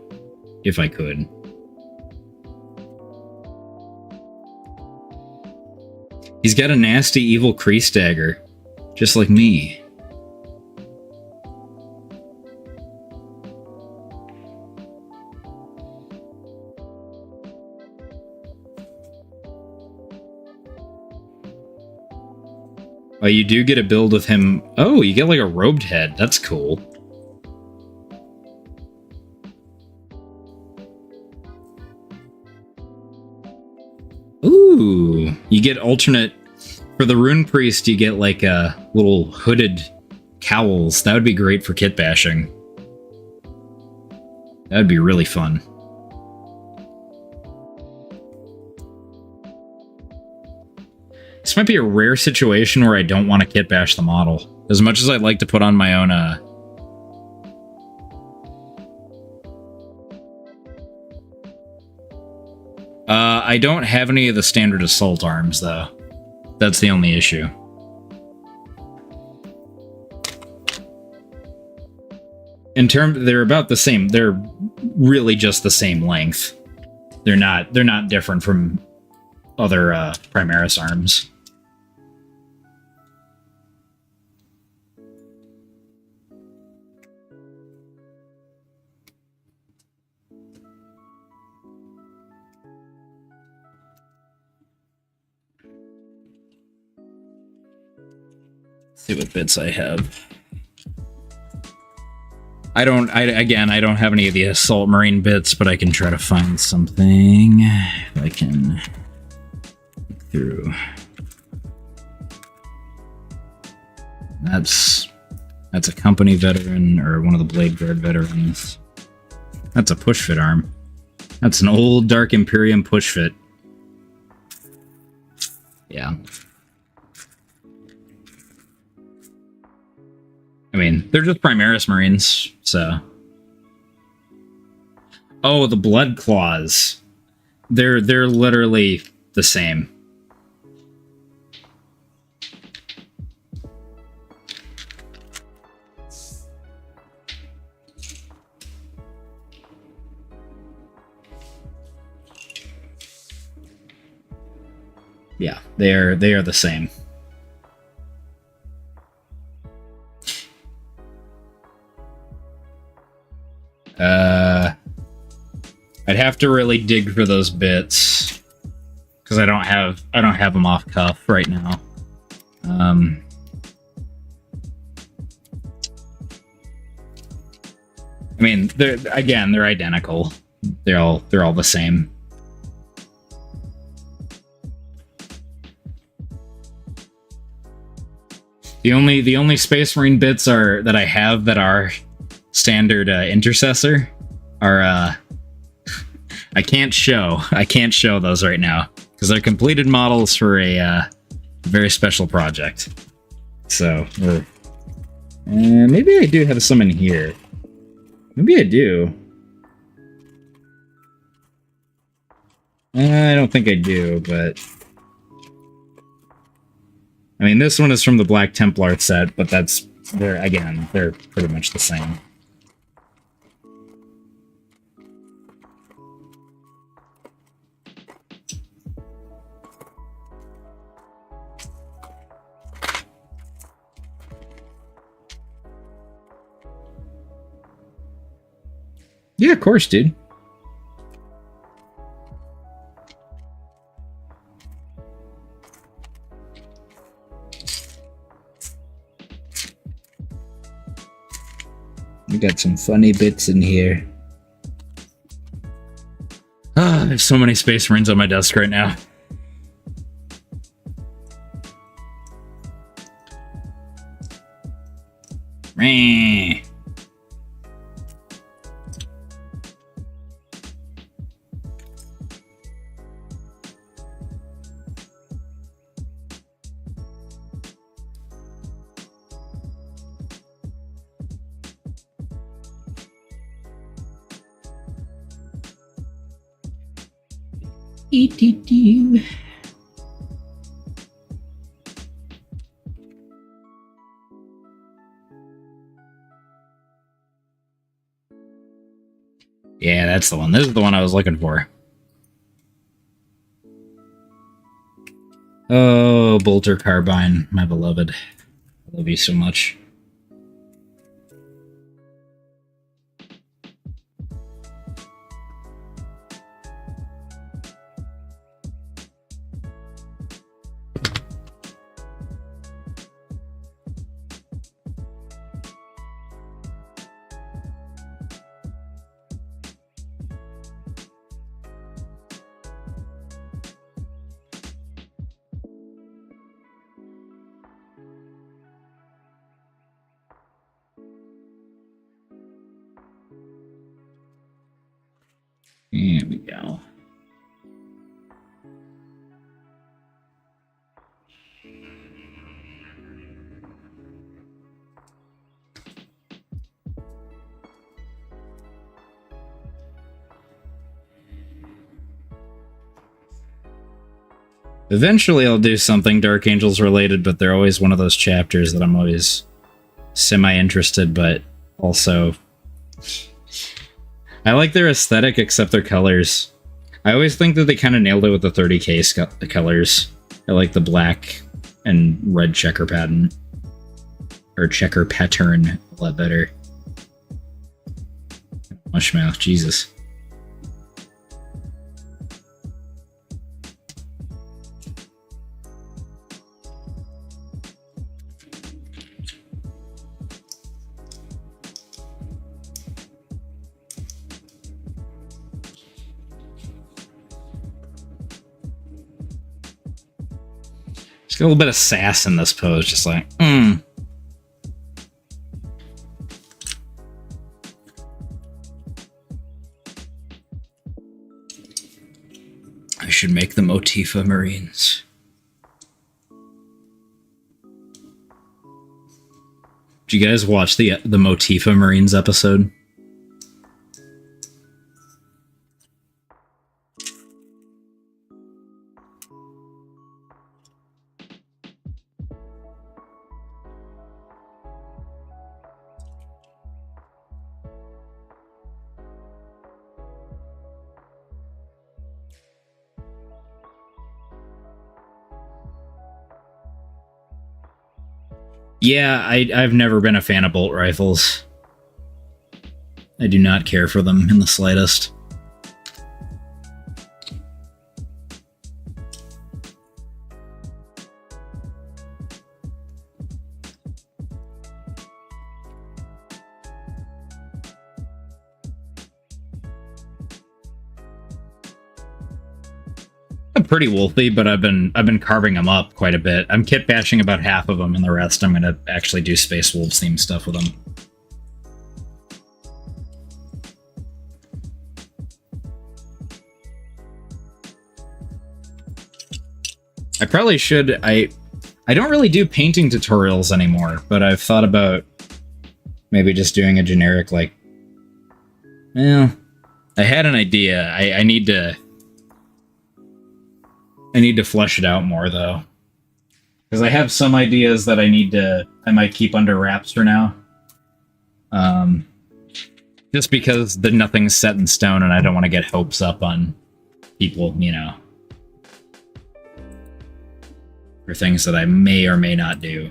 Speaker 1: If I could. He's got a nasty evil crease dagger, just like me. Oh, you do get a build of him. Oh, you get like a robed head. That's cool. Ooh, you get alternate for the Rune Priest. You get like a little hooded cowls. That would be great for Kitbashing. That would be really fun. This might be a rare situation where I don't want to Kitbash the model. As much as I'd like to put on my own I don't have any of the standard assault arms, though. That's the only issue. They're about the same. They're really just the same length. They're not different from other Primaris arms. See what bits I have. I don't have any of the Assault Marine bits, but I can try to find something. If I can look through. That's a company veteran, or one of the Blade Guard veterans. That's a push fit arm. That's an old Dark Imperium push fit. Yeah. I mean, they're just Primaris Marines, so... Oh, the Blood Claws. They're literally the same. Yeah, they are the same. I'd have to really dig for those bits because I don't have them off cuff right now. I mean, they're identical. They're all the same. The only Space Marine bits that I have that are standard intercessor are I can't show those right now because they're completed models for a very special project. So maybe I do have some in here. Maybe I do. I don't think I do, but I mean, this one is from the Black Templar set, but they're pretty much the same. Yeah, of course, dude. We got some funny bits in here. Ah, there's so many Space Marines on my desk right now. Meh. Yeah, that's the one. This is the one I was looking for. Oh, Bolter Carbine, my beloved. I love you so much. Here we go. Eventually I'll do something Dark Angels related, but they're always one of those chapters that I'm always semi-interested, but also... I like their aesthetic, except their colors. I always think that they kind of nailed it with the 30k colors. I like the black and red checker pattern. Or checker pattern a lot better. Mushmouth, Jesus. Just got a little bit of sass in this pose, just like, I should make the Motifa Marines. Did you guys watch the Motifa Marines episode? Yeah, I've never been a fan of bolt rifles. I do not care for them in the slightest. I'm pretty wolfy, but I've been carving them up quite a bit. I'm kitbashing about half of them, and the rest I'm gonna actually do Space Wolves themed stuff with them. I probably should. I don't really do painting tutorials anymore, but I've thought about maybe just doing a generic, like, well, I had an idea. I need to flesh it out more, though. Because I have some ideas that I might keep under wraps for now. Just because nothing's set in stone and I don't want to get hopes up on people, you know. For things that I may or may not do.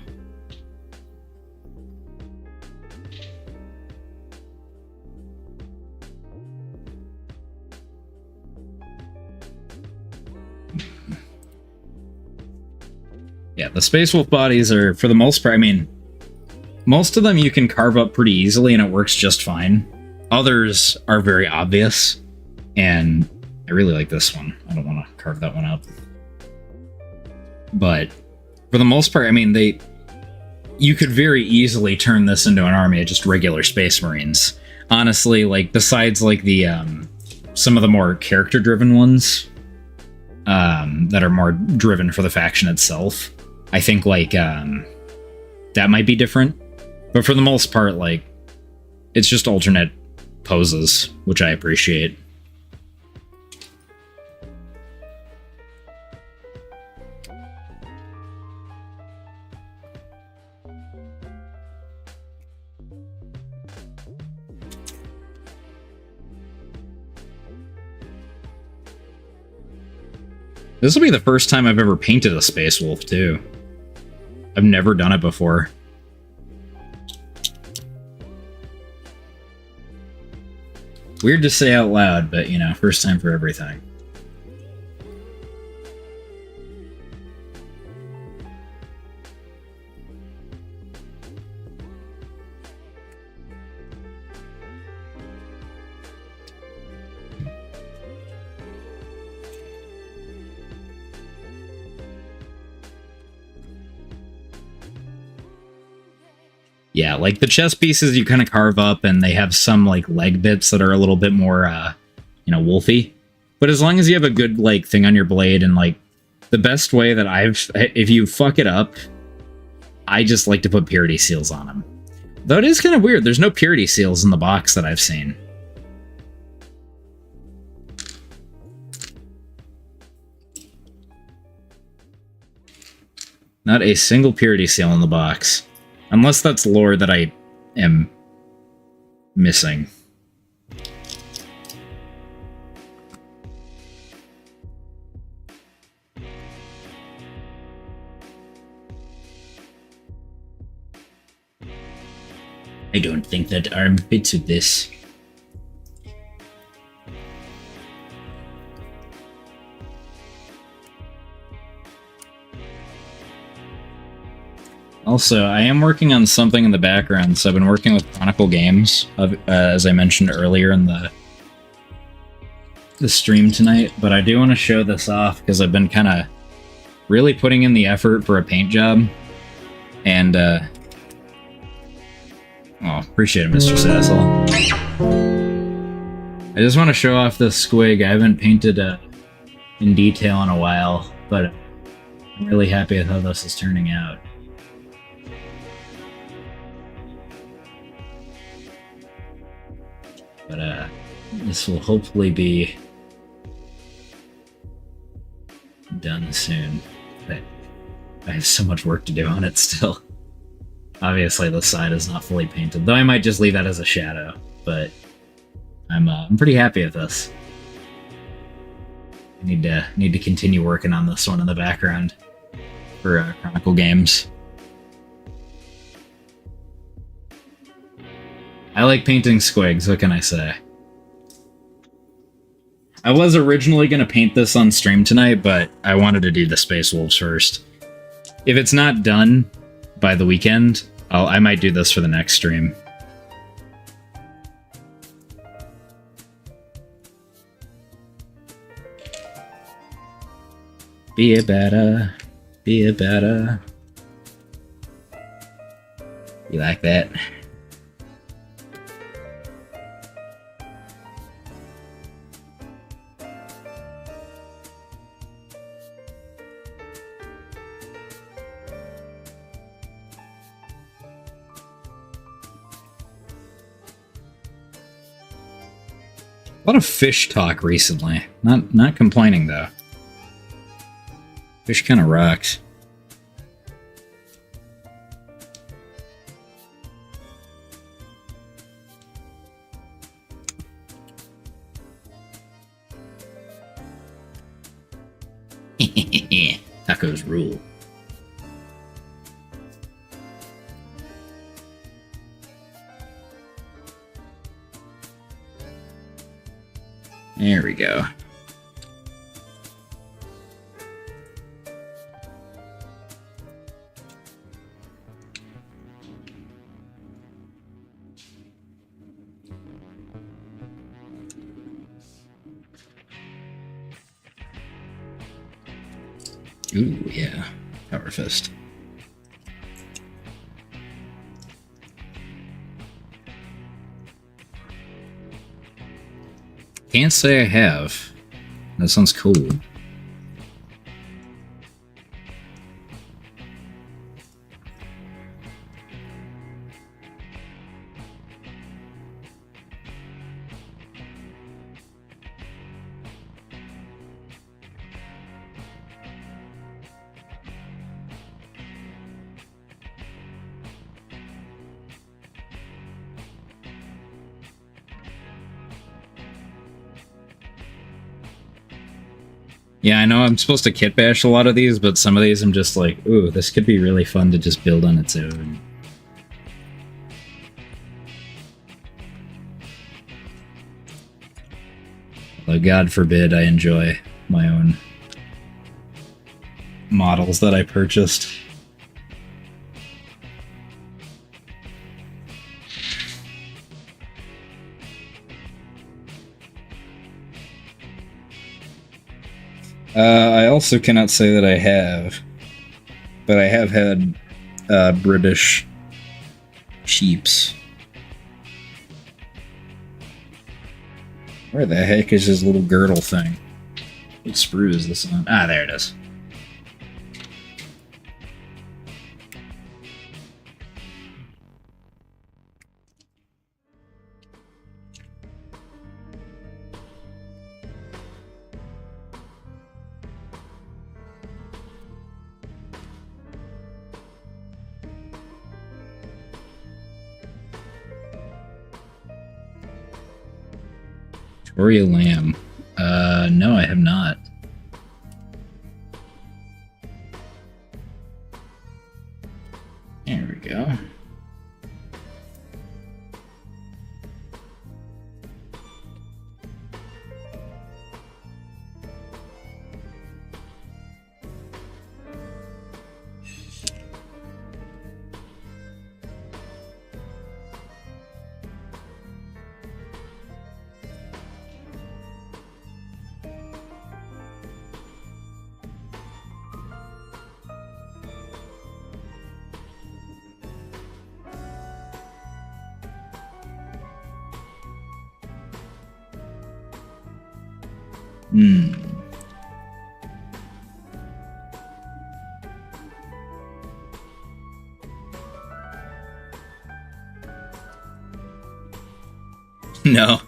Speaker 1: Yeah, the Space Wolf bodies are, for the most part, I mean, most of them you can carve up pretty easily and it works just fine. Others are very obvious, and I really like this one. I don't want to carve that one up. But for the most part, I mean, you could very easily turn this into an army of just regular Space Marines. Honestly, like, besides, like, the, some of the more character-driven ones, that are more driven for the faction itself, I think, like, that might be different. But for the most part, like, it's just alternate poses, which I appreciate. This will be the first time I've ever painted a Space Wolf, too. I've never done it before. Weird to say out loud, but, you know, first time for everything. Yeah, like the chest pieces you kind of carve up, and they have some like leg bits that are a little bit more, you know, wolfy. But as long as you have a good like thing on your blade, and like the best way that if you fuck it up, I just like to put purity seals on them. Though it is kind of weird. There's no purity seals in the box that I've seen. Not a single purity seal in the box. Unless that's lore that I am missing. I don't think that arm fits with this. Also, I am working on something in the background, so I've been working with Chronicle Games, as I mentioned earlier in the stream tonight, but I do want to show this off because I've been kind of really putting in the effort for a paint job, and, oh, appreciate it, Mr. Sassel. I just want to show off this squig. I haven't painted in detail in a while, but I'm really happy with how this is turning out. But this will hopefully be done soon. But I have so much work to do on it still. Obviously, the side is not fully painted, though I might just leave that as a shadow. But I'm pretty happy with this. I need to continue working on this one in the background for Chronicle games. I like painting squigs, what can I say? I was originally going to paint this on stream tonight, but I wanted to do the Space Wolves first. If it's not done by the weekend, I might do this for the next stream. Be a better, be a better. You like that? A lot of fish talk recently. Not complaining though. Fish kind of rocks. Tacos rule. There we go. Ooh, yeah. Power Fist. Can't say I have. That sounds cool. Yeah, I know I'm supposed to kit bash a lot of these, but some of these I'm just like, ooh, this could be really fun to just build on its own. Although, God forbid I enjoy my own models that I purchased. I also cannot say that I have, but I have had British sheeps. Where the heck is his little girdle thing? What sprue is this on? Ah, there it is. Victoria Lamb. No, I have not. There we go. No.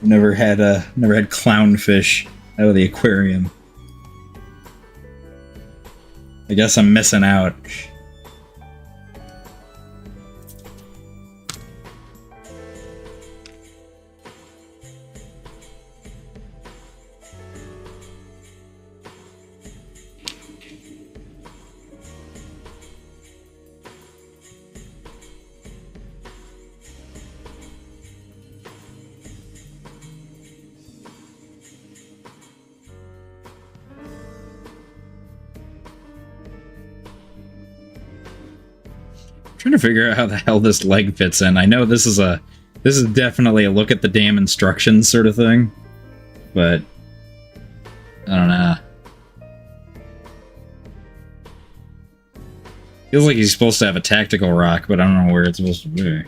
Speaker 1: Never had clownfish out of the aquarium. I guess I'm missing out. Trying to figure out how the hell this leg fits in. I know this is definitely a look at the damn instructions sort of thing, but I don't know. Feels like he's supposed to have a tactical rock, but I don't know where it's supposed to be.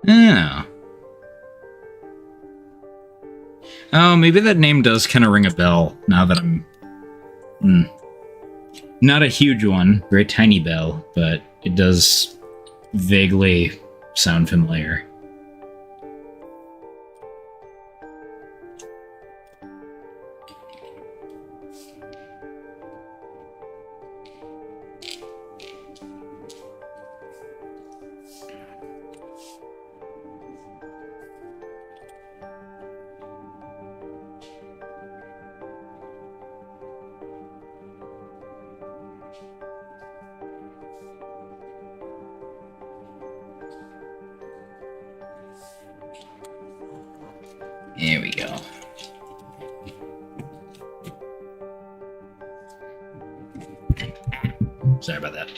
Speaker 1: Yeah. Oh, maybe that name does kind of ring a bell now that I'm... Not a huge one, very tiny bell, but it does vaguely sound familiar. There we go. Sorry about that.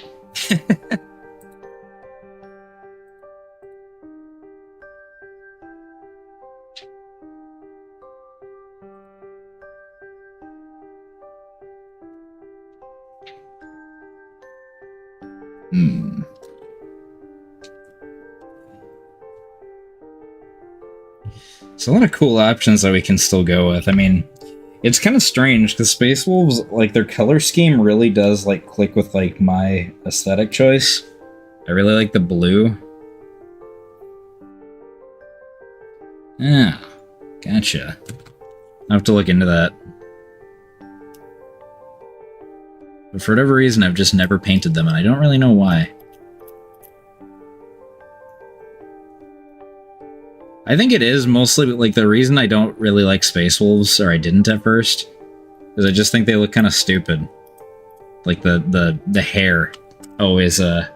Speaker 1: There's a lot of cool options that we can still go with. I mean, it's kind of strange because Space Wolves, like, their color scheme really does, like, click with, like, my aesthetic choice. I really like the blue. Yeah, gotcha. I'll have to look into that. But for whatever reason, I've just never painted them, and I don't really know why. I think it is mostly, like, the reason I don't really like Space Wolves, or I didn't at first, is I just think they look kind of stupid. Like, the hair always, looked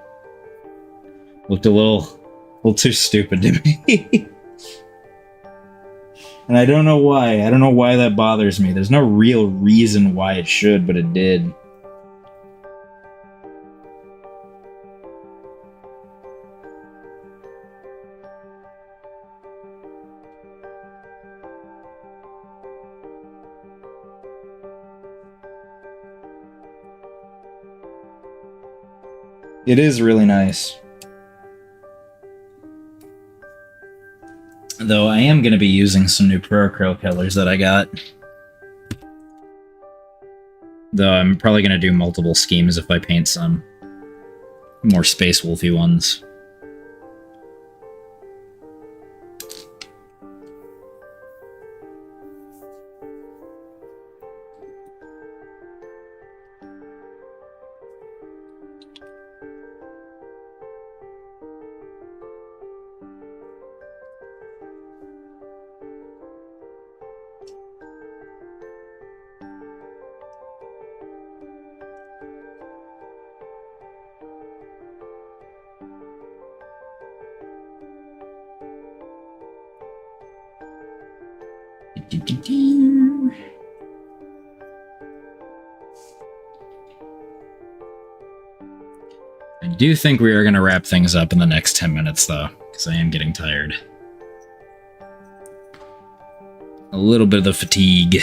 Speaker 1: a little too stupid to me. And I don't know why. I don't know why that bothers me. There's no real reason why it should, but it did. It is really nice. Though I am going to be using some new Pro Acryl colors that I got. Though I'm probably going to do multiple schemes if I paint some more Space Wolfy ones. I do think we are going to wrap things up in the next 10 minutes, though, because I am getting tired. A little bit of the fatigue.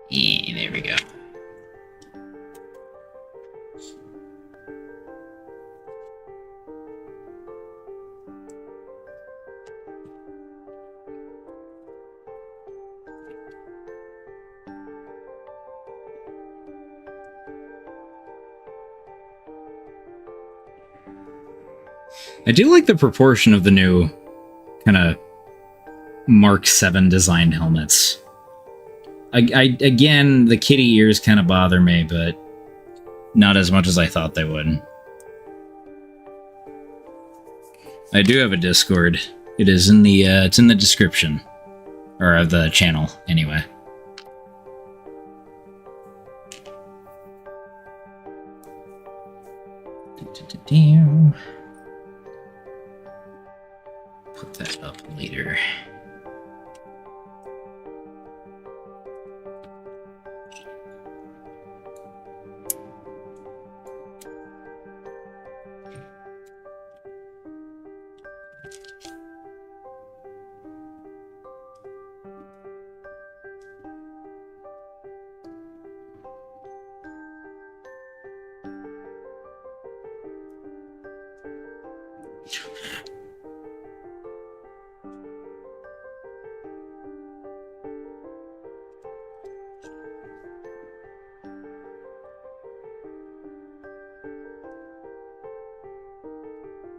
Speaker 1: Yeah, there we go. I do like the proportion of the new kind of Mark 7 designed helmets. Again, the kitty ears kind of bother me, but not as much as I thought they would. I do have a Discord. It is in the it's in the description, or of the channel anyway. Put that up later.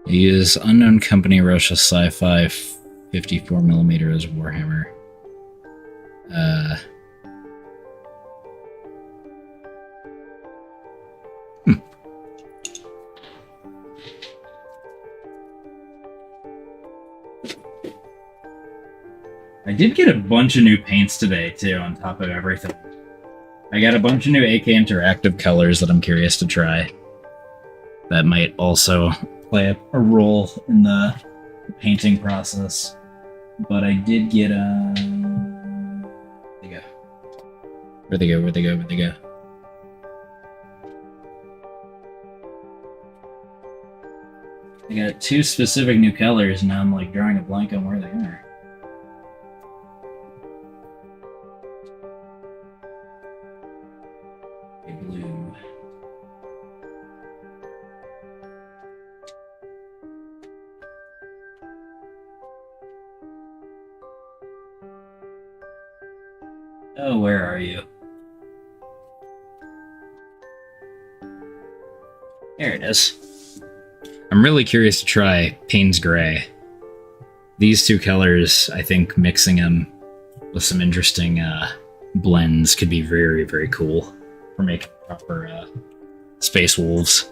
Speaker 1: Use unknown company Russia Sci-Fi 54mm as Warhammer. I did get a bunch of new paints today, too, on top of everything. I got a bunch of new AK Interactive colors that I'm curious to try. That might also play a role in the painting process. But I did get Where'd they go? Where'd they go? Where'd they go? I got two specific new colors, and now I'm like drawing a blank on where they are. Blue. Oh, where are you? There it is. I'm really curious to try Payne's Gray. These two colors, I think mixing them with some interesting blends could be very, very cool for making proper Space Wolves.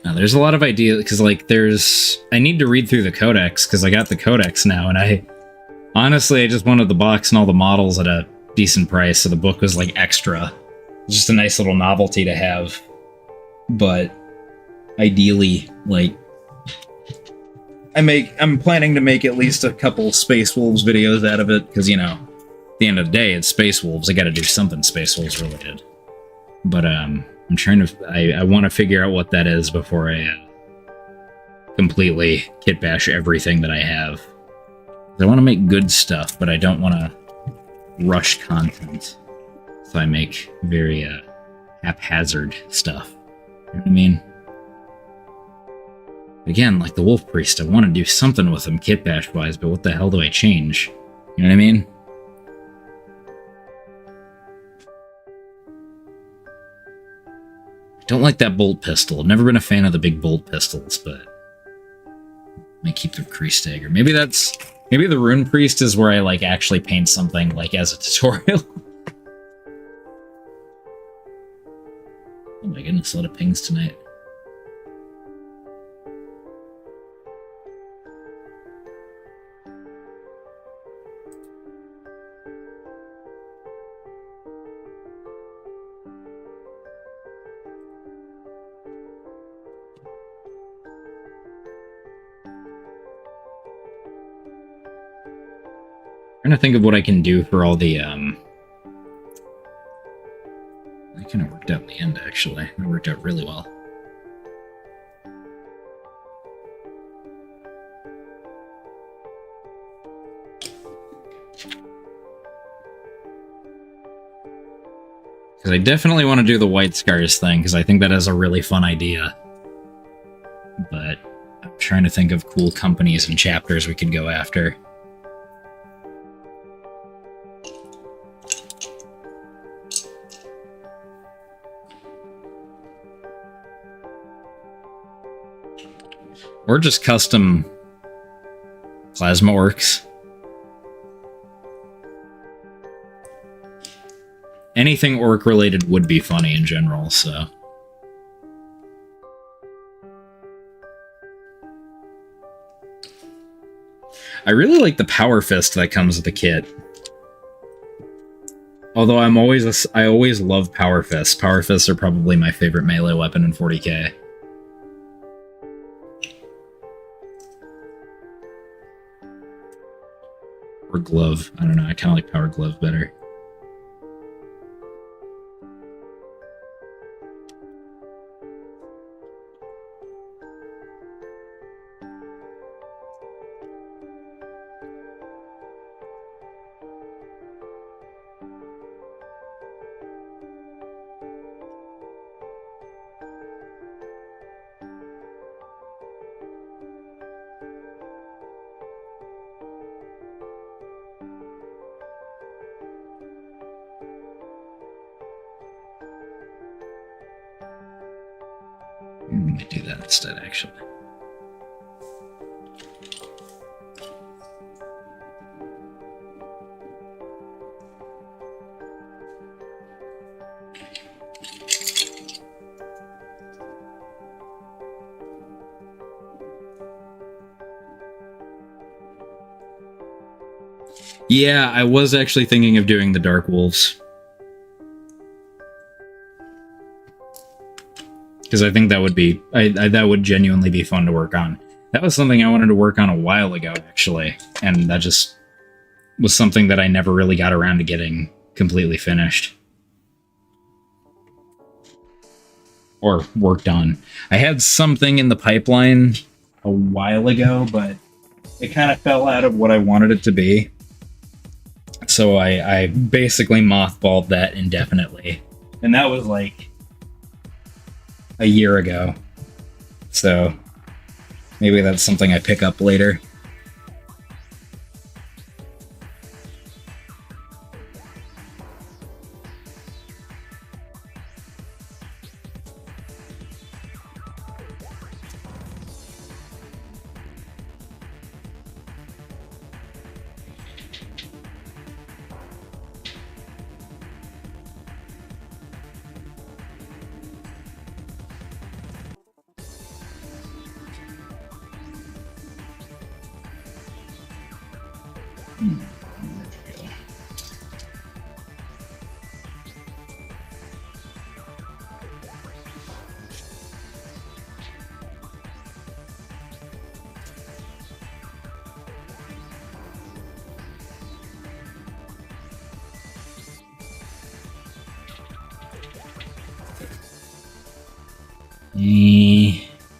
Speaker 1: Now, there's a lot of ideas, because, like, I need to read through the codex, because I got the codex now, and I just wanted the box and all the models at a decent price, so the book was, like, extra. Just a nice little novelty to have. But, ideally, like, I'm planning to make at least a couple Space Wolves videos out of it, because, you know, at the end of the day, it's Space Wolves. I gotta do something Space Wolves related. But, I'm trying to... I want to figure out what that is before I completely kitbash everything that I have. I want to make good stuff, but I don't want to rush content. So I make very haphazard stuff. You know what I mean? Again, like the Wolf Priest, I want to do something with him kitbash-wise, but what the hell do I change? You know what I mean? Don't like that bolt pistol. Never been a fan of the big bolt pistols, but might keep the crease dagger. Maybe the Rune Priest is where I like actually paint something like as a tutorial. Oh my goodness, a lot of pings tonight. Trying to think of what I can do for all the, that kind of worked out in the end, actually. It worked out really well. Because I definitely want to do the White Scars thing, because I think that is a really fun idea. But I'm trying to think of cool companies and chapters we could go after. Or just custom plasma orcs. Anything orc related would be funny in general, so. I really like the Power Fist that comes with the kit. Although I always love Power Fists. Power Fists are probably my favorite melee weapon in 40k. Or glove. I don't know, I kind of like Power Glove better. I might do that instead, actually. Yeah, I was actually thinking of doing the Dark Wolves. Because I think that would be, that would genuinely be fun to work on. That was something I wanted to work on a while ago, actually. And that just was something that I never really got around to getting completely finished. Or worked on. I had something in the pipeline a while ago, but it kind of fell out of what I wanted it to be. So I basically mothballed that indefinitely. And that was like a year ago. So maybe that's something I pick up later.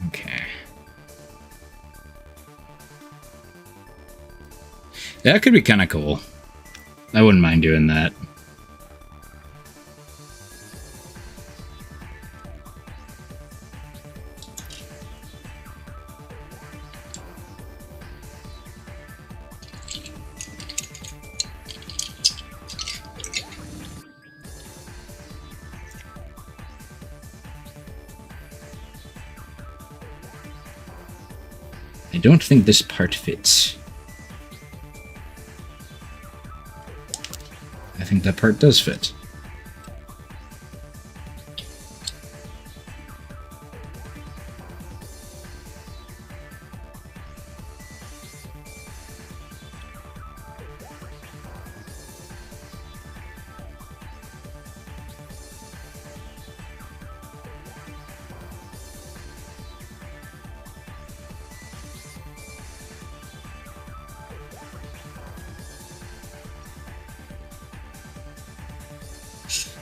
Speaker 1: Okay. That could be kind of cool. I wouldn't mind doing that. don't think this part fits. I think that part does fit.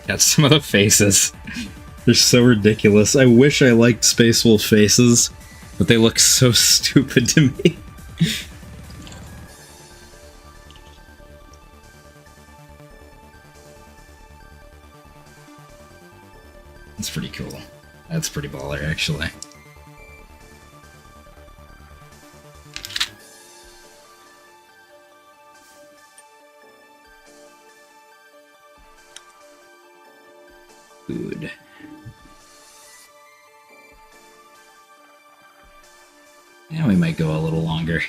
Speaker 1: Got some of the faces. They're so ridiculous. I wish I liked Space Wolf faces, but they look so stupid to me. That's pretty cool. That's pretty baller, actually. Good. Yeah, we might go a little longer.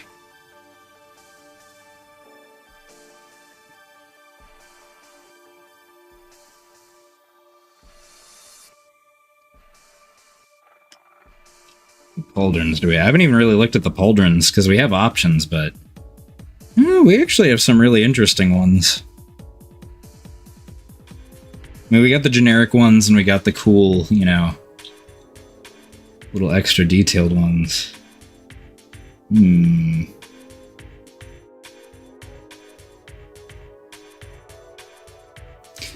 Speaker 1: Pauldrons, do we? I haven't even really looked at the pauldrons because we have options, but we actually have some really interesting ones. I mean, we got the generic ones and we got the cool, you know, little extra detailed ones. I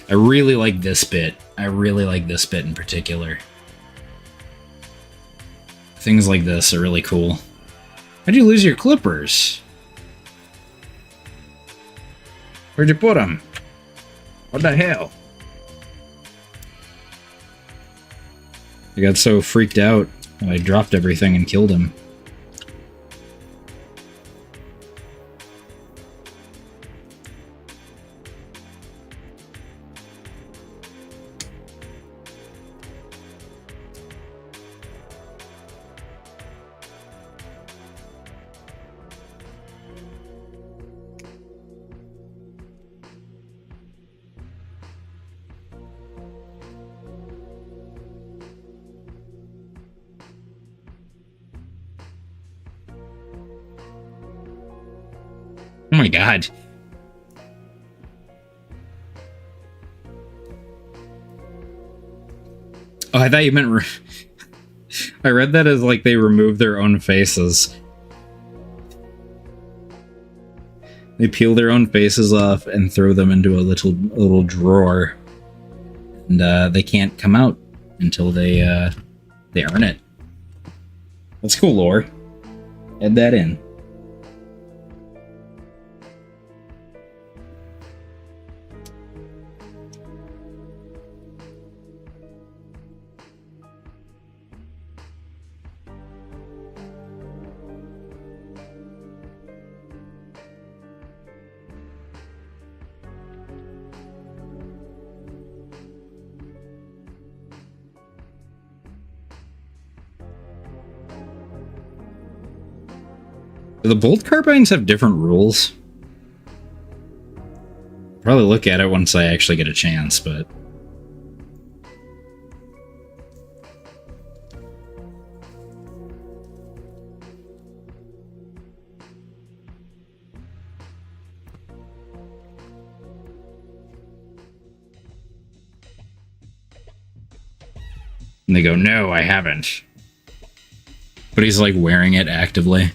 Speaker 1: really like this bit. I really like this bit in particular. Things like this are really cool. How'd you lose your clippers? Where'd you put them? What the hell? I got so freaked out that I dropped everything and killed him. Oh my god. Oh, I thought you meant... I read that as like they remove their own faces. They peel their own faces off and throw them into a little drawer. And they can't come out until they earn it. That's cool lore. Add that in. Do the bolt carbines have different rules? Probably look at it once I actually get a chance, but... And they go, no, I haven't. But he's like wearing it actively.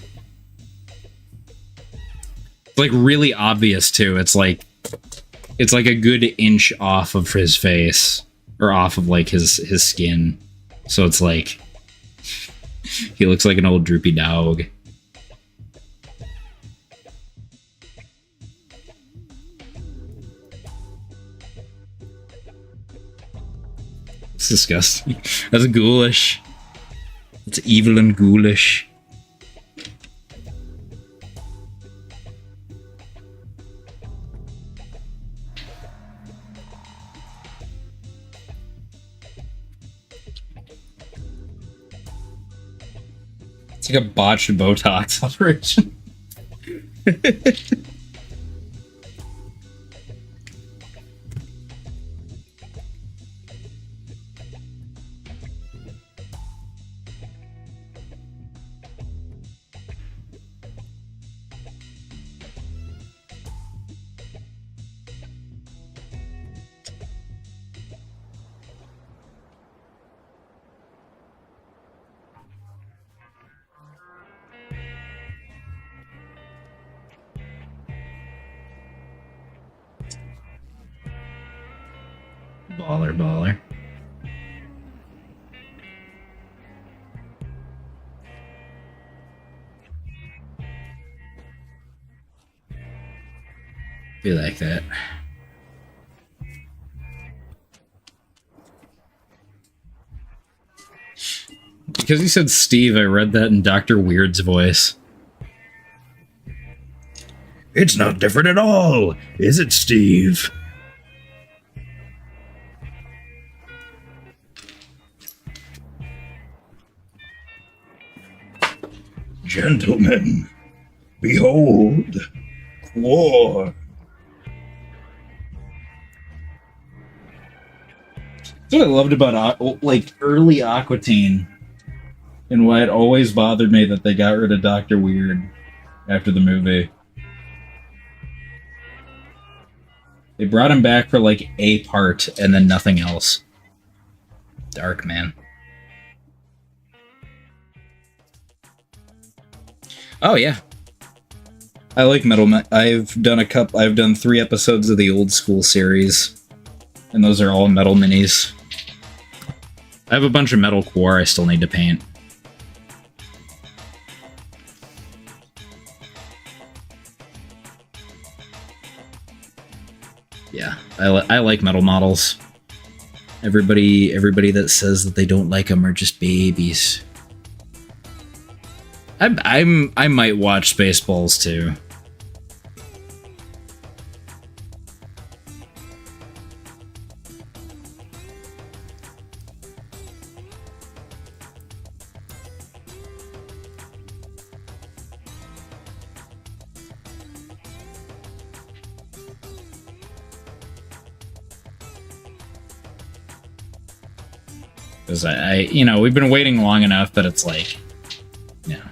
Speaker 1: It's like really obvious too. It's like a good inch off of his face. Or off of like his skin. So it's like he looks like an old droopy dog. It's disgusting. That's ghoulish. It's evil and ghoulish. It's It's like a botched Botox operation. Baller. Be like that. Because he said Steve, I read that in Dr. Weird's voice.
Speaker 2: It's not different at all, is it, Steve? Gentlemen, behold, Quar.
Speaker 1: That's what I loved about like early Aquatine, and why it always bothered me that they got rid of Dr. Weird after the movie. They brought him back for like a part and then nothing else. Dark, man. Oh yeah, I like Metal. I've done 3 episodes of the old school series, and those are all Metal minis. I have a bunch of Metal Quar I still need to paint. Yeah, I like Metal models. Everybody that says that they don't like them are just babies. I might watch Spaceballs too. Because you know, we've been waiting long enough that it's like, you know.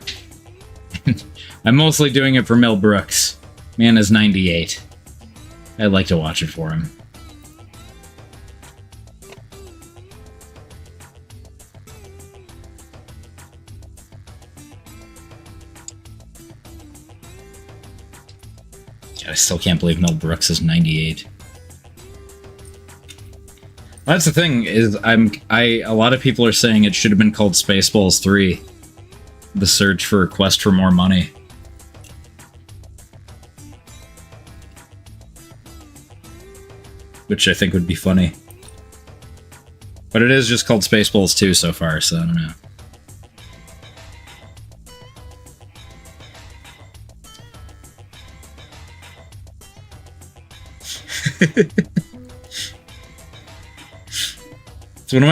Speaker 1: I'm mostly doing it for Mel Brooks. Man is 98. I'd like to watch it for him. God, I still can't believe Mel Brooks is 98. That's the thing, is a lot of people are saying it should have been called Spaceballs 3. The search for quest for more money. Which I think would be funny. But it is just called Spaceballs 2 so far, so I don't know. It's one of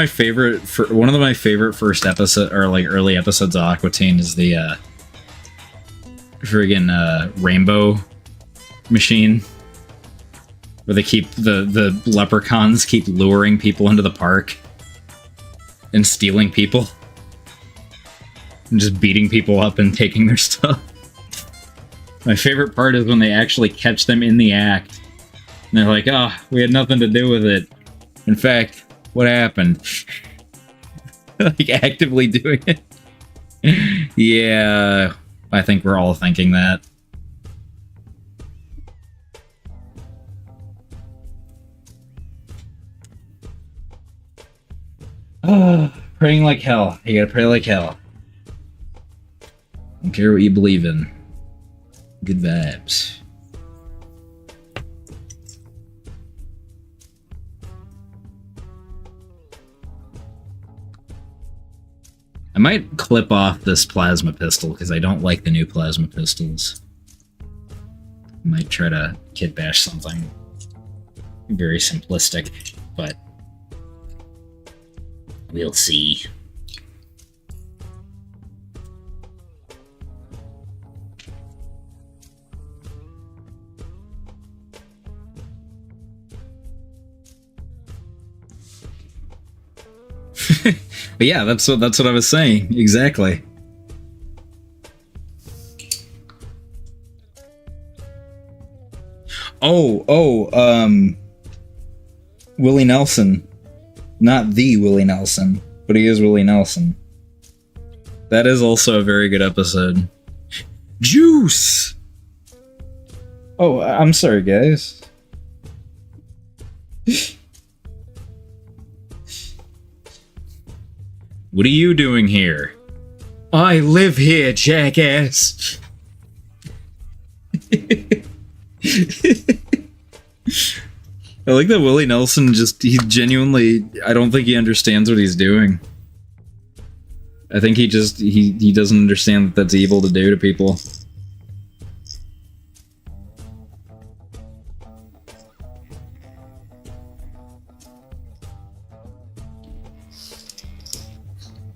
Speaker 1: my favorite first episode, or like early episodes of Aquatine is the friggin' rainbow machine, where they keep the leprechauns keep luring people into the park and stealing people and just beating people up and taking their stuff. My favorite part is when they actually catch them in the act and they're like, "Oh, we had nothing to do with it. In fact, what happened?" Like actively doing it. Yeah, I think we're all thinking that. Praying like hell. You gotta pray like hell. Don't care what you believe in. Good vibes. I might clip off this plasma pistol because I don't like the new plasma pistols. I might try to kitbash something very simplistic, but we'll see. But yeah, that's what I was saying. Exactly. Willie Nelson. Not the Willie Nelson, but he is Willie Nelson. That is also a very good episode. Juice! Oh, I'm sorry, guys. What are you doing here? I live here, jackass. I like that Willie Nelson he genuinely, I don't think he understands what he's doing. I think he doesn't understand that that's evil to do to people.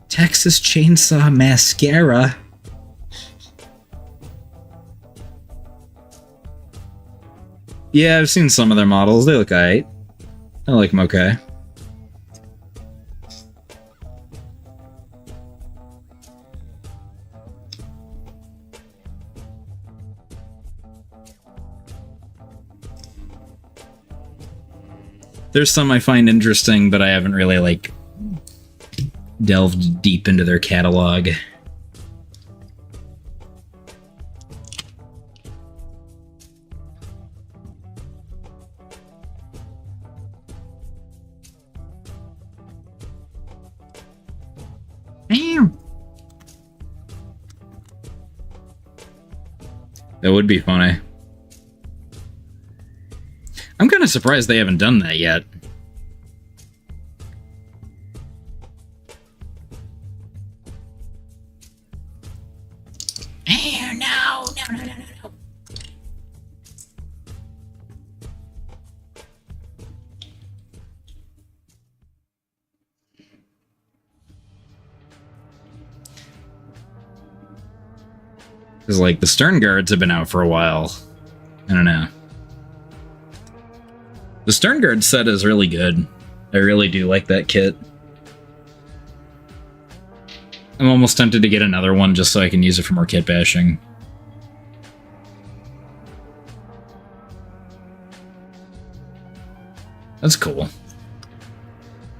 Speaker 1: Texas Chainsaw Mascara. Yeah, I've seen some of their models. They look alright. I like them okay. There's some I find interesting, but I haven't really, like, delved deep into their catalog. That would be funny. I'm kind of surprised they haven't done that yet. No. Because, like, the Stern Guards have been out for a while. I don't know. The Stern Guard set is really good. I really do like that kit. I'm almost tempted to get another one just so I can use it for more kit bashing. That's cool.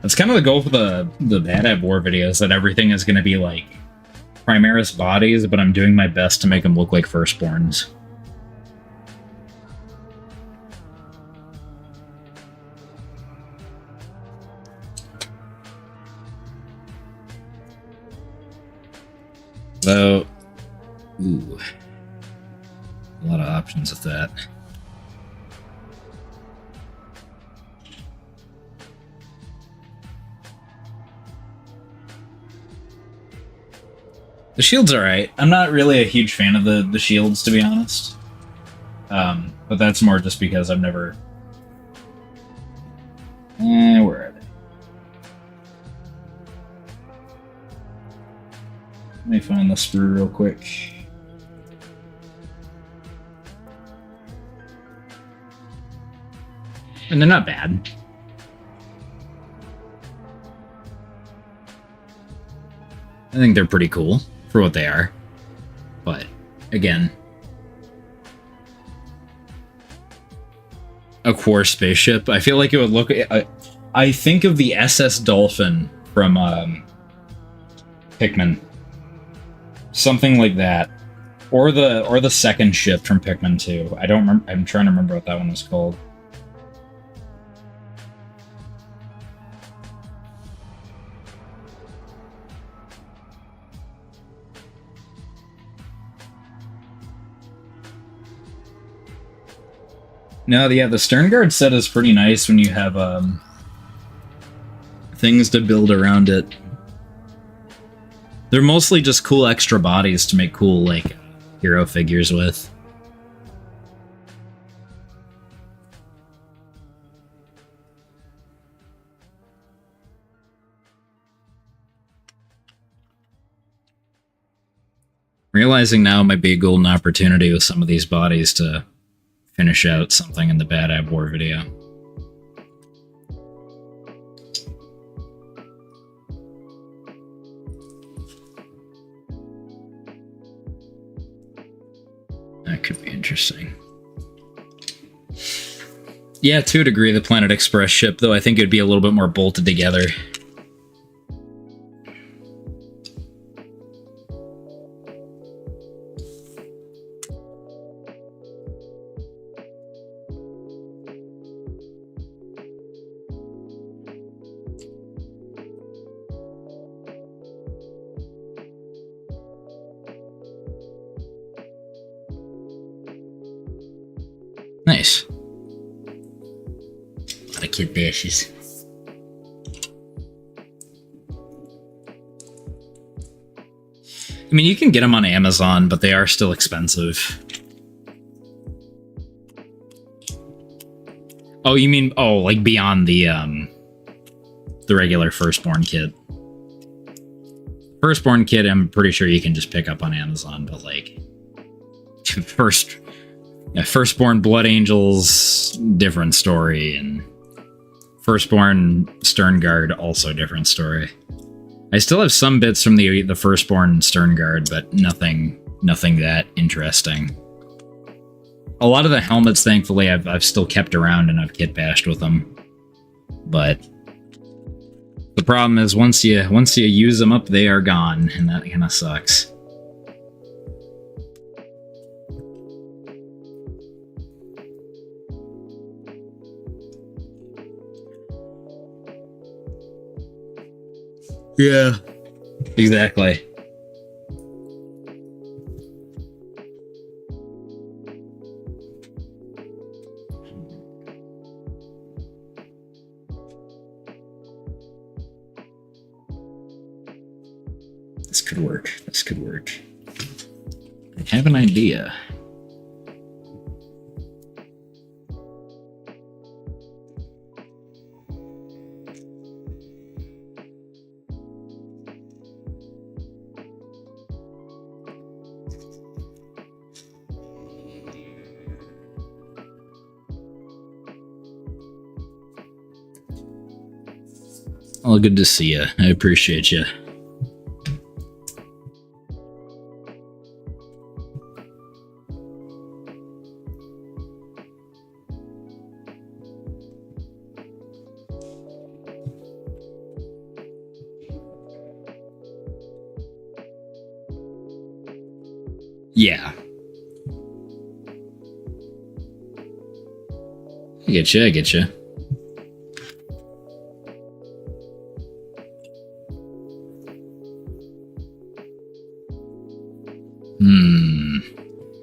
Speaker 1: That's kind of the goal for the Bad Ab War videos, that everything is going to be like Primaris bodies, but I'm doing my best to make them look like Firstborns. Though, ooh, a lot of options with that. The shield's alright. I'm not really a huge fan of the shields, to be honest. But that's more just because I've never... where are they? Let me find the sprue real quick. And they're not bad. I think they're pretty cool for what they are. But, again, a Quar spaceship. I feel like it would look... I think of the SS Dolphin from Pikmin. Something like that. Or the second ship from Pikmin 2. I don't remember. I'm trying to remember what that one was called. No, yeah, the Stern Guard set is pretty nice when you have things to build around it. They're mostly just cool extra bodies to make cool, like, hero figures with. Realizing now might be a golden opportunity with some of these bodies to finish out something in the Bad Ab War video. Interesting. Yeah, to a degree, the Planet Express ship, though I think it'd be a little bit more bolted together. Nice. A lot of Kitbashes. I mean, you can get them on Amazon, but they are still expensive. Oh, you mean, oh, like beyond the regular Firstborn kit. Firstborn kit, I'm pretty sure you can just pick up on Amazon, but like Firstborn Blood Angels, different story, and Firstborn Stern Guard, also different story. I still have some bits from the Firstborn Stern Guard, but nothing that interesting. A lot of the helmets, thankfully, I've still kept around and I've kitbashed with them. But the problem is once you use them up, they are gone, and that kind of sucks. Yeah, exactly. This could work. This could work. I have an idea. Well, good to see you. I appreciate you. Yeah. I get you, I get you.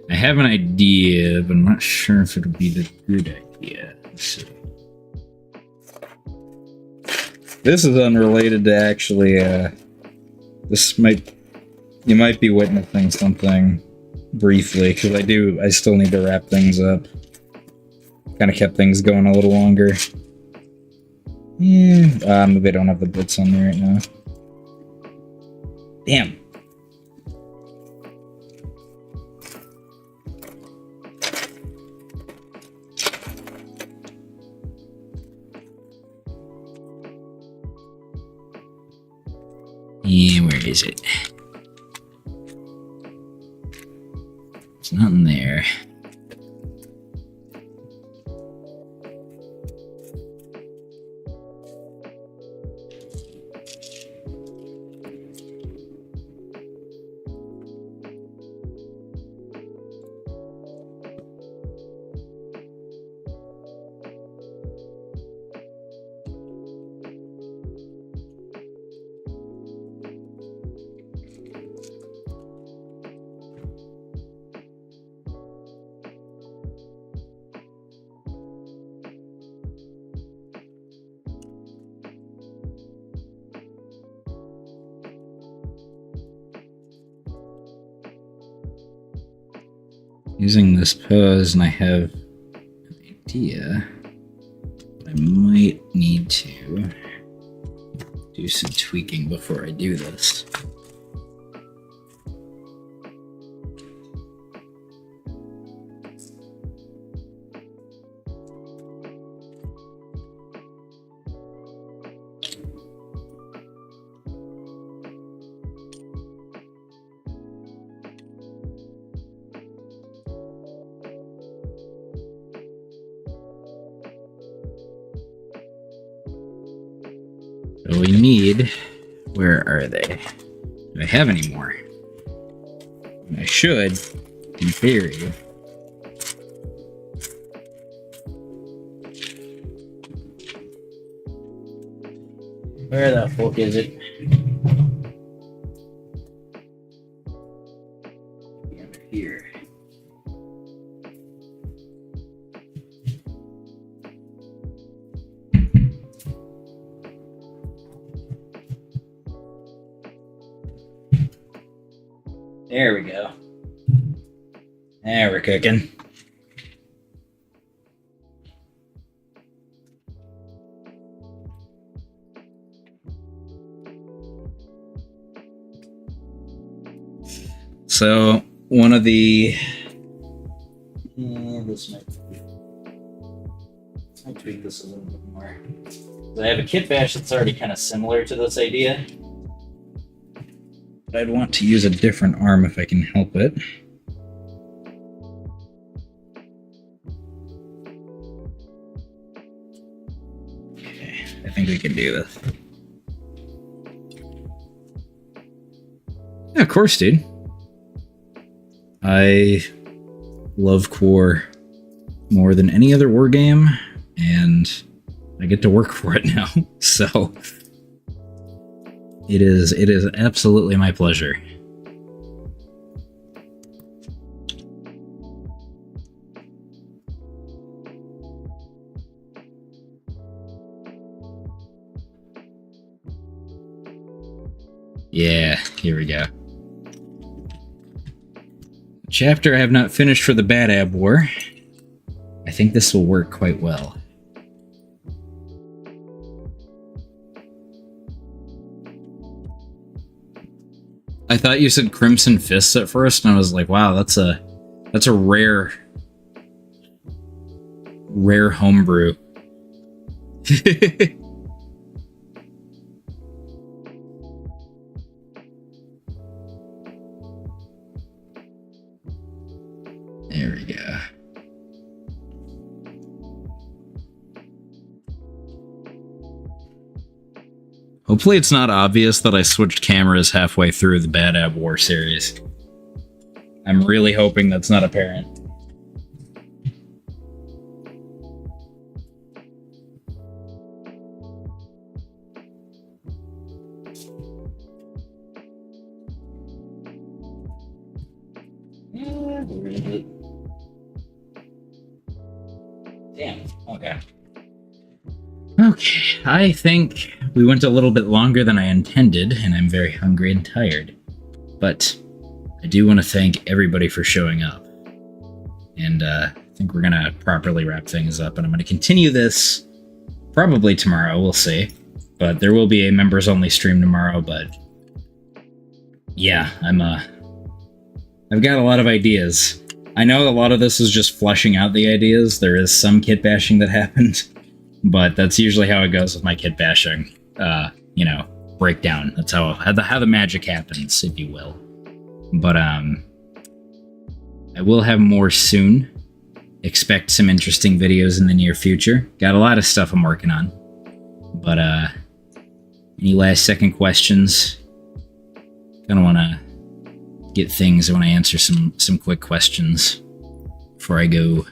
Speaker 1: I have an idea, but I'm not sure if it'll be the good idea. Let's see. This is unrelated to actually, you might be witnessing something briefly, because I still need to wrap things up. Kind of kept things going a little longer. Maybe I don't have the bits on there right now. Damn. Yeah, where is it? It's not in there. Using this pose, and I have an idea. I might need to do some tweaking before I do this. So we need... Where are they? Do I have any more? I should, in theory. Where the fuck is it? Under here. There we go. There we're cooking. So one of the this might I'll tweak this a little bit more. So I have a kit bash that's already kind of similar to this idea. But I'd want to use a different arm if I can help it. Okay, I think we can do this. Yeah, of course, dude. I love Quar more than any other war game, and I get to work for it now, so it is absolutely my pleasure. Yeah, here we go. Chapter I have not finished for the Bad Ab War. I think this will work quite well. I thought you said Crimson Fists at first, and I was like, wow, that's a rare homebrew. There we go. Hopefully it's not obvious that I switched cameras halfway through the Bad Ab War series. I'm really hoping that's not apparent. Where is it? Damn, okay. Okay, I think we went a little bit longer than I intended, and I'm very hungry and tired. But I do want to thank everybody for showing up. And I think we're going to properly wrap things up, and I'm going to continue this probably tomorrow, we'll see. But there will be a members-only stream tomorrow, but yeah, I've got a lot of ideas. I know a lot of this is just fleshing out the ideas. There is some kit bashing that happened. But that's usually how it goes with my kit bashing, breakdown. That's how the magic happens, if you will. But I will have more soon. Expect some interesting videos in the near future. Got a lot of stuff I'm working on. But any last second questions? Kind of want to get things. I want to answer some quick questions before I go.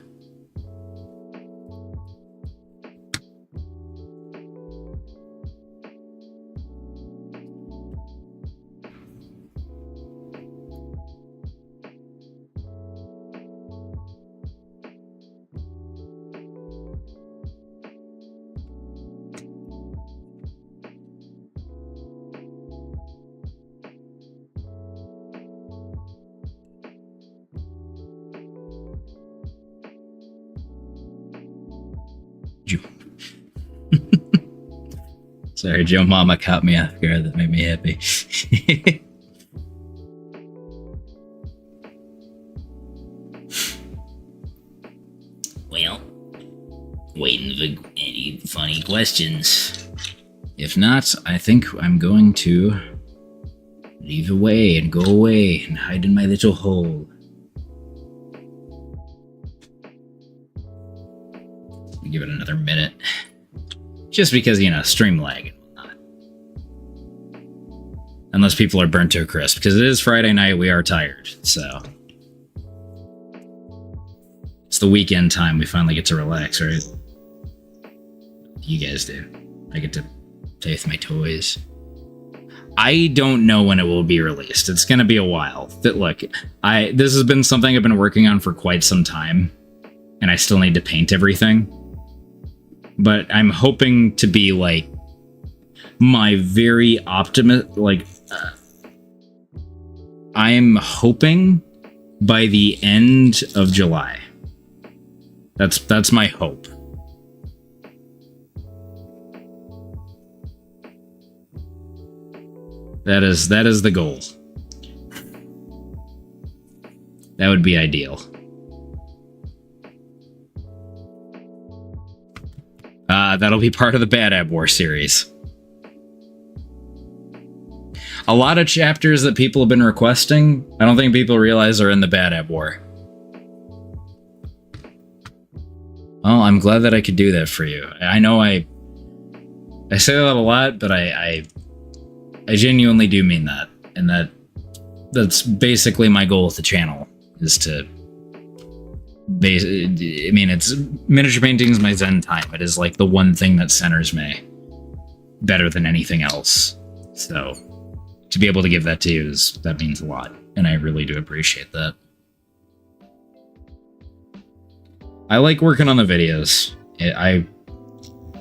Speaker 1: Sorry, Joe Mama caught me off guard. That made me happy. Well, waiting for any funny questions. If not, I think I'm going to leave away and go away and hide in my little hole. Give it another minute. Just because, stream lag and whatnot. Unless people are burnt to a crisp, because it is Friday night, we are tired, so. It's the weekend time, we finally get to relax, right? You guys do. I get to play with my toys. I don't know when it will be released. It's gonna be a while. Look, this has been something I've been working on for quite some time, and I still need to paint everything. But I'm hoping to be like my very I'm hoping by the end of July. That's my hope. That is the goal. That would be ideal. That'll be part of the Bad Ab War series. A lot of chapters that people have been requesting, I don't think people realize are in the Bad Ab War. Well, I'm glad that I could do that for you. I know I say that a lot, but I genuinely do mean that. And that's basically my goal with the channel, is to it's miniature painting is my zen time. It is like the one thing that centers me better than anything else. So to be able to give that to you that means a lot, and I really do appreciate that. I like working on the videos. I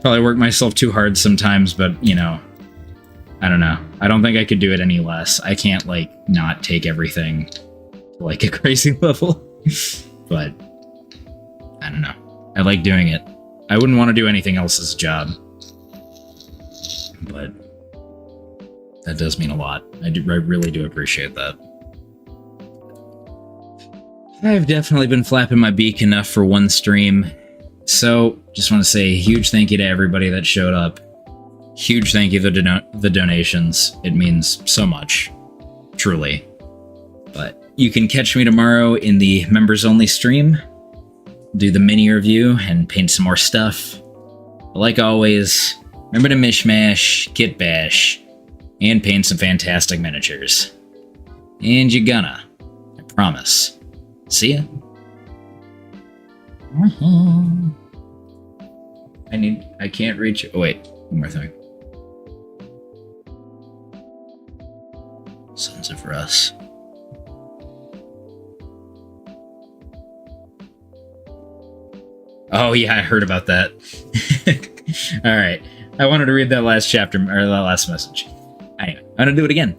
Speaker 1: probably work myself too hard sometimes, but I don't know. I don't think I could do it any less. I can't not take everything to a crazy level, but I don't know. I like doing it. I wouldn't want to do anything else as a job, but that does mean a lot. I really do appreciate that. I've definitely been flapping my beak enough for one stream, so just want to say a huge thank you to everybody that showed up. Huge thank you to the donations. It means so much, truly. But you can catch me tomorrow in the members-only stream, do the mini review, and paint some more stuff. But like always, remember to mishmash, kitbash, and paint some fantastic miniatures. And you're gonna. I promise. See ya. I can't reach. Oh, wait. One more thing. Sons of Russ. Oh, yeah, I heard about that. Alright. I wanted to read that last chapter, or that last message. Anyway, I'm gonna do it again.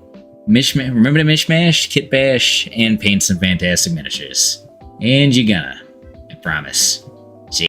Speaker 1: Remember to mishmash, kitbash, and paint some fantastic miniatures. And you're gonna. I promise.